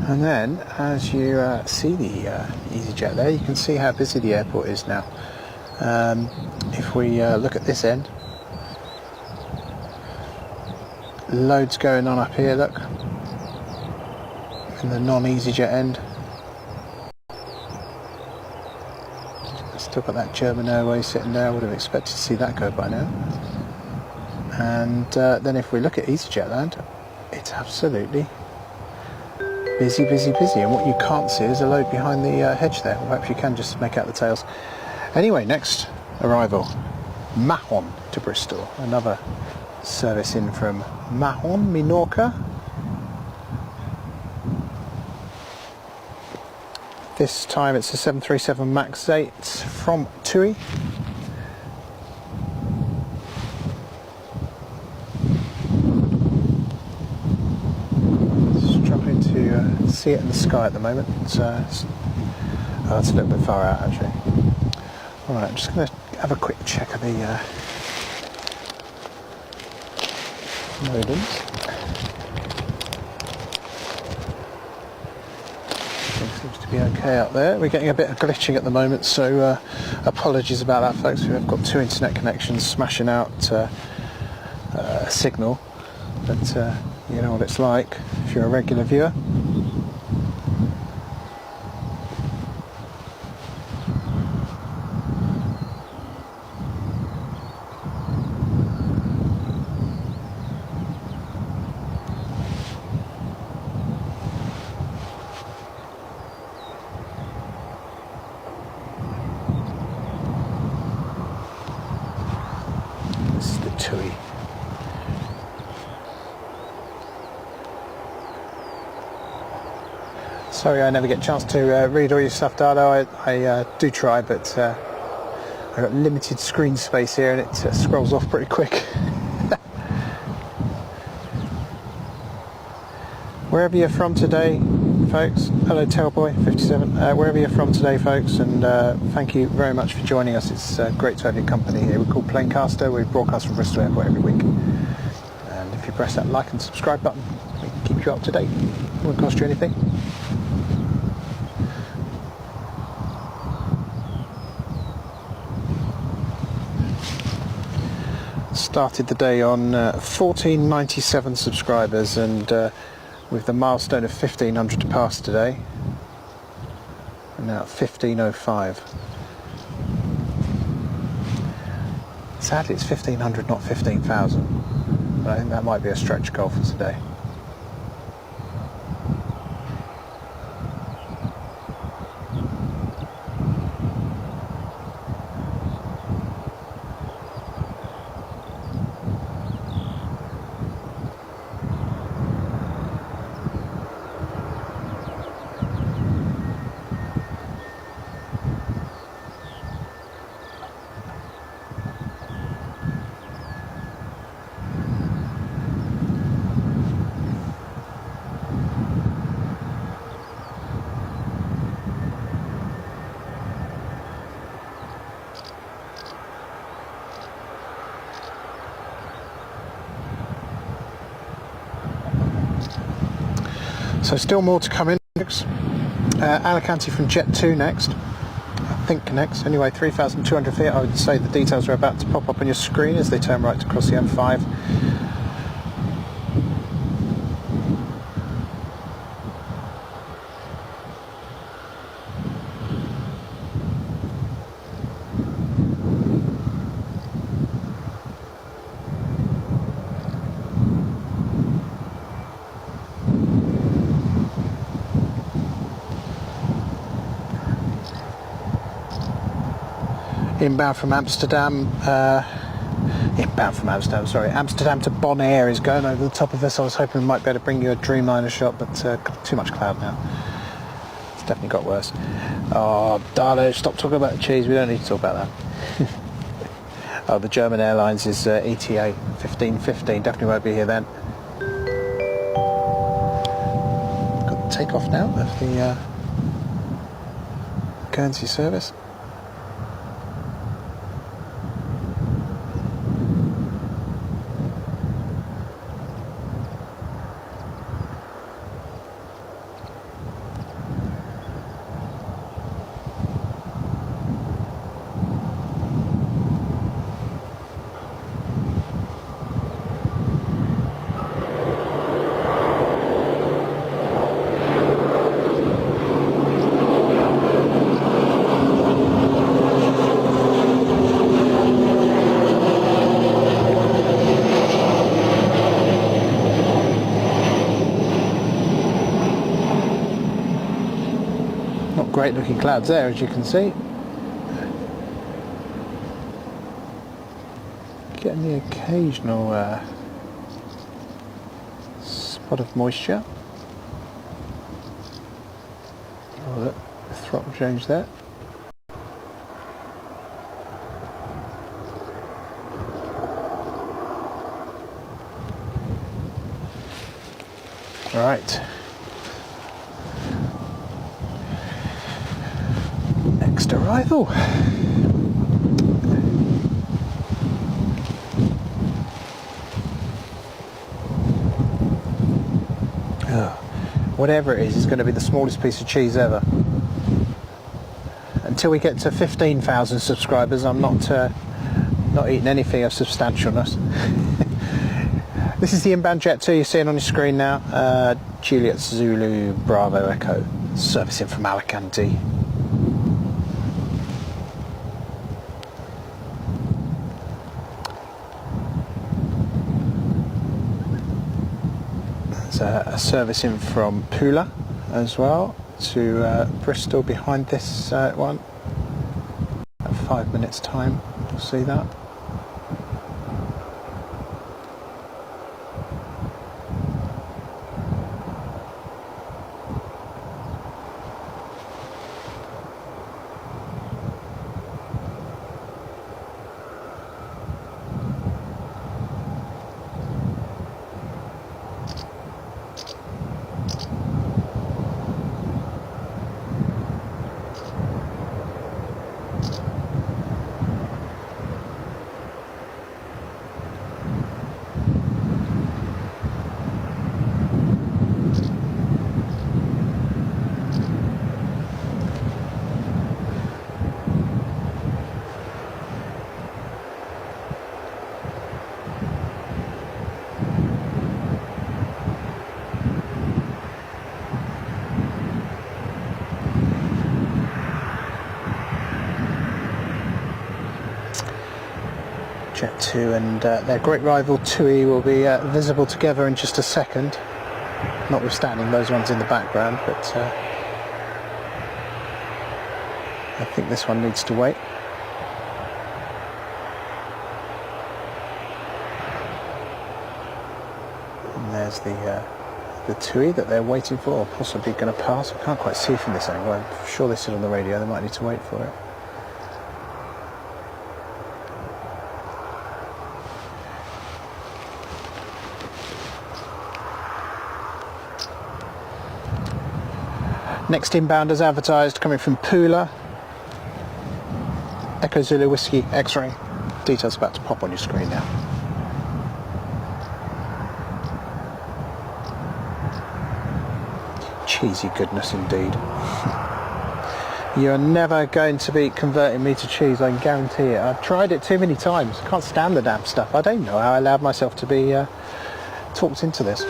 And then, as you see the EasyJet there, you can see how busy the airport is now. If we look at this end, loads going on up here, look. In the non-EasyJet end. Still got that German Airways sitting there, I would have expected to see that go by now. And then if we look at EasyJet land, it's absolutely busy, busy, busy, and what you can't see is a load behind the hedge there. Perhaps you can just make out the tails. Anyway, next arrival, Mahon to Bristol. Another service in from Mahon, Minorca. This time it's a 737 MAX 8 from TUI. See it in the sky at the moment. It's a little bit far out actually. Alright, I'm just going to have a quick check of the modems. Everything seems to be okay out there. We're getting a bit of glitching at the moment, so apologies about that, folks. We've got two internet connections smashing out a signal, but you know what it's like if you're a regular viewer. This is the TUI. Sorry I never get a chance to read all your stuff, Dardo. I do try, but I've got limited screen space here and it scrolls off pretty quick. Wherever you're from today, folks, hello Tailboy57, wherever you're from today, folks, and thank you very much for joining us. It's great to have your company here. We're called Planecaster. We broadcast from Bristol Airport every week. And if you press that like and subscribe button, we can keep you up to date. It won't cost you anything. Started the day on 1497 subscribers, and with the milestone of 1500 to pass today, and now at 1505. Sadly it's 1500, not 15,000, but I think that might be a stretch goal for today. So still more to come in. Alicante from Jet 2 next. I think next. Anyway, 3,200 feet. I would say the details are about to pop up on your screen as they turn right across the M5. inbound from Amsterdam. Amsterdam to Bonaire is going over the top of us. I was hoping we might be able to bring you a Dreamliner shot, but too much cloud now. It's definitely got worse. Oh, Darlo, stop talking about the cheese. We don't need to talk about that. Oh, the German Airlines is ETA 1515. Definitely won't be here then. Got the takeoff now of the Guernsey service. Great looking clouds there, as you can see. Getting the occasional spot of moisture. Oh, look, the throttle change there. All right. Next arrival. Whatever it is, it's going to be the smallest piece of cheese ever. Until we get to 15,000 subscribers, I'm not eating anything of substantialness. This is the inbound Jet 2 you're seeing on your screen now. Juliet Zulu Bravo Echo, servicing from Alicante. A service in from Pula as well to Bristol behind this one. At 5 minutes time, you'll see that. Jet 2 and their great rival TUI will be visible together in just a second, notwithstanding those ones in the background, but I think this one needs to wait. And there's the TUI that they're waiting for, or possibly going to pass. I can't quite see from this angle. I'm sure they said on the radio they might need to wait for it. Next inbound as advertised, coming from Pula. Echo Zulu Whiskey X-Ray. Details about to pop on your screen now. Cheesy goodness indeed. You're never going to be converting me to cheese, I can guarantee it. I've tried it too many times. I can't stand the damn stuff. I don't know how I allowed myself to be talked into this.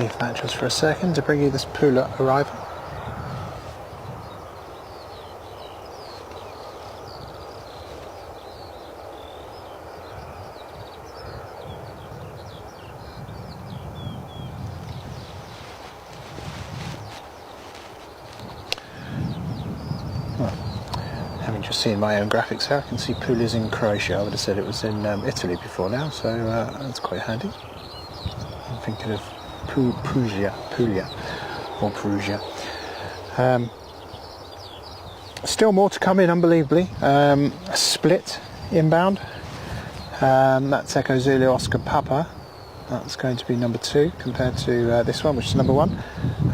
Leave that just for a second to bring you this Pula arrival. Having just seen my own graphics here, I can see Pula's in Croatia. I would have said it was in Italy before now, so that's quite handy. I'm thinking of Puglia, or Perugia. Still more to come in, unbelievably. A split inbound. That's Echo Zulu Oscar Papa. That's going to be number 2 compared to this one, which is number 1.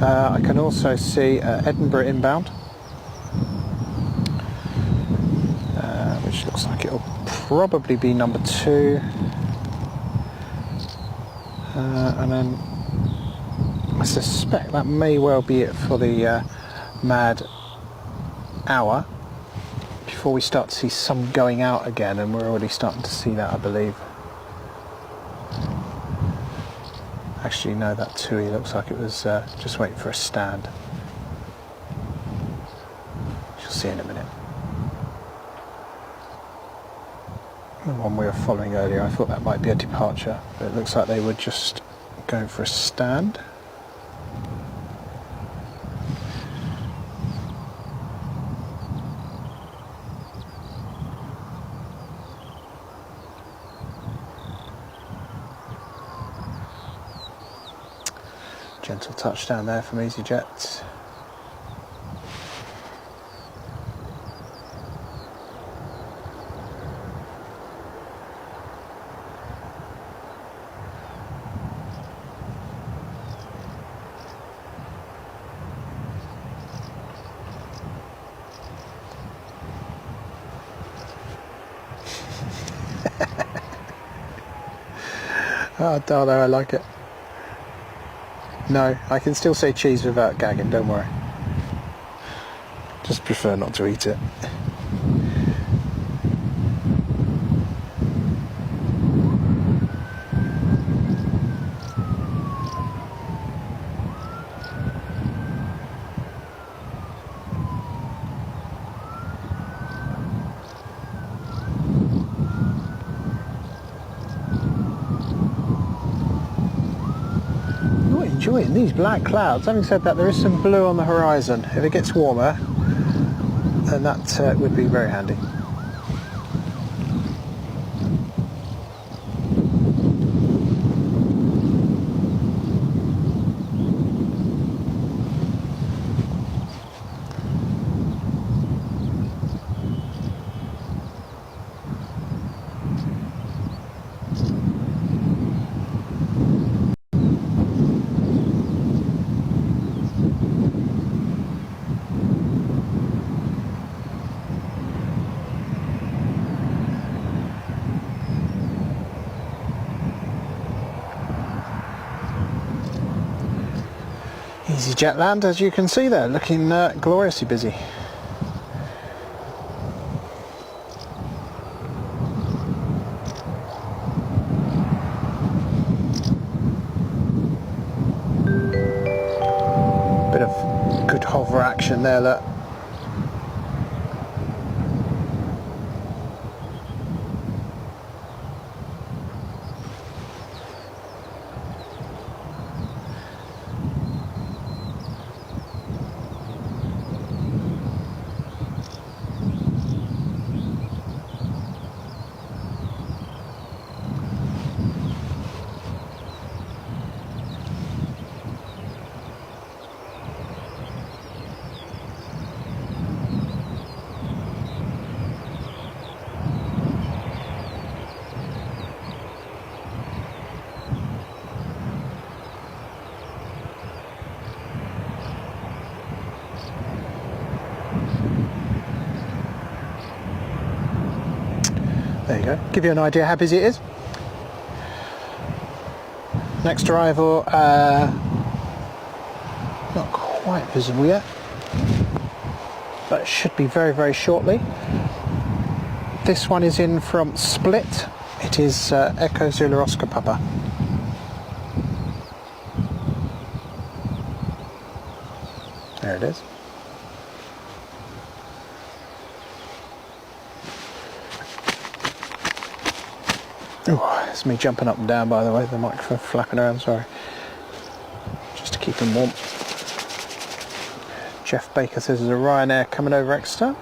I can also see Edinburgh inbound, which looks like it'll probably be number 2. And then I suspect that may well be it for the mad hour before we start to see some going out again, and we're already starting to see that, I believe. Actually, no, that TUI looks like it was just waiting for a stand. You'll see in a minute. The one we were following earlier, I thought that might be a departure, but it looks like they were just going for a stand. Gentle touchdown there from EasyJet. Oh, Darlo, I like it. No, I can still say cheese without gagging, don't worry. Just prefer not to eat it. Enjoying these black clouds. Having said that, there is some blue on the horizon. If it gets warmer, then that would be very handy. EasyJet land, as you can see there, looking gloriously busy. Bit of good hover action there, look. There you go, give you an idea how busy it is. Next arrival, not quite visible yet, but it should be very, very shortly. This one is in from Split. It is Echo Zulu Oscar Papa. There it is. Oh, it's me jumping up and down, by the way, the microphone flapping around, sorry. Just to keep him warm. Jeff Baker says there's a Ryanair coming over Exeter.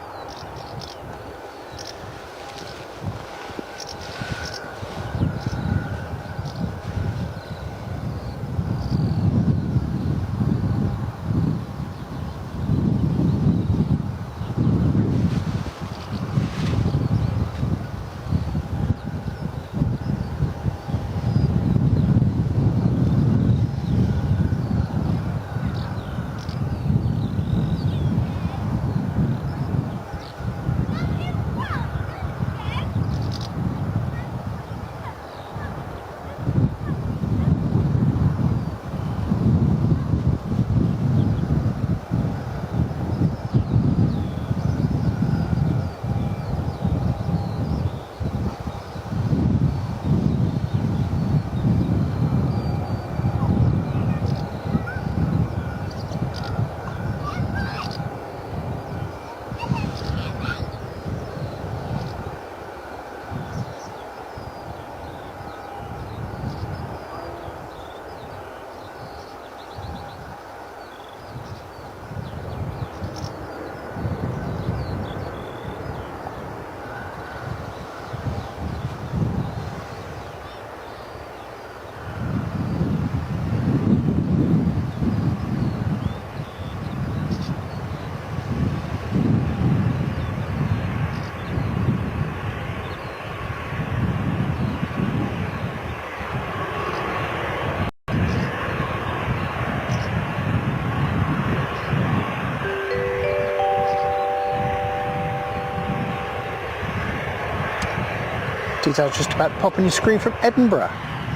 Details just about to pop on your screen from Edinburgh.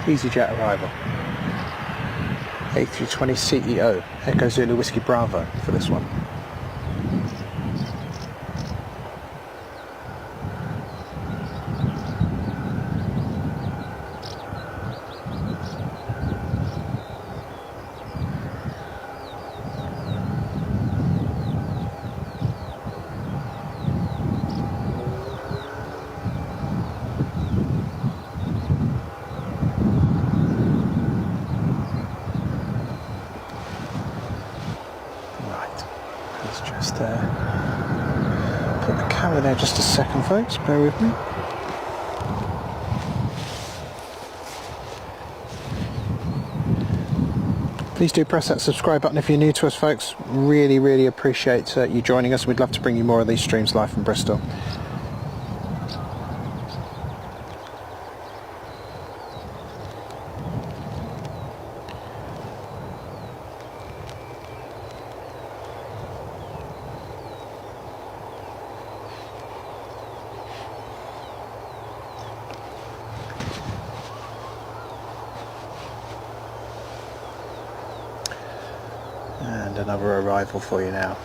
EasyJet arrival. A320 CEO, Echo Zulu Whiskey Bravo for this one. Put the camera there just a second, folks, bear with me. Please do press that subscribe button if you're new to us, folks. Really appreciate you joining us. We'd love to bring you more of these streams live from Bristol. And another arrival for you now.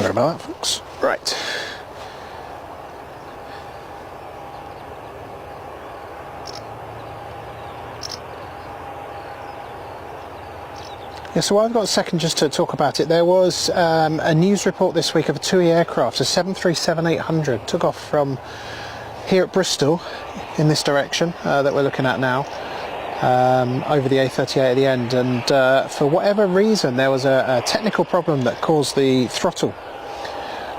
Sorry about that, folks. Right. Yeah, so while I've got a second just to talk about it, there was a news report this week of a TUI aircraft, a 737-800, took off from here at Bristol in this direction that we're looking at now, over the A38 at the end, and for whatever reason there was a technical problem that caused the throttle,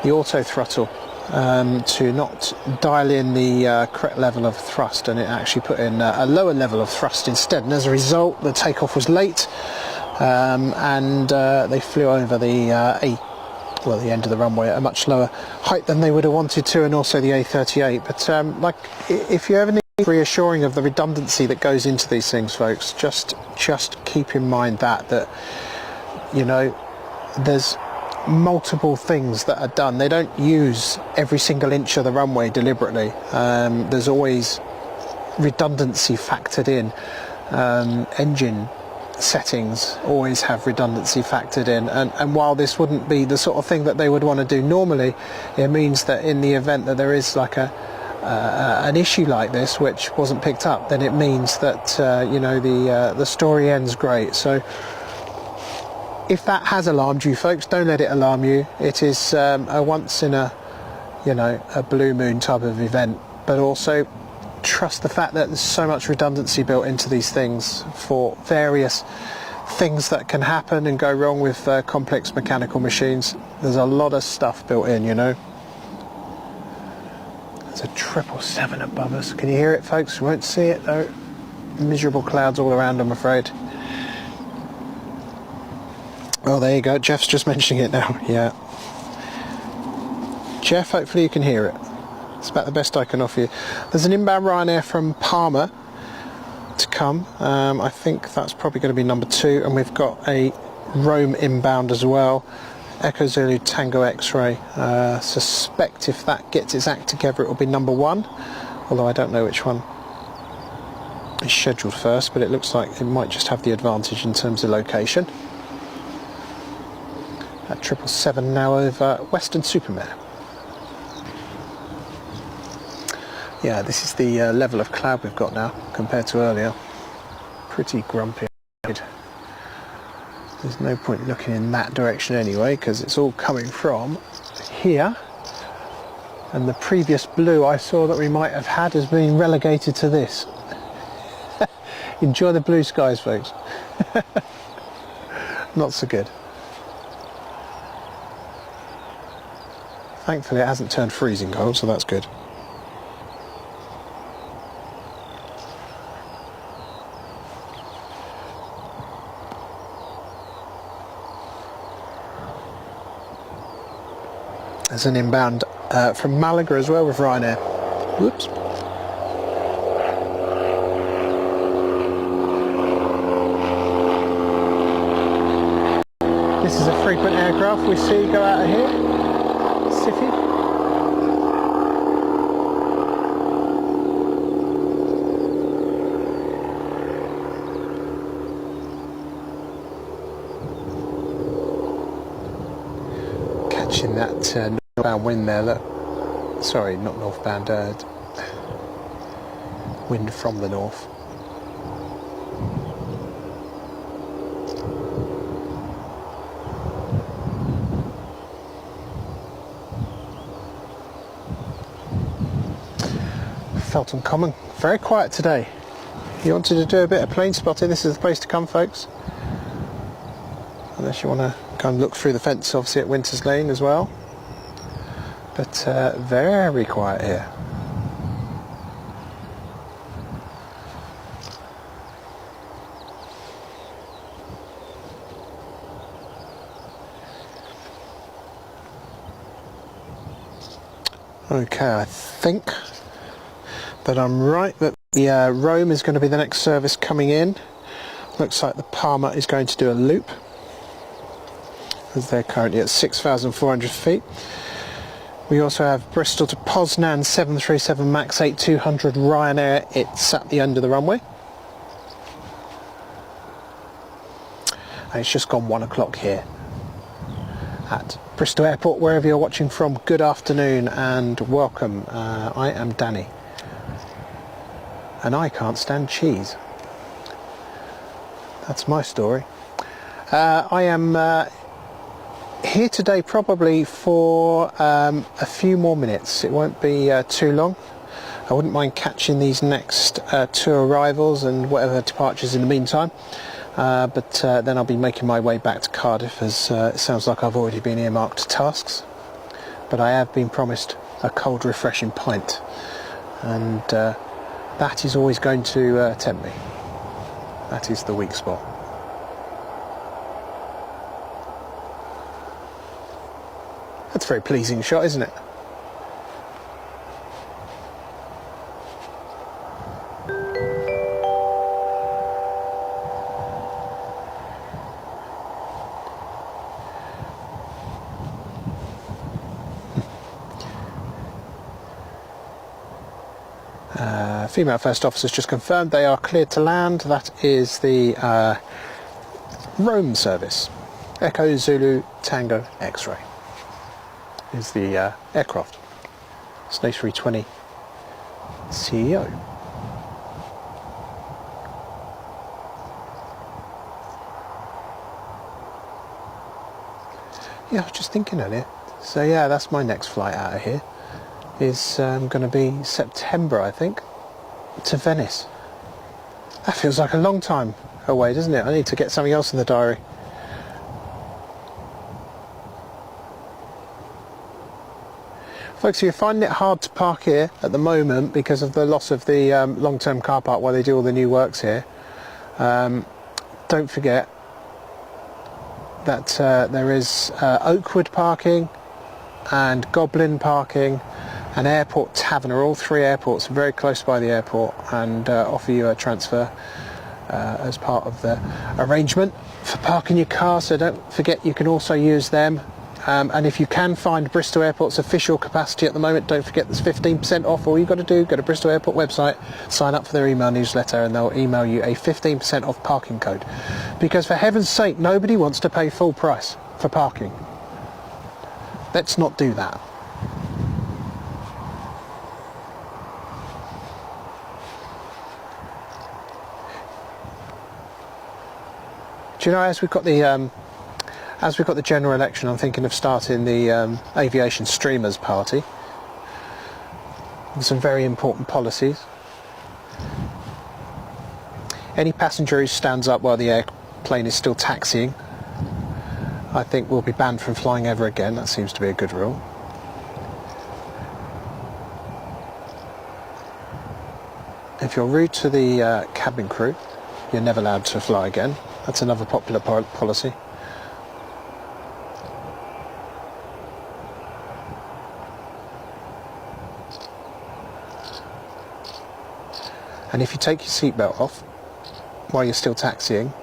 the auto throttle, to not dial in the correct level of thrust, and it actually put in a lower level of thrust instead, and as a result the takeoff was late. And they flew over the the end of the runway at a much lower height than they would have wanted to, and also the A38. But like, if you ever need reassuring of the redundancy that goes into these things, folks, just keep in mind that you know, there's multiple things that are done. They don't use every single inch of the runway deliberately. There's always redundancy factored in. Engine settings always have redundancy factored in, and while this wouldn't be the sort of thing that they would want to do normally, it means that in the event that there is like an issue like this which wasn't picked up, then it means that you know, the story ends great. So if that has alarmed you, folks, don't let it alarm you. It is a once in a, you know, a blue moon type of event, but also trust the fact that there's so much redundancy built into these things for various things that can happen and go wrong with complex mechanical machines. There's a lot of stuff built in, you know. There's a 777 above us. Can you hear it, folks? You won't see it though. Miserable clouds all around, I'm afraid. Oh, there you go. Jeff's just mentioning it now. Yeah. Jeff, hopefully you can hear it. It's about the best I can offer you. There's an inbound Ryanair from Palma to come. I think that's probably going to be number 2, and we've got a Rome inbound as well. Echo Zulu Tango X-Ray. Suspect if that gets its act together, it will be number 1. Although I don't know which one is scheduled first, but it looks like it might just have the advantage in terms of location. That 777 now over Western-super-Mare. Yeah, this is the level of cloud we've got now compared to earlier. Pretty grumpy. There's no point looking in that direction anyway, because it's all coming from here. And the previous blue I saw that we might have had has been relegated to this. Enjoy the blue skies, folks. Not so good. Thankfully it hasn't turned freezing cold, so that's good. There's an inbound from Malaga as well with Ryanair. Whoops. This is a frequent aircraft we see go out of here. City. Catching that northbound wind there, look. Sorry, not northbound, wind from the north. Felton Common, very quiet today. You wanted to do a bit of plane spotting, this is the place to come, folks. Unless you want to kind of look through the fence, obviously, at Winters Lane as well. But very quiet here. Okay, I think that I'm right that the Rome is going to be the next service coming in. Looks like the Palma is going to do a loop, as they're currently at 6,400 feet. We also have Bristol to Poznan 737 MAX 8200 Ryanair. It's at the end of the runway. And it's just gone 1 o'clock here at Bristol Airport, wherever you're watching from, good afternoon and welcome. I am Danny and I can't stand cheese. That's my story. I am here today probably for a few more minutes. It won't be too long. I wouldn't mind catching these next two arrivals and whatever departures in the meantime. But then I'll be making my way back to Cardiff, as it sounds like I've already been earmarked to tasks. But I have been promised a cold, refreshing pint, and that is always going to tempt me. That is the weak spot. That's a very pleasing shot, isn't it? Female first officers just confirmed they are cleared to land. That is the Rome service. Echo Zulu Tango X-ray is the aircraft. Stage 320 CEO. Yeah, I was just thinking earlier. So yeah, that's my next flight out of here. Is going to be September, I think, to Venice. That feels like a long time away, doesn't it? I need to get something else in the diary. Folks, if you're finding it hard to park here at the moment because of the loss of the long-term car park while they do all the new works here, don't forget that there is Oakwood parking and Goblin parking and Airport Tavern. Are all three airports very close by the airport and offer you a transfer as part of the arrangement for parking your car, so don't forget you can also use them. And if you can find Bristol Airport's official capacity at the moment, don't forget there's 15% off. All you've got to do, go to Bristol Airport website, sign up for their email newsletter, and they'll email you a 15% off parking code. Because for heaven's sake, nobody wants to pay full price for parking. Let's not do that. Do you know, as we've got the general election, I'm thinking of starting the Aviation Streamers Party with some very important policies. Any passenger who stands up while the airplane is still taxiing, I think will be banned from flying ever again. That seems to be a good rule. If you're rude to the cabin crew, you're never allowed to fly again. That's another popular policy. And if you take your seatbelt off while you're still taxiing,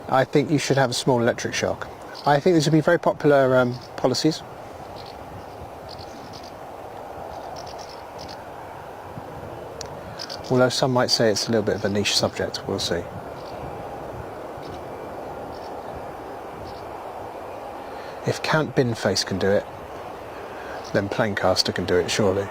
I think you should have a small electric shock. I think these would be very popular policies. Although some might say it's a little bit of a niche subject, we'll see. If Count Binface can do it, then Planecaster can do it, surely.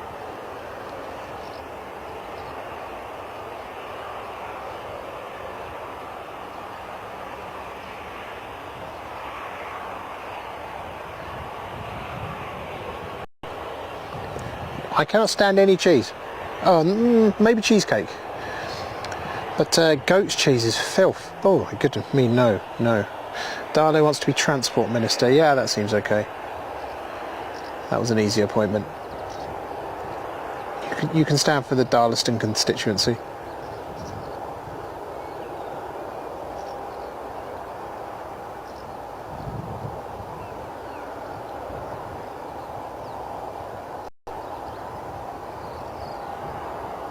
I cannot stand any cheese. Oh, maybe cheesecake. But goat's cheese is filth. Oh my goodness me, no. Darlow wants to be Transport Minister. Yeah, that seems okay. That was an easy appointment. You can stand for the Darlaston constituency.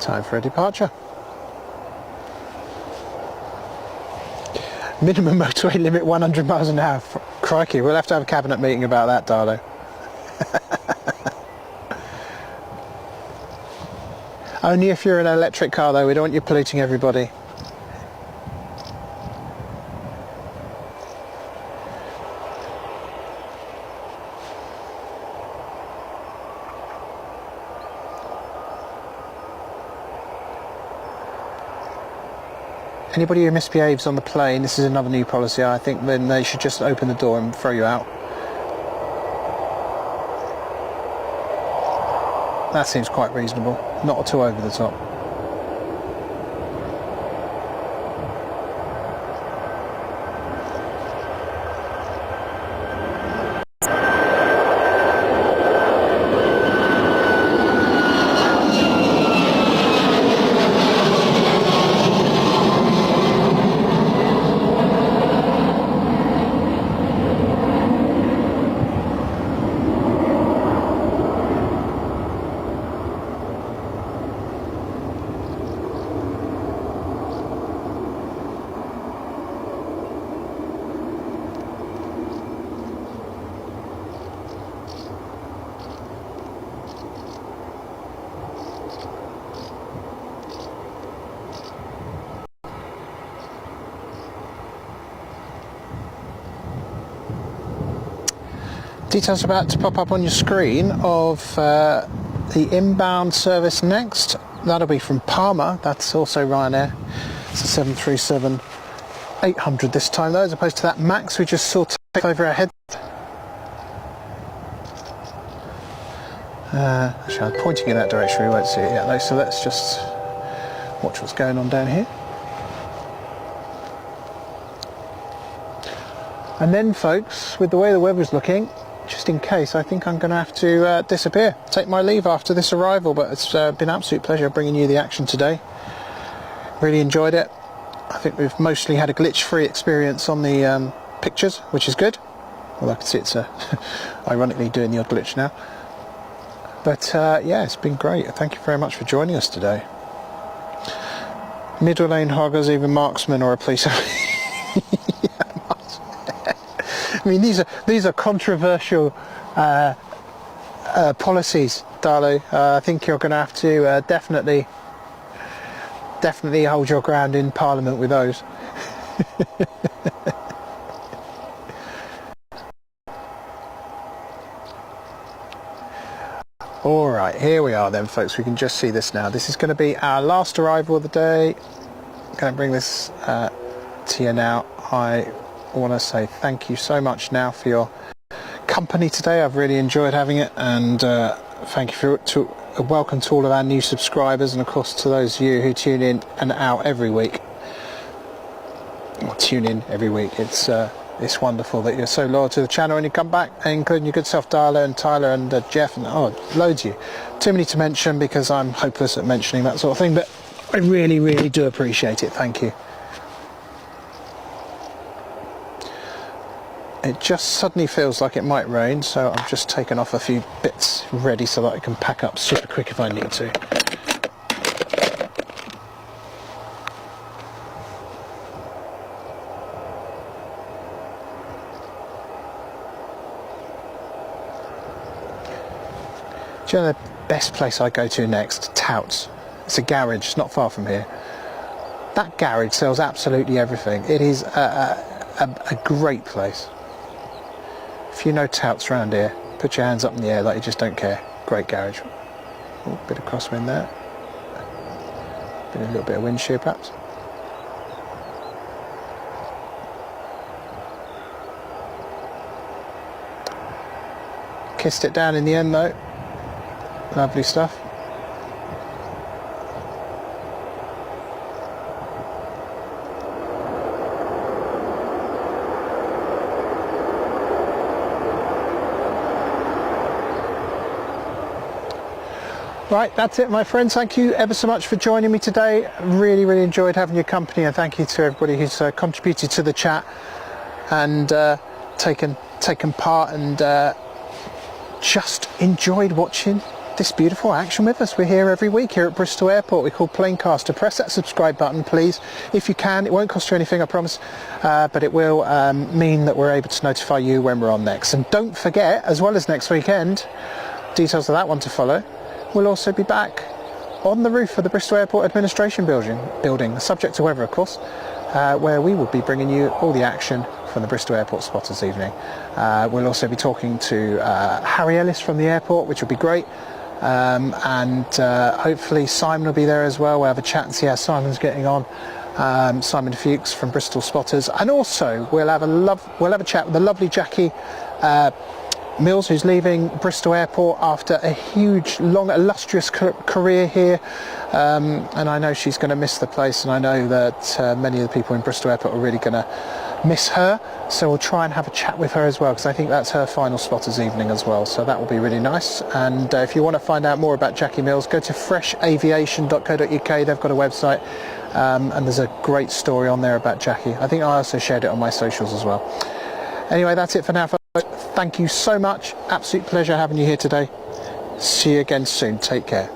Time for a departure. Minimum motorway limit 100 miles an hour. Crikey, we'll have to have a cabinet meeting about that, Darlow. Only if you're in an electric car though, we don't want you polluting everybody. Anybody who misbehaves on the plane, this is another new policy, I think then they should just open the door and throw you out. That seems quite reasonable, not at all over the top. Details are about to pop up on your screen of the inbound service next. That'll be from Parma. That's also Ryanair. It's a 737-800 this time though, as opposed to that Max we just saw take over our head. Actually, I'm pointing in that direction. We won't see it yet though. So let's just watch what's going on down here. And then, folks, with the way the weather's looking, just in case, I think I'm going to have to disappear, take my leave after this arrival, but it's been an absolute pleasure bringing you the action today. Really enjoyed it. I think we've mostly had a glitch-free experience on the pictures, which is good. Well, I can see it's ironically doing the odd glitch now. But yeah, it's been great. Thank you very much for joining us today. Middle lane hoggers, even marksmen or a police officer. I mean, these are controversial policies, Darlo. I think you're going to have to definitely hold your ground in Parliament with those. All right, here we are then, folks. We can just see this now. This is going to be our last arrival of the day. I'm going to bring this to you now. I want to say thank you so much now for your company today. I've really enjoyed having it, and thank you for welcome to all of our new subscribers, and of course to those of you who tune in and out every week. Or tune in every week. It's wonderful that you're so loyal to the channel and you come back, including your good self Darla and Tyler and Jeff and loads of you. Too many to mention because I'm hopeless at mentioning that sort of thing, but I really, really do appreciate it. Thank you. It just suddenly feels like it might rain, so I've just taken off a few bits ready so that I can pack up super quick if I need to. Do you know the best place I go to next? Touts. It's a garage, it's not far from here. That garage sells absolutely everything. It is a great place. If you know touts around here, put your hands up in the air like you just don't care. Great garage. Oh, bit of crosswind there. Been a little bit of wind shear perhaps. Kissed it down in the end though. Lovely stuff. Right, that's it, my friends. Thank you ever so much for joining me today. Really, really enjoyed having your company, and thank you to everybody who's contributed to the chat and taken part and just enjoyed watching this beautiful action with us. We're here every week here at Bristol Airport. We're called Planecaster. Press that subscribe button, please, if you can. It won't cost you anything, I promise, but it will mean that we're able to notify you when we're on next. And don't forget, as well as next weekend, details of that one to follow, we'll also be back on the roof of the Bristol Airport Administration building, subject to weather of course, where we will be bringing you all the action from the Bristol Airport spot this evening. We'll also be talking to Harry Ellis from the airport, which will be great, and hopefully Simon will be there as well. We'll have a chat and see how Simon's getting on. Simon Fuchs from Bristol Spotters, and also we'll have a chat with the lovely Jackie Mills, who's leaving Bristol Airport after a huge, long, illustrious career here, and I know she's going to miss the place, and I know that many of the people in Bristol Airport are really going to miss her, so we'll try and have a chat with her as well, because I think that's her final Spotters evening as well, so that will be really nice. And if you want to find out more about Jackie Mills, go to freshaviation.co.uk. They've got a website, and there's a great story on there about Jackie. I think I also shared it on my socials as well. Anyway, that's it for now. Thank you so much. Absolute pleasure having you here today. See you again soon. Take care.